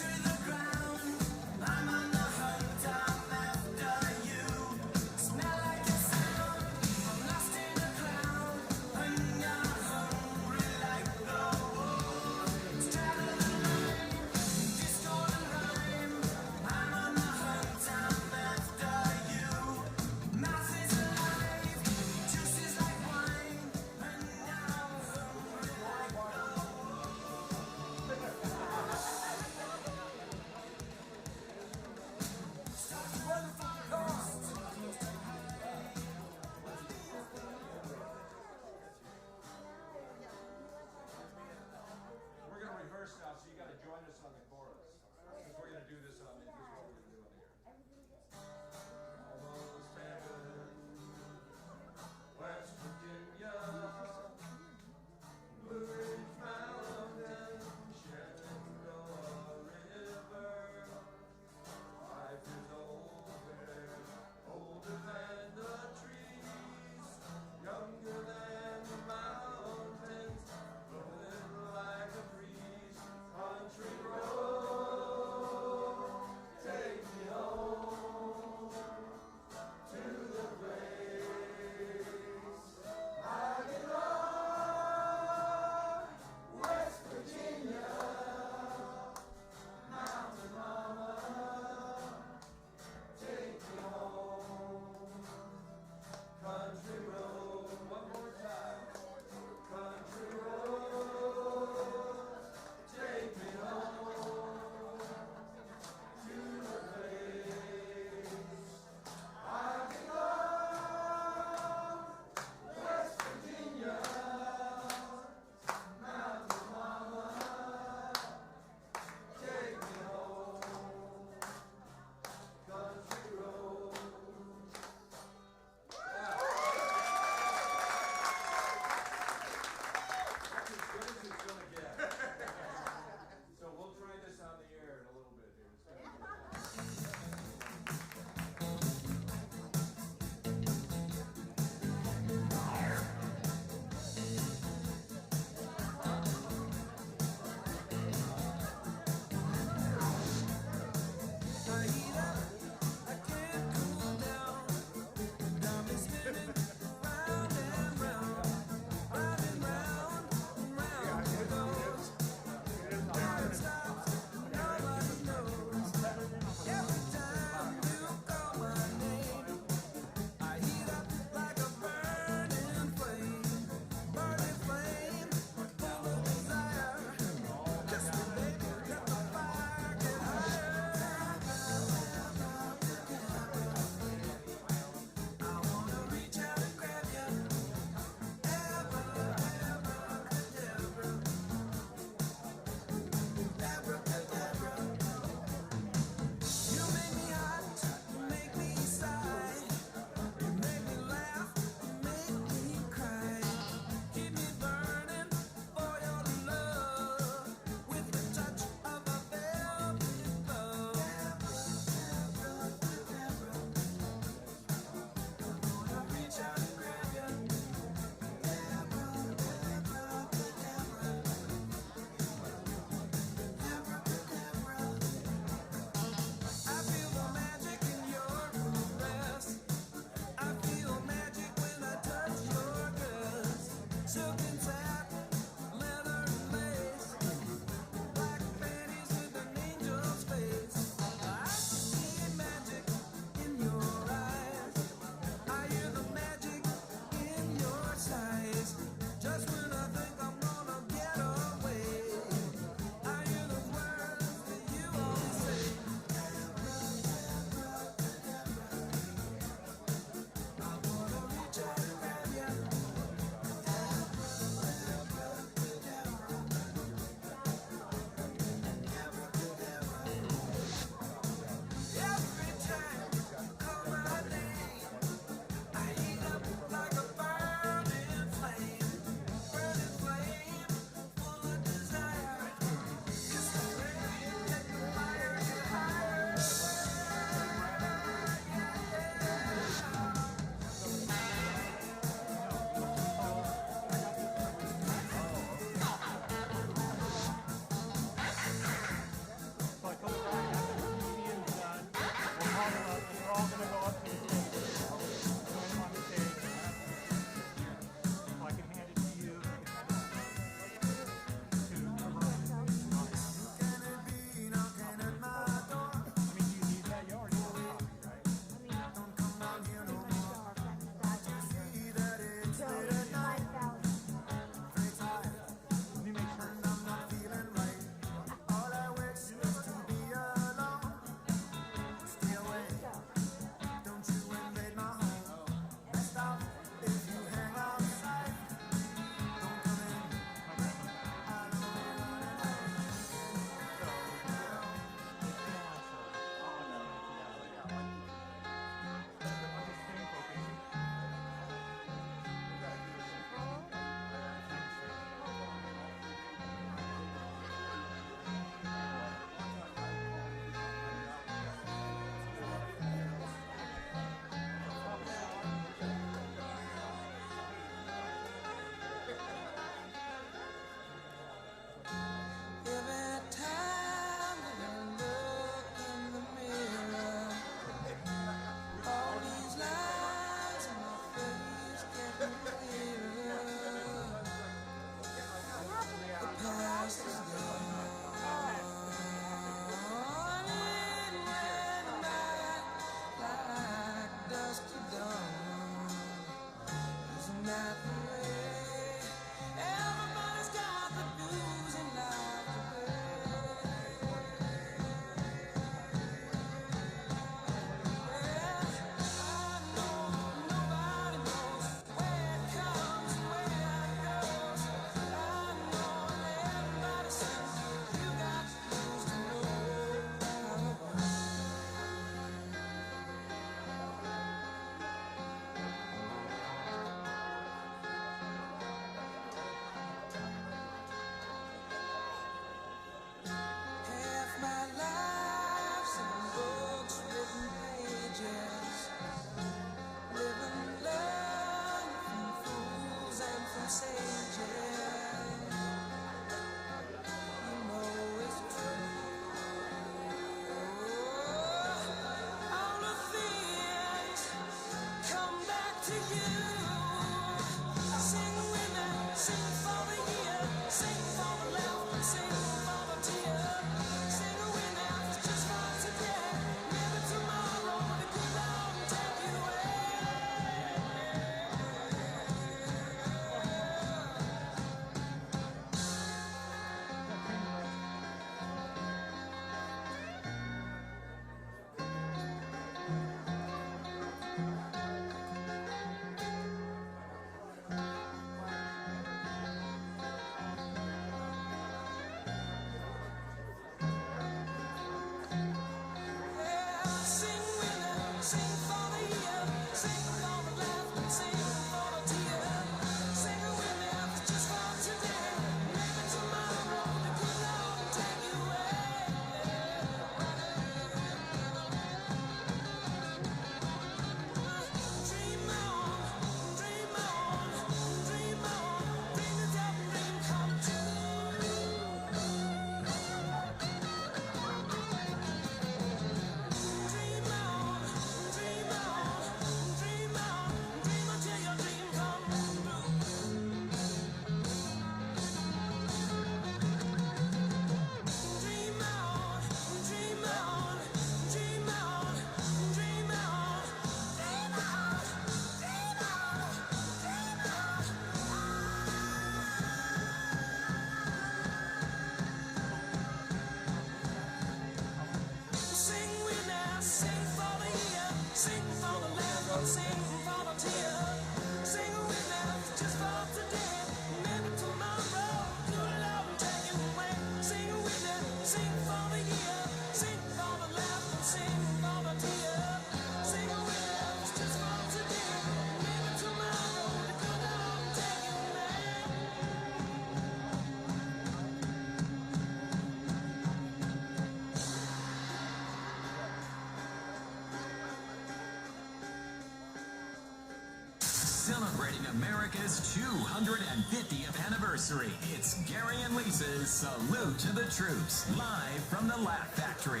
celebrating America's 250th anniversary. It's Gary and Lisa's Salute to the Troops, live from the Laugh Factory.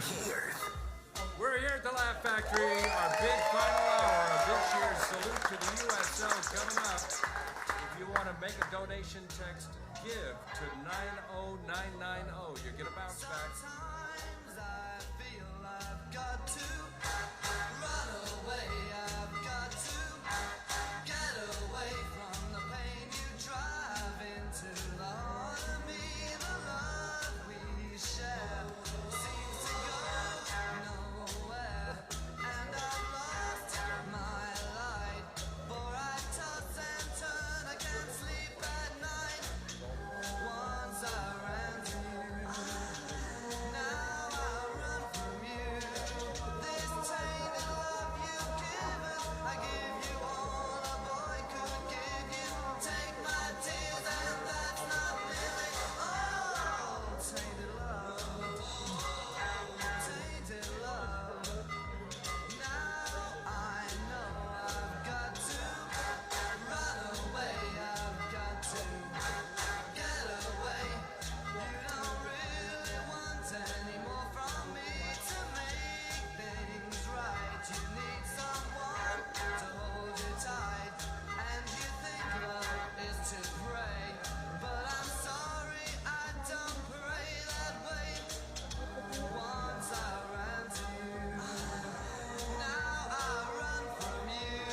We're here at the Laugh Factory, our big final hour of this year's Salute to the USO coming up. If you want to make a donation, text GIVE to 90990. You get a bounce back. Sometimes I feel I've got to run away. I've got to get away from the pain you drive into the heart of me. The love we share seems to go nowhere, and I've lost my light. For I toss and turn, I can't sleep at night. Once I ran to you, now I run from you. This tainted love you've given, I give you all a boy could give you. Take my tears and that's not living. Oh, tainted love, tainted love. Now I know I've got to run away. I've got to get away. You don't really want any more from me to make things right. You need someone to hold you tight, and you think love is to pray. But I'm sorry, I don't pray that way. Once I ran to you, now I run from you.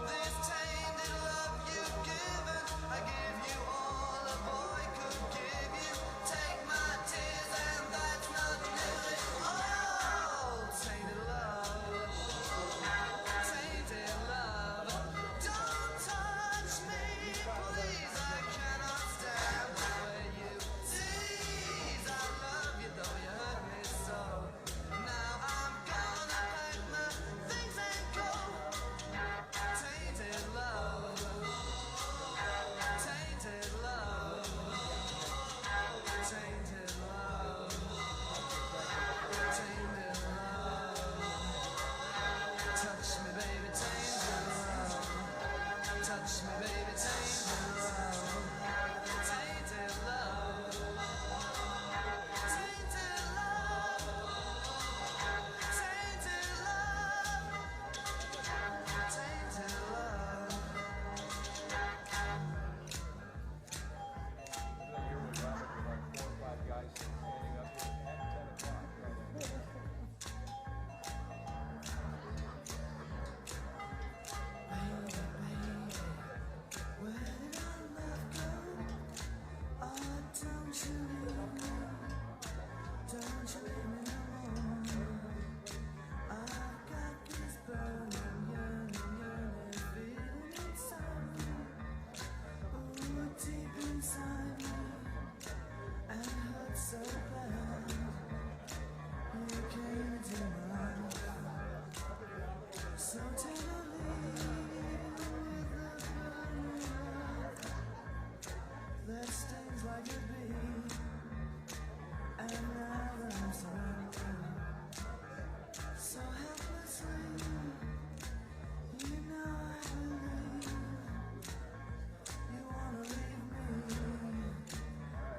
This tainted love you've given, I give you all a boy could give you. Take my tears and that's not living. Oh, tainted love, tainted love. Don't touch me, please. I cannot stand the way you tease. I love you though you hurt me so. Now I'm gonna pack my things and go. Tainted love, tainted love, tainted love, tainted love. Touch me, baby, tainted love. Touch me, baby, tainted love. Tainted love, tainted love, tainted love, tainted love. Where did our love go? Oh, don't you leave me. Don't you leave me no more. I've got this burning, yearning feeling inside me. Ooh, deep inside me. And hurt so bad. You came into my life so tenderly with the burning love that stings like a bee. And now that I'm surrounded so helplessly, you know I believe you wanna leave me.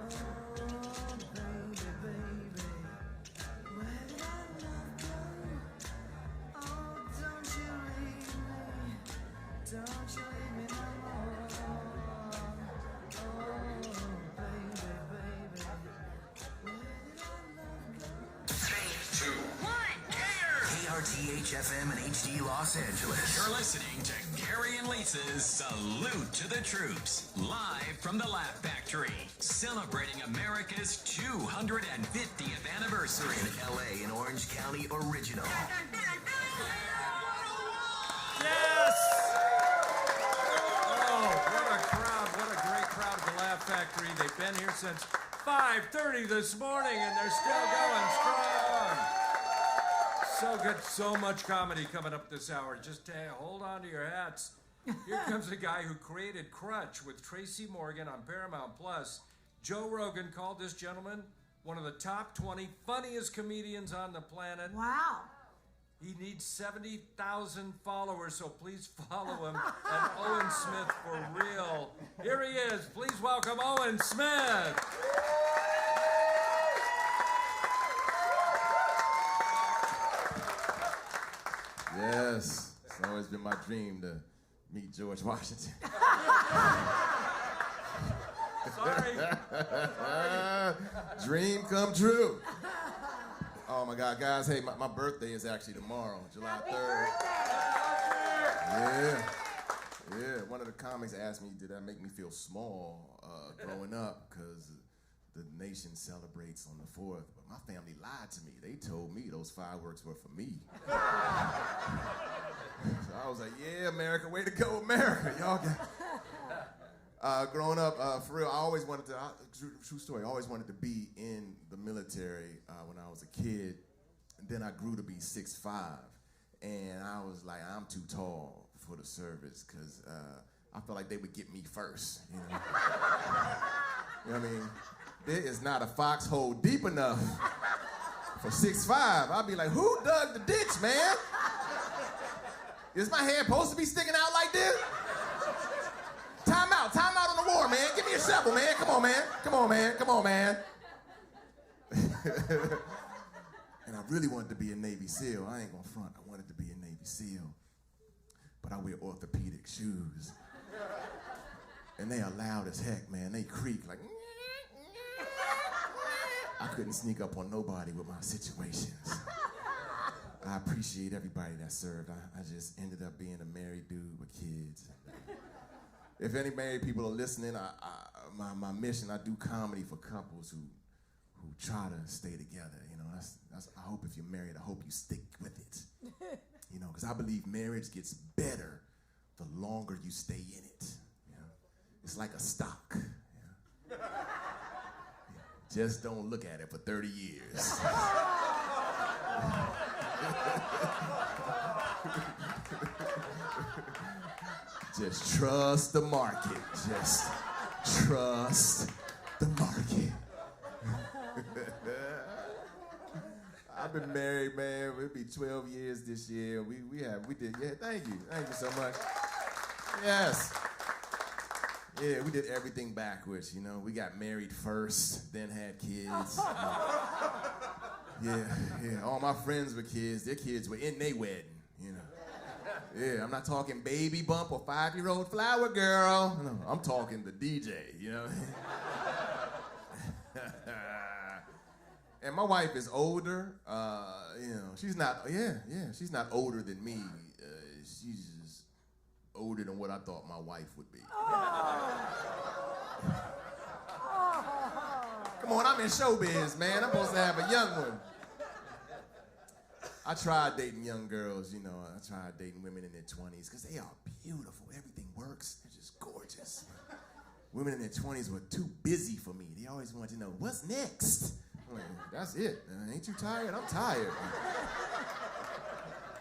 Oh, baby, baby, where did our love go? Oh, don't you leave me, don't you leave me no more. Oh, baby, baby, where did our love go? 3, 2, 1, KRTH FM and HD Los Angeles. You're listening to Gary and Lisa's Salute to the Troops, live from the Laugh Factory, celebrating America's 250th anniversary. An LA and Orange County original. Yes! Oh, what a crowd. What a great crowd at the Laugh Factory. They've been here since 5:30 this morning, and they're still going strong. So good. So much comedy coming up this hour. Just hold on to your hats. Here comes the guy who created Crutch with Tracy Morgan on Paramount Plus. Joe Rogan called this gentleman one of the top 20 funniest comedians on the planet. Wow. He needs 70,000 followers, so please follow him at Owen Smith for real. Here he is. Please welcome Owen Smith. Yes, it's always been my dream to meet George Washington. Sorry. Dream come true. Oh my God, guys, hey, my birthday is actually tomorrow, July 3rd. Yeah, one of the comics asked me, did that make me feel small growing up? Because the nation celebrates on the 4th, but my family lied to me. They told me those fireworks were for me. So I was like, yeah, America, way to go, America. Y'all got... growing up, for real, I always wanted to, true story, I always wanted to be in the military when I was a kid. And then I grew to be 6'5", and I was like, I'm too tall for the service, because I felt like they would get me first, you know? You know what I mean? There is not a foxhole deep enough for 6'5". I'd be like, who dug the ditch, man? Is my head supposed to be sticking out like this? Time out on the war, man. Give me a shovel, man. Come on, man. And I really wanted to be a Navy SEAL. I ain't gonna front. I wanted to be a Navy SEAL. But I wear orthopedic shoes. And they are loud as heck, man. They creak like... I couldn't sneak up on nobody with my situations. I appreciate everybody that served. I just ended up being a married dude with kids. If any married people are listening, my mission, I do comedy for couples who try to stay together. You know, that's I hope if you're married, I hope you stick with it. You know, because I believe marriage gets better the longer you stay in it. You know, it's like a stock. You know? Just don't look at it for 30 years. Just trust the market. Just trust the market. I've been married, man. It'll be 12 years this year. We did. Yeah, thank you so much. Yes. Yeah, we did everything backwards. You know, we got married first, then had kids. Yeah. All my friends were kids. Their kids were in their wedding. You know. Yeah, I'm not talking baby bump or 5-year-old flower girl. No, I'm talking the DJ, you know? And my wife is older. You know, she's not, she's not older than me. She's just older than what I thought my wife would be. Come on, I'm in showbiz, man. I'm supposed to have a young one. I tried dating young girls, you know. I tried dating women in their 20s because they are beautiful. Everything works. They're just gorgeous. Women in their 20s were too busy for me. They always wanted to know, what's next? I'm like, that's it. Ain't you tired? I'm tired.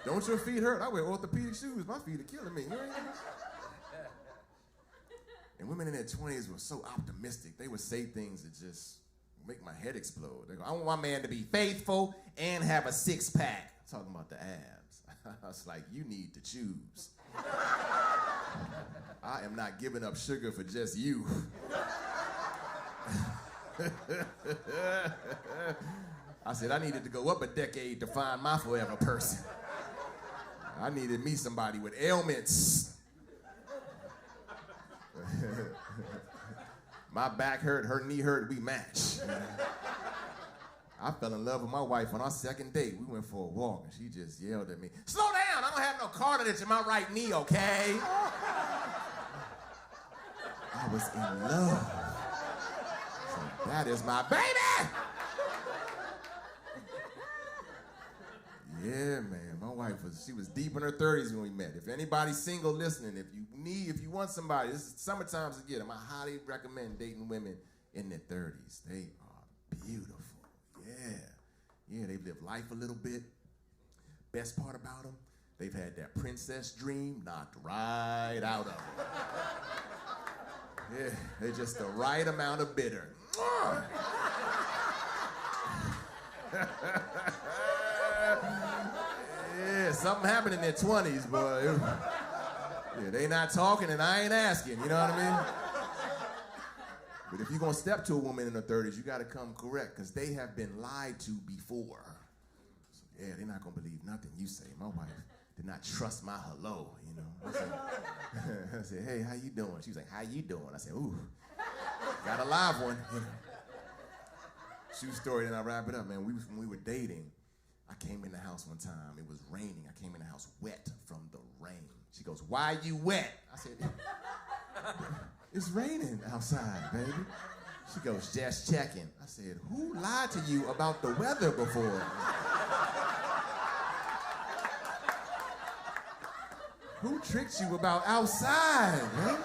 Don't your feet hurt? I wear orthopedic shoes. My feet are killing me. And women in their 20s were so optimistic. They would say things that just make my head explode. They go, I want my man to be faithful and have a six-pack. Talking about the abs. I was like, you need to choose. I am not giving up sugar for just you. I said I needed to go up a decade to find my forever person. I needed me somebody with ailments. My back hurt, her knee hurt, we match. I fell in love with my wife on our second date. We went for a walk, and she just yelled at me, slow down, I don't have no cartilage in my right knee, okay? I was in love. So that is my baby! Yeah, man, my wife she was deep in her 30s when we met. If anybody's single listening, if you want somebody, this is summertime to get them. I highly recommend dating women in their 30s. They are beautiful. Yeah, they've lived life a little bit. Best part about them, they've had that princess dream knocked right out of them. Yeah, they're just the right amount of bitter. Yeah, something happened in their 20s, boy. Yeah, they not talking and I ain't asking, you know what I mean? But if you're gonna step to a woman in her 30s, you gotta come correct, because they have been lied to before. So, yeah, they're not gonna believe nothing you say. My wife did not trust my hello, you know. I said, hey, how you doing? She was like, how you doing? I said, ooh, got a live one. You know. True story, then I wrap it up, man. When we were dating, I came in the house one time. It was raining. I came in the house wet from the rain. She goes, why you wet? I said, it's raining outside, baby. She goes, just checking. I said, who lied to you about the weather before? Who tricked you about outside, man?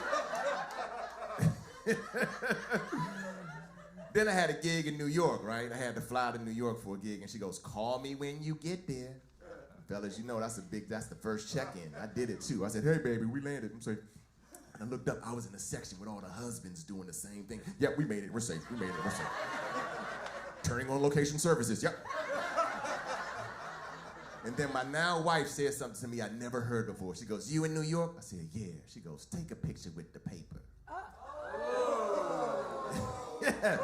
Then I had a gig in New York, right? I had to fly to New York for a gig, and she goes, call me when you get there. Fellas, you know that's the first check-in. I did it too. I said, hey baby, we landed. I'm sorry. And I looked up, I was in a section with all the husbands doing the same thing. Yep, we made it, we're safe, we're safe. Turning on location services, yep. And then my now wife said something to me I never heard before. She goes, you in New York? I said, yeah. She goes, take a picture with the paper. Yeah.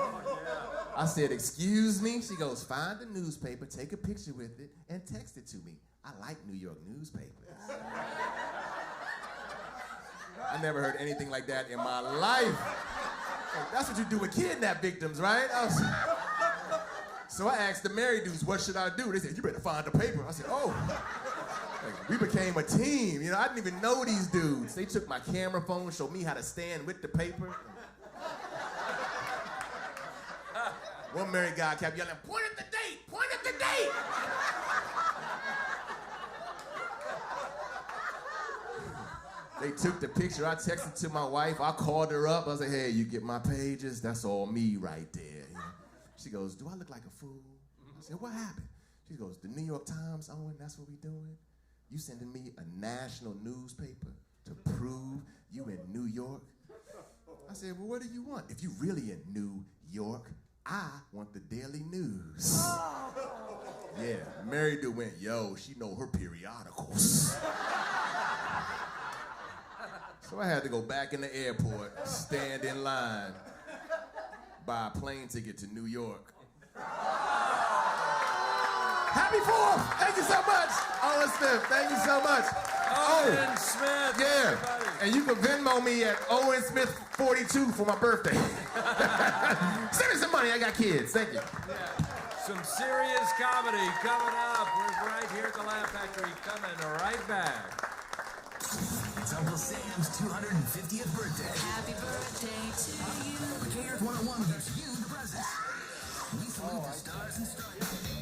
I said, excuse me? She goes, find a newspaper, take a picture with it, and text it to me. I like New York newspapers. I never heard anything like that in my life. That's what you do with kidnap victims, right? So I asked the married dudes, what should I do? They said, you better find the paper. I said, oh. Like, we became a team. You know, I didn't even know these dudes. They took my camera phone, showed me how to stand with the paper. One married guy kept yelling, point at the date, point at the date. They took the picture, I texted to my wife, I called her up, I was like, hey, you get my pages? That's all me right there. You know? She goes, do I look like a fool? I said, what happened? She goes, the New York Times, Owen, that's what we doing? You sending me a national newspaper to prove you in New York? I said, well, what do you want? If you really in New York, I want the Daily News. Yeah, married dude went, yo, she know her periodicals. So I had to go back in the airport, stand in line, buy a plane ticket to New York. Happy 4th! Thank you so much, Owen Smith. Thank you so much. Owen Smith. Yeah, everybody. and you can Venmo me at Owen Smith 42 for my birthday. Send me some money. I got kids. Thank you. Yeah. Some serious comedy coming up. We're right here at the Laugh Factory, coming right back. It's Uncle Sam's 250th birthday. Happy birthday to you. The KRS 101 gives you the presents. We salute the stars and stripes.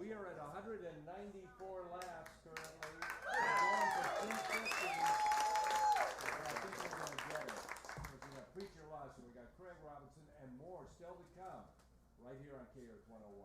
We are at 194 laughs currently. We're going for 350. And I think we're going to get it. Because we got Preacher Lawson, we got Craig Robinson, and more still to come right here on KRS 101.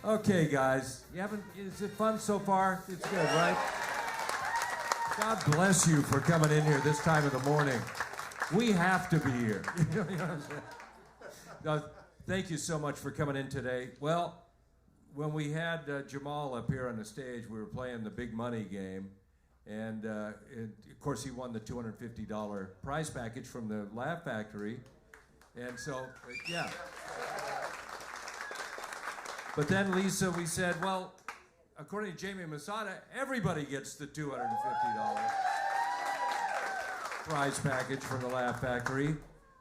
Okay, guys, is it fun so far? It's good, right? God bless you for coming in here this time of the morning. We have to be here. You know what I'm saying? No, thank you so much for coming in today. Well, when we had Jamal up here on the stage, we were playing the big money game. And of course, he won the $250 prize package from the Laugh Factory. And so, yeah. But then, Lisa, we said, well, according to Jamie Masada, everybody gets the $250 prize package from the Laugh Factory.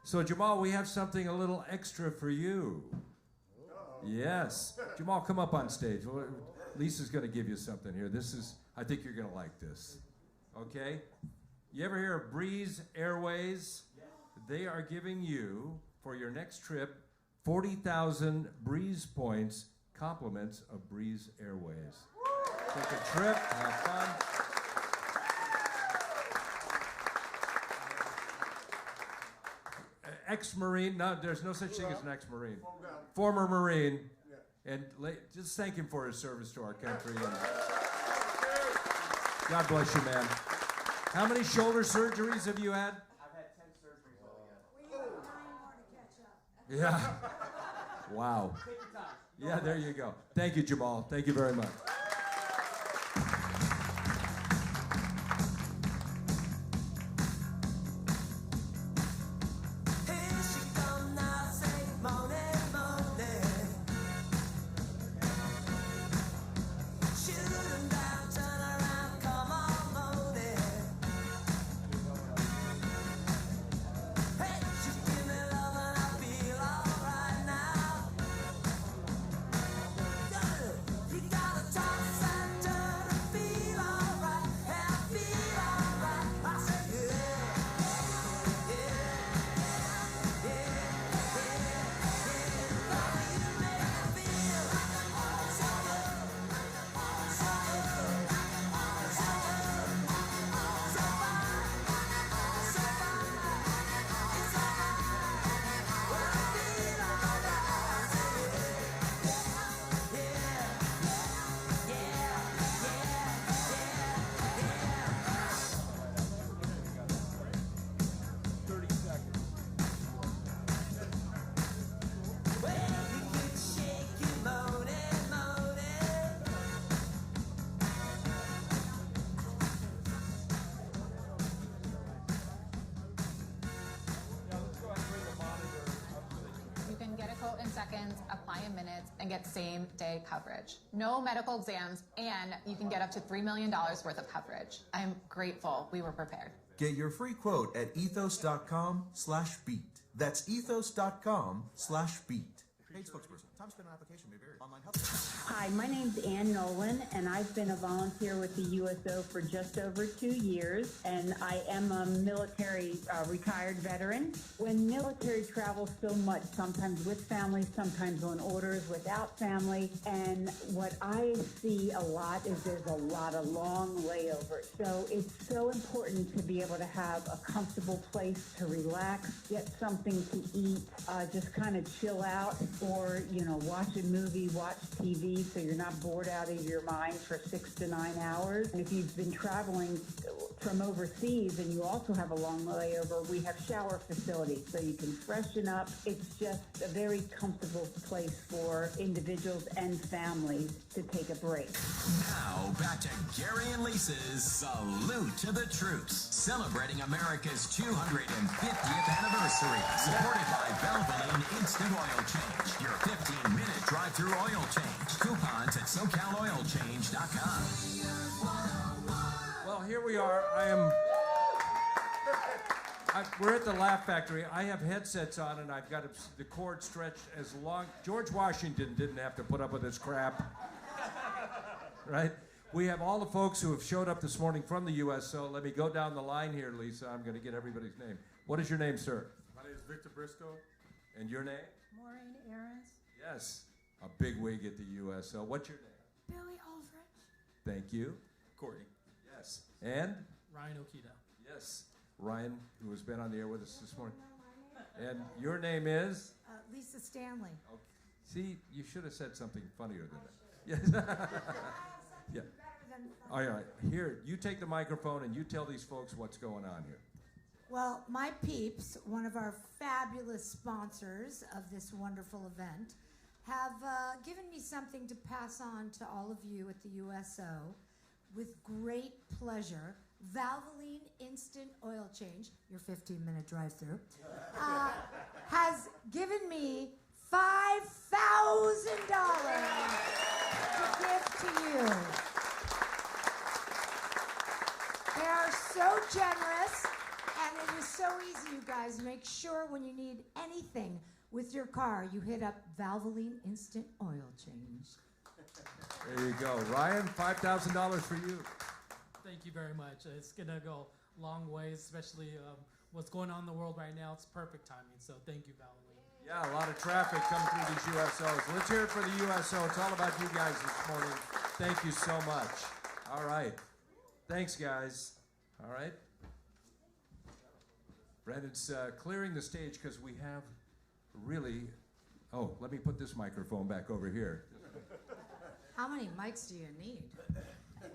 So, Jamal, we have something a little extra for you. Yes. Jamal, come up on stage. Lisa's going to give you something here. I think you're going to like this. Okay? You ever hear of Breeze Airways? They are giving you, for your next trip, 40,000 Breeze points, compliments of Breeze Airways. Take a trip, have fun. Ex-Marine, no, there's no such thing as an ex-Marine. Former Marine, and just thank him for his service to our country. And God bless you, man. How many shoulder surgeries have you had? I've had 10 surgeries altogether. We have 9 more to catch up. Yeah. Wow. Yeah, there you go. Thank you, Jamal. Thank you very much. Apply in minutes, and get same-day coverage. No medical exams, and you can get up to $3 million worth of coverage. I'm grateful we were prepared. Get your free quote at ethos.com/beat. That's ethos.com/beat. Paid spokesperson. Time spent on application may vary. Online health. Hi, my name's Ann Nolan, and I've been a volunteer with the USO for just over 2 years, and I am a military retired veteran. When military travels so much, sometimes with family, sometimes on orders without family, and what I see a lot is there's a lot of long layovers. So it's so important to be able to have a comfortable place to relax, get something to eat, just kind of chill out, or, watch a movie, watch TV, so you're not bored out of your mind for 6 to 9 hours. And if you've been traveling from overseas and you also have a long layover, we have shower facilities so you can freshen up. It's just a very comfortable place for individuals and families to take a break. Now, back to Gary and Lisa's Salute to the Troops, celebrating America's 250th anniversary. Supported by Valvoline Instant Oil Change, your 15-minute drive-through oil change. Coupons at SoCalOilChange.com. Well, here we are. We're at the Laugh Factory. I have headsets on, and I've got the cord stretched as long. George Washington didn't have to put up with this crap, right? We have all the folks who have showed up this morning from the USO. Let me go down the line here, Lisa. I'm going to get everybody's name. What is your name, sir? My name is Victor Briscoe. And your name? Maureen Ahrens. Yes, a big wig at the USO. What's your name? Billy Aldrich. Thank you. Courtney. Yes. And? Ryan Okita. Yes. Ryan, who has been on the air with us this morning. And your name is? Lisa Stanley. Okay. See, you should have said something funnier than that. Yes. Yeah. All right. Here, you take the microphone and you tell these folks what's going on here. Well, my peeps, one of our fabulous sponsors of this wonderful event, have given me something to pass on to all of you at the USO with great pleasure. Valvoline Instant Oil Change, your 15-minute drive-through, has given me $5,000 to give to you. They are so generous, and it is so easy, you guys. Make sure when you need anything with your car, you hit up Valvoline Instant Oil Change. There you go. Ryan, $5,000 for you. Thank you very much. It's going to go a long way, especially what's going on in the world right now. It's perfect timing, so thank you, Valvoline. Yeah, a lot of traffic coming through these USOs. Let's hear it for the USO. It's all about you guys this morning. Thank you so much. All right. Thanks, guys. All right. Brandon's clearing the stage because we have really... Oh, let me put this microphone back over here. How many mics do you need?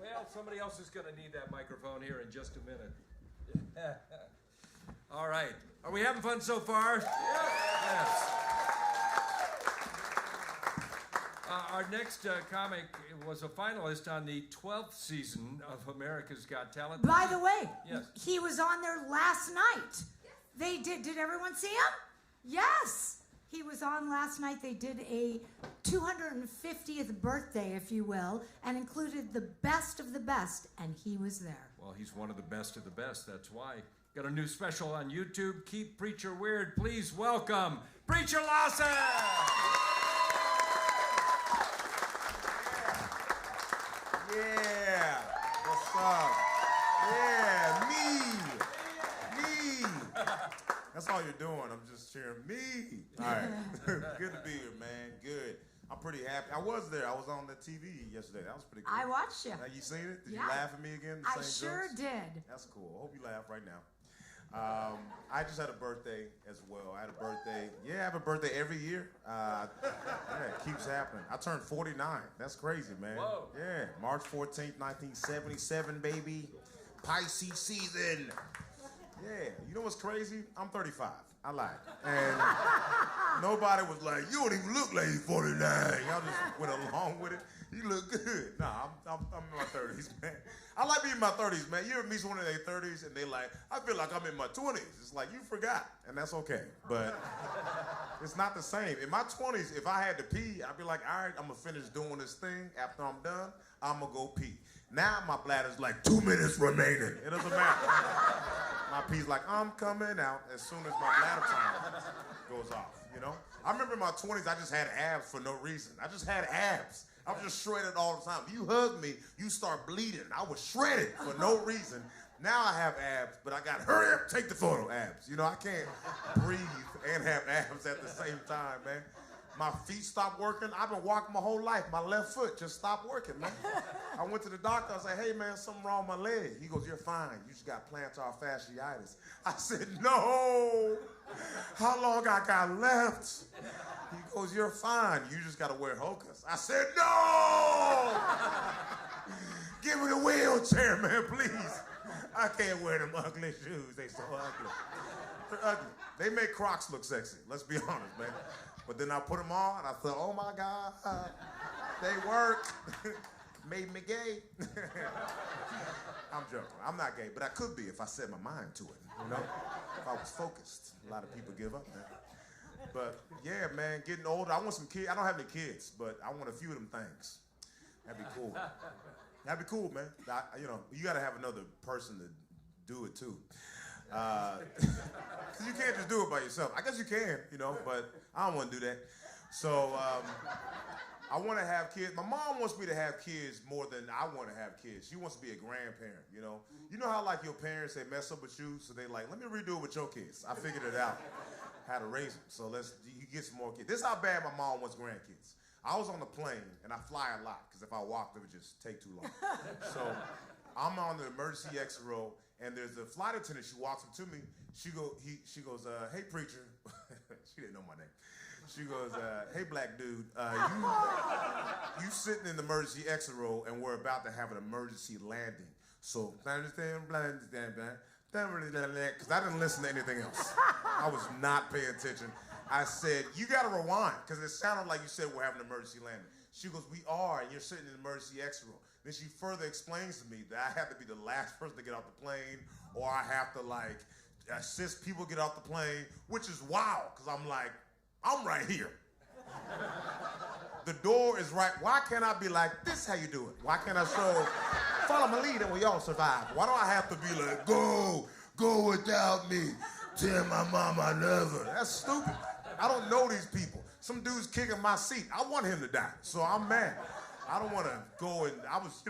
Well, somebody else is going to need that microphone here in just a minute. All right. Are we having fun so far? Yes. Our next comic was a finalist on the 12th season of America's Got Talent. By the way, yes. He was on there last night. They did. Did everyone see him? Yes. He was on last night. They did a 250th birthday, if you will, and included the best of the best, and he was there. Well, he's one of the best of the best. That's why. Got a new special on YouTube. Keep Preacher Weird. Please welcome Preacher Lawson. Yeah. What's up? Yeah, me. That's all you're doing. I'm just cheering me. All right. Good to be here, man. Good. I'm pretty happy. I was there. I was on the TV yesterday. That was pretty cool. I watched you. You seen it? Did Yeah. you laugh at me again? The I same sure jokes? did. That's cool. I hope you laugh right now. I just had a birthday as well. I had a birthday. Yeah, I have a birthday every year. Yeah, it keeps happening. I turned 49. That's crazy, man. Whoa. Yeah, March 14th, 1977, baby. Pisces season. Yeah, you know what's crazy? I'm 35. I lied. And nobody was like, you don't even look like you're 49. Y'all just went along with it. You look good. Nah, I'm in my 30s, man. I like being in my 30s, man. You ever meet someone in their 30s and they like, I feel like I'm in my 20s. It's like, you forgot, and that's okay. But it's not the same. In my 20s, if I had to pee, I'd be like, all right, I'm going to finish doing this thing. After I'm done, I'm going to go pee. Now my bladder's like 2 minutes remaining. It doesn't matter. My pee's like, I'm coming out as soon as my bladder time goes off. you know? I remember in my 20s, I just had abs for no reason. I just had abs. I was just shredded all the time. You hug me, you start bleeding. I was shredded for no reason. Now I have abs, but I got hurry up, take the photo abs. You know, I can't breathe and have abs at the same time, man. My feet stopped working. I've been walking my whole life. My left foot just stopped working, man. I went to the doctor. I said, hey, man, something wrong with my leg. He goes, you're fine. You just got plantar fasciitis. I said, no. How long I got left? He goes, you're fine. You just got to wear Hokas. I said, no. Give me the wheelchair, man, please. I can't wear them ugly shoes. They so ugly. They're ugly. They make Crocs look sexy. Let's be honest, man. But then I put them on, and I thought, oh my God, they work. Made me gay. I'm joking. I'm not gay, but I could be if I set my mind to it, you know? If I was focused. A lot of people give up, man. But yeah, man, getting older. I want some kids. I don't have any kids, but I want a few of them things. That'd be cool. That'd be cool, man. You know, you gotta have another person to do it too. Cause you can't just do it by yourself. I guess you can, you know, but I don't want to do that. So I want to have kids. My mom wants me to have kids more than I want to have kids. She wants to be a grandparent, you know. You know how like your parents, they mess up with you, so they like, let me redo it with your kids. I figured it out, how to raise them. So you get some more kids. This is how bad my mom wants grandkids. I was on the plane, and I fly a lot, because if I walked, it would just take too long. So I'm on the emergency exit row, and there's a flight attendant. She walks up to me. She goes, hey, preacher. She didn't know my name. She goes, hey, black dude, you sitting in the emergency exit row, and we're about to have an emergency landing. So, because I didn't listen to anything else. I was not paying attention. I said, you got to rewind, because it sounded like you said we're having an emergency landing. She goes, we are, and you're sitting in the emergency exit row. Then she further explains to me that I have to be the last person to get off the plane, or I have to, like, assist people get off the plane, which is wild, because I'm like, I'm right here. The door is right. Why can't I be like, this how you do it? Why can't I follow my lead and we all survive? Why do I have to be like, go without me, tell my mom I love her? That's stupid. I don't know these people. Some dude's kicking my seat. I want him to die, so I'm mad. I don't want to go and, I was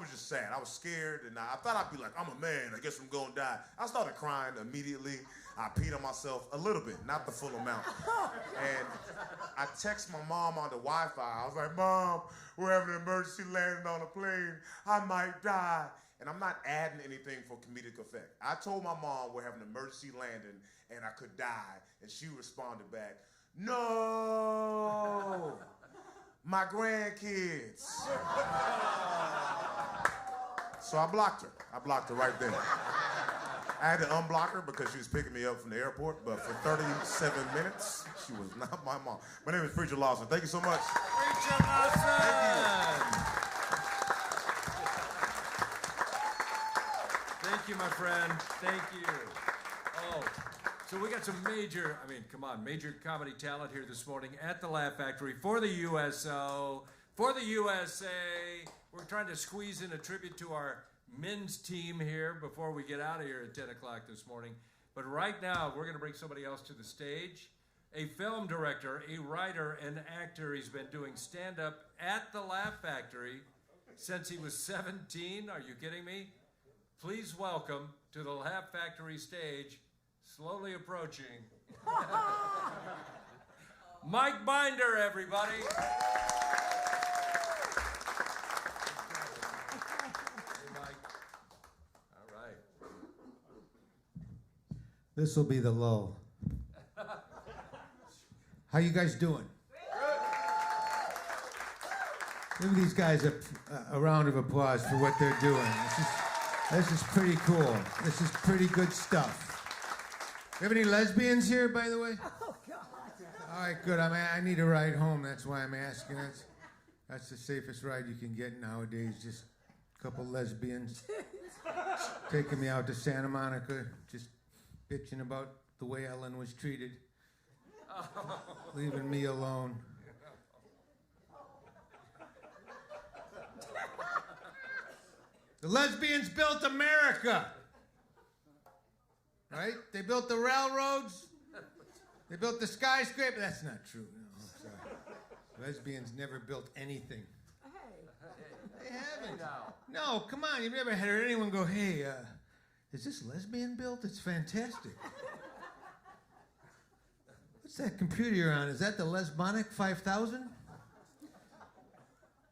just sad. I was scared, and I thought I'd be like, I'm a man, I guess I'm going to die. I started crying immediately. I peed on myself a little bit, not the full amount. And I text my mom on the Wi-Fi. I was like, Mom, we're having an emergency landing on a plane. I might die. And I'm not adding anything for comedic effect. I told my mom we're having an emergency landing and I could die. And she responded back, no, my grandkids. So I blocked her. I blocked her right there. I had to unblock her because she was picking me up from the airport, but for 37 minutes, she was not my mom. My name is Preacher Lawson. Thank you so much. Preacher Lawson! Thank you, my friend. Thank you. Oh, so we got some major comedy talent here this morning at the Laugh Factory for the USO, for the USA. We're trying to squeeze in a tribute to our men's team here before we get out of here at 10 o'clock this morning. But right now, we're going to bring somebody else to the stage. A film director, a writer, and actor. He's been doing stand-up at the Laugh Factory since he was 17. Are you kidding me? Please welcome to the Laugh Factory stage, slowly approaching, Mike Binder, everybody. This will be the low. How you guys doing? Give these guys a round of applause for what they're doing. This is pretty cool. This is pretty good stuff. You have any lesbians here, by the way? Oh, God. All right, good. I need a ride home. That's why I'm asking. That's the safest ride you can get nowadays. Just a couple lesbians taking me out to Santa Monica, just bitching about the way Ellen was treated, leaving me alone. The lesbians built America, right? They built the railroads. They built the skyscraper. That's not true. No, I'm sorry. Lesbians never built anything. They haven't. No, come on. You've never heard anyone go, hey, is this lesbian built? It's fantastic. What's that computer you're on? Is that the Lesbonic 5000?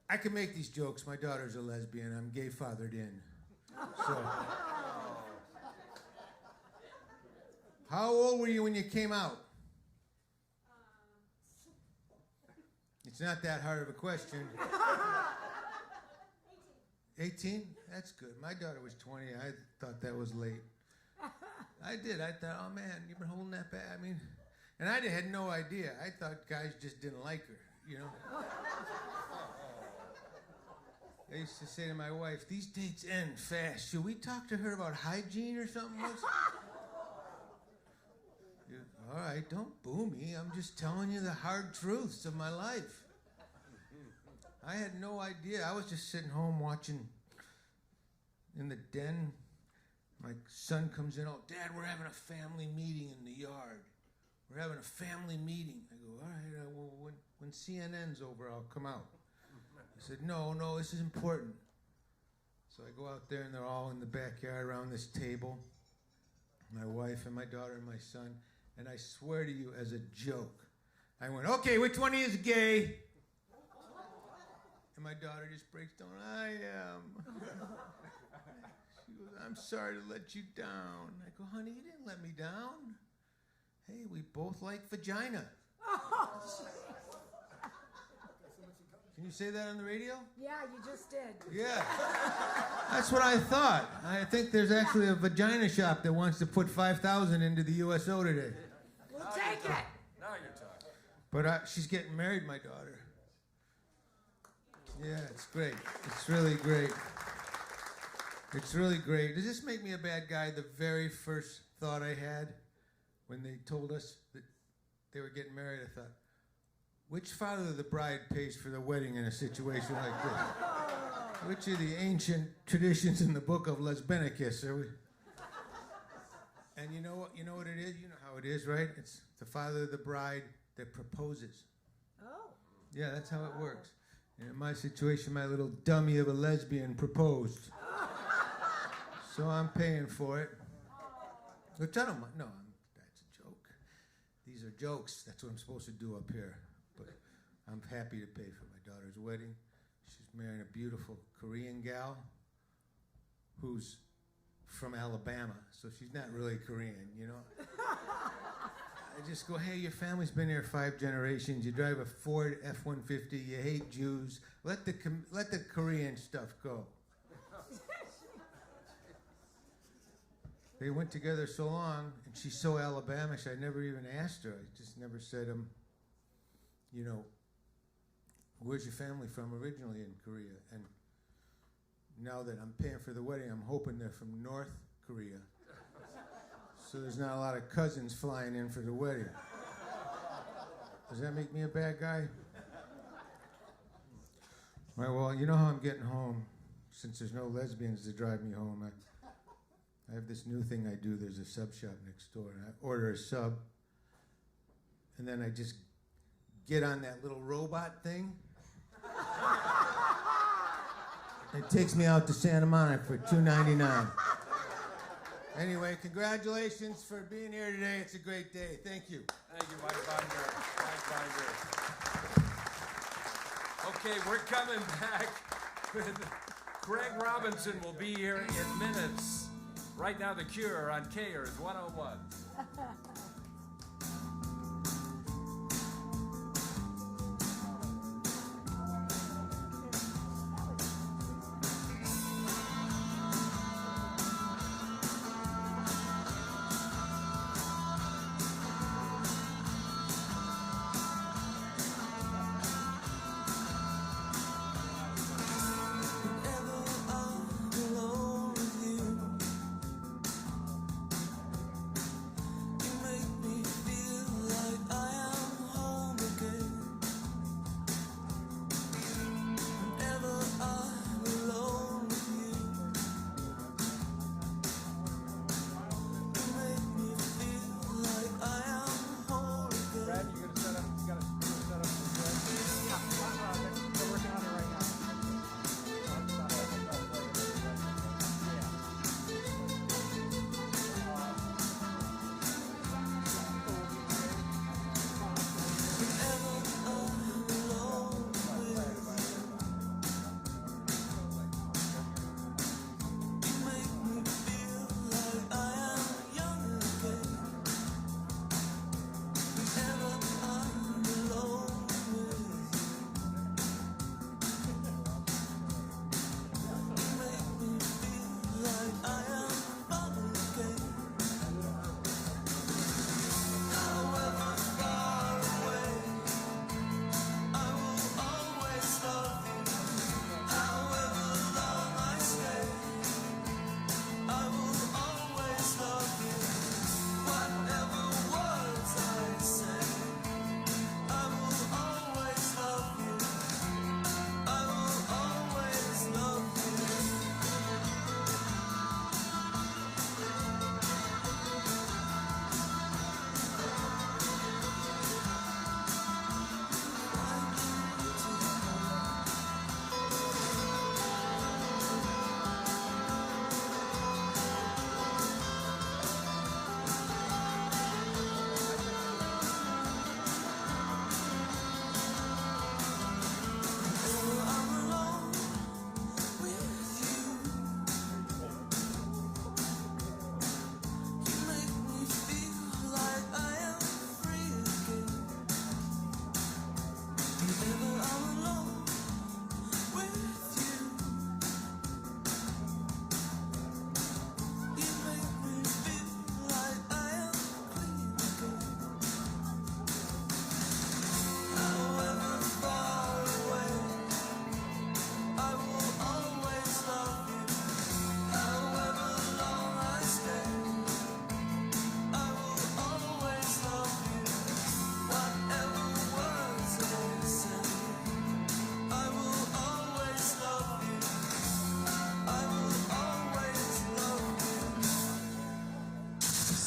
I can make these jokes. My daughter's a lesbian. I'm gay fathered in. So. How old were you when you came out? It's not that hard of a question. 18? That's good. My daughter was 20. I thought that was late. I did. I thought, oh man, you've been holding that back. I mean, and I had no idea. I thought guys just didn't like her, you know? I used to say to my wife, these dates end fast. Should we talk to her about hygiene or something? All right, don't boo me. I'm just telling you the hard truths of my life. I had no idea. I was just sitting home watching in the den. My son comes in, oh, Dad, we're having a family meeting in the yard. We're having a family meeting. I go, all right, well, when CNN's over, I'll come out. He said, no, this is important. So I go out there, and they're all in the backyard around this table. My wife and my daughter and my son. And I swear to you, as a joke, I went, okay, which one is gay? And my daughter just breaks down, I am. She goes, I'm sorry to let you down. I go, honey, you didn't let me down. Hey, we both like vagina. Can you say that on the radio? Yeah, you just did. Yeah. That's what I thought. I think there's actually a vagina shop that wants to put 5,000 into the USO today. We'll take it. Now you're talking. But she's getting married, my daughter. Yeah, it's great. It's really great. It's really great. Does this make me a bad guy? The very first thought I had when they told us that they were getting married, I thought, which father of the bride pays for the wedding in a situation like this? Which are the ancient traditions in the book of Lesbinicus? Are we? And you know what it is? You know how it is, right? It's the father of the bride that proposes. Oh. Yeah, that's how it works. And in my situation, my little dummy of a lesbian proposed. So I'm paying for it. Which I don't mind. No, that's a joke. These are jokes. That's what I'm supposed to do up here. But I'm happy to pay for my daughter's wedding. She's marrying a beautiful Korean gal who's from Alabama, so she's not really Korean, you know? I just go, hey, your family's been here 5 generations. You drive a Ford F-150. You hate Jews. Let the Korean stuff go. They went together so long, and she's so Alabamish, I never even asked her. I just never said, you know, where's your family from originally in Korea? And now that I'm paying for the wedding, I'm hoping they're from North Korea. So there's not a lot of cousins flying in for the wedding. Does that make me a bad guy? All right, well, you know how I'm getting home. Since there's no lesbians to drive me home, I have this new thing I do. There's a sub shop next door, and I order a sub, and then I just get on that little robot thing. It takes me out to Santa Monica for $2.99. Anyway, congratulations for being here today. It's a great day. Thank you. Thank you, Mike Binder. Mike Binder. Okay, we're coming back with Greg Robinson will be here in minutes. Right now, The Cure on Kers 101. You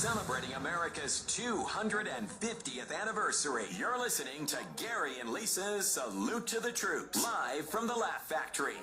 celebrating America's 250th anniversary. You're listening to Gary and Lisa's Salute to the Troops, live from the Laugh Factory.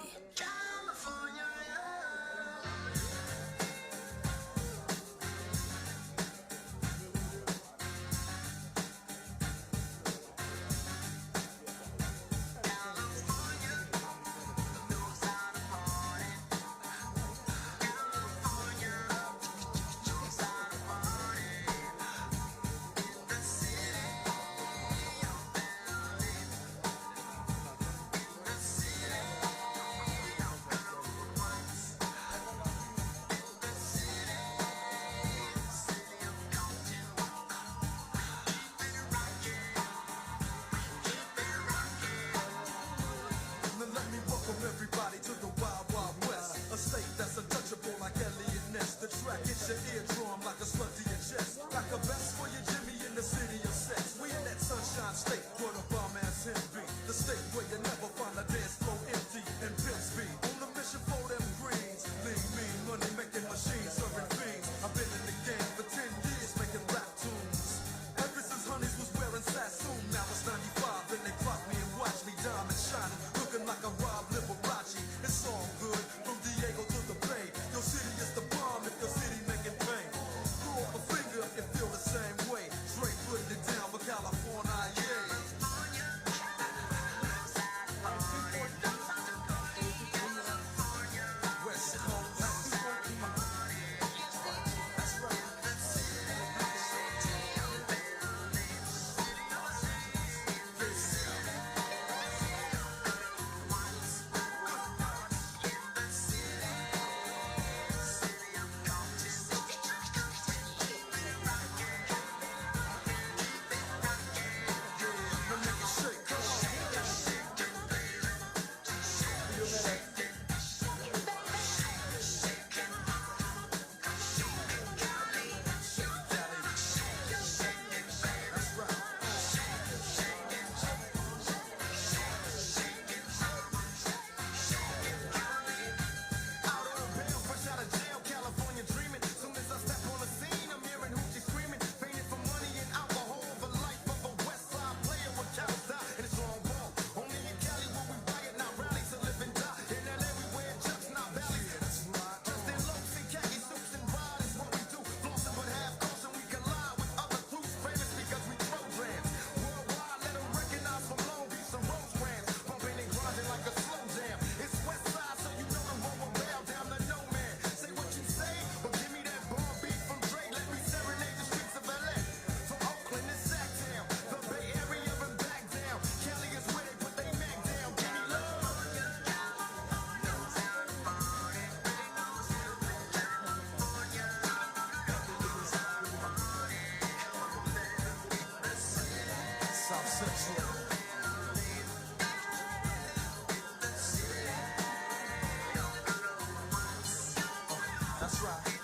Let me welcome everybody to the Wild Wild West, a state that's untouchable like Elliot Ness. The track hits your eardrum like a slug to your chest, like a vest for your Jimmy in the city of sex. We in that sunshine state where the bomb ass him be, the state where you never find a dance floor empty and pimp speed. On a mission for them greens, lean, mean, money making machines serving fiends. I've been in the game for 10 years making rap tunes. Ever since Honeys was wearing Sassoon, now it's 95 and they clock me and watch me diamond shining, looking like a Rob Liberace. It's all good from Diego to the Bay. Your city is the bomb if your city making pain. Throw up a finger if you feel the same way. Straight putting it down for California, yeah. West Coast. That's right. South Central. That's right.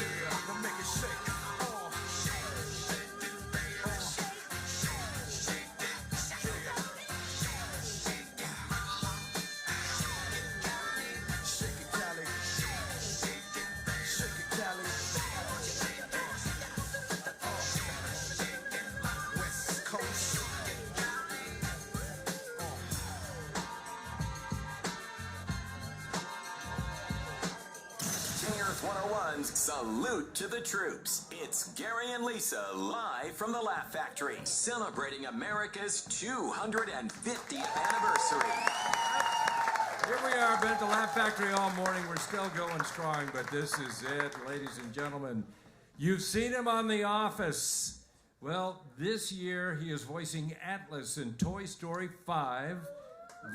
Yeah, now make it shake. Shake it, Cali. Shake it, Cali. West Coast. King Earth 101's Salute to the Troops. It's Gary and Lisa live from the Laugh Factory, celebrating America's 250th anniversary. Here we are, been at the Laugh Factory all morning. We're still going strong, but this is it, ladies and gentlemen. You've seen him on The Office. Well, this year he is voicing Atlas in Toy Story 5,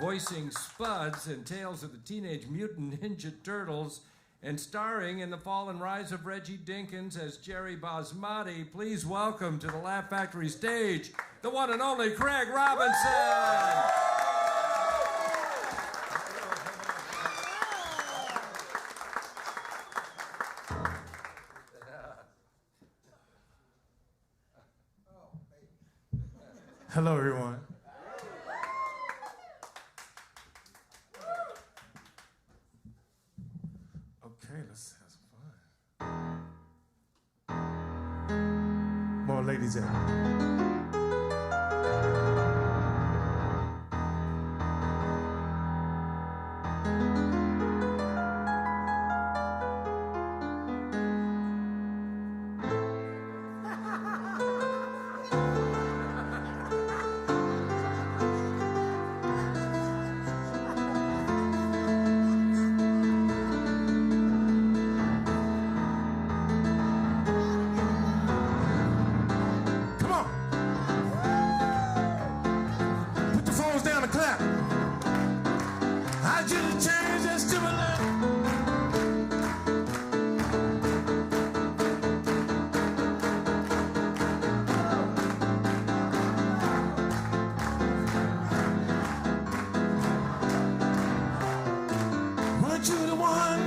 voicing Spuds in Tales of the Teenage Mutant Ninja Turtles, and starring in The Fall and Rise of Reggie Dinkins as Jerry Basmati. Please welcome to the Laugh Factory stage, the one and only Craig Robinson. Hello, everyone. he's at. Come on. Put the phones down and clap. I just changed that stimulant. Weren't you the one?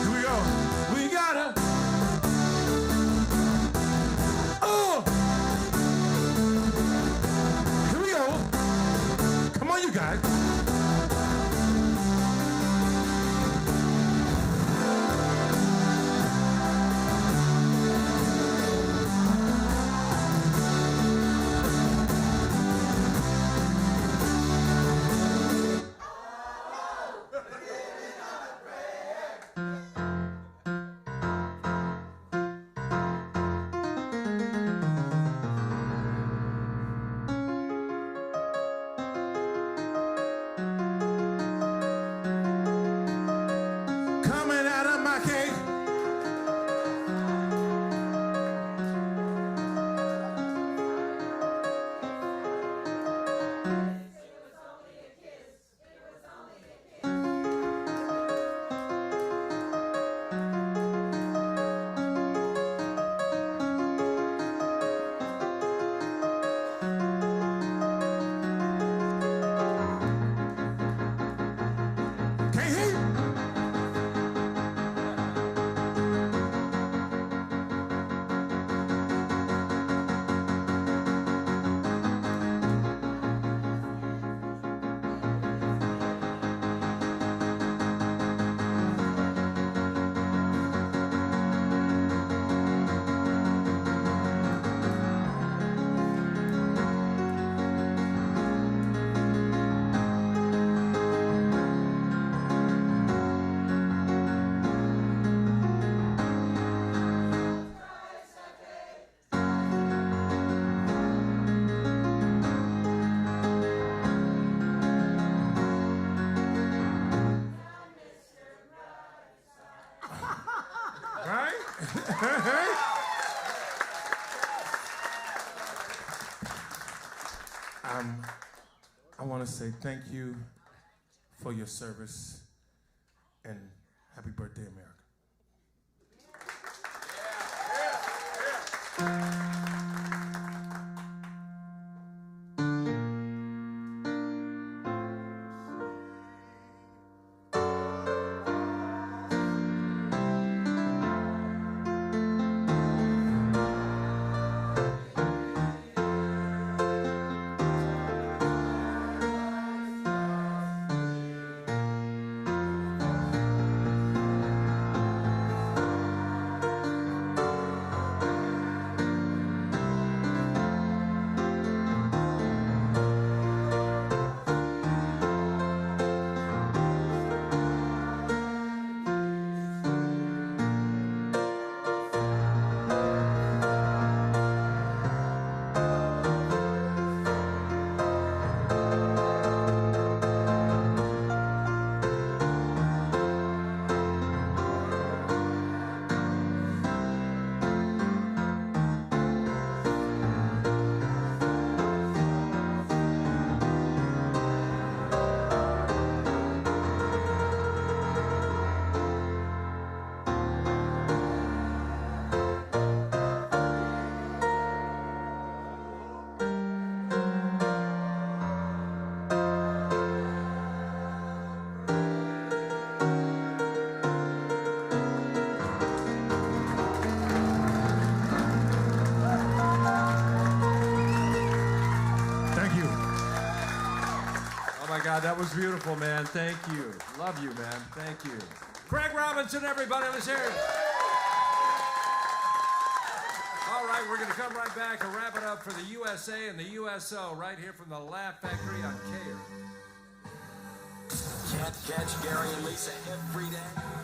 Here we go. We gotta. Oh. Here we go. Come on, you guys. Coming out of my cave. Can't hear you. Right? I want to say thank you for your service and happy birthday, America. God, that was beautiful, man. Thank you. Love you, man. Thank you. Craig Robinson, everybody, let's hear it. All right, we're going to come right back and wrap it up for the USA and the USO right here from the Laugh Factory on KARE. Catch Gary and Lisa every day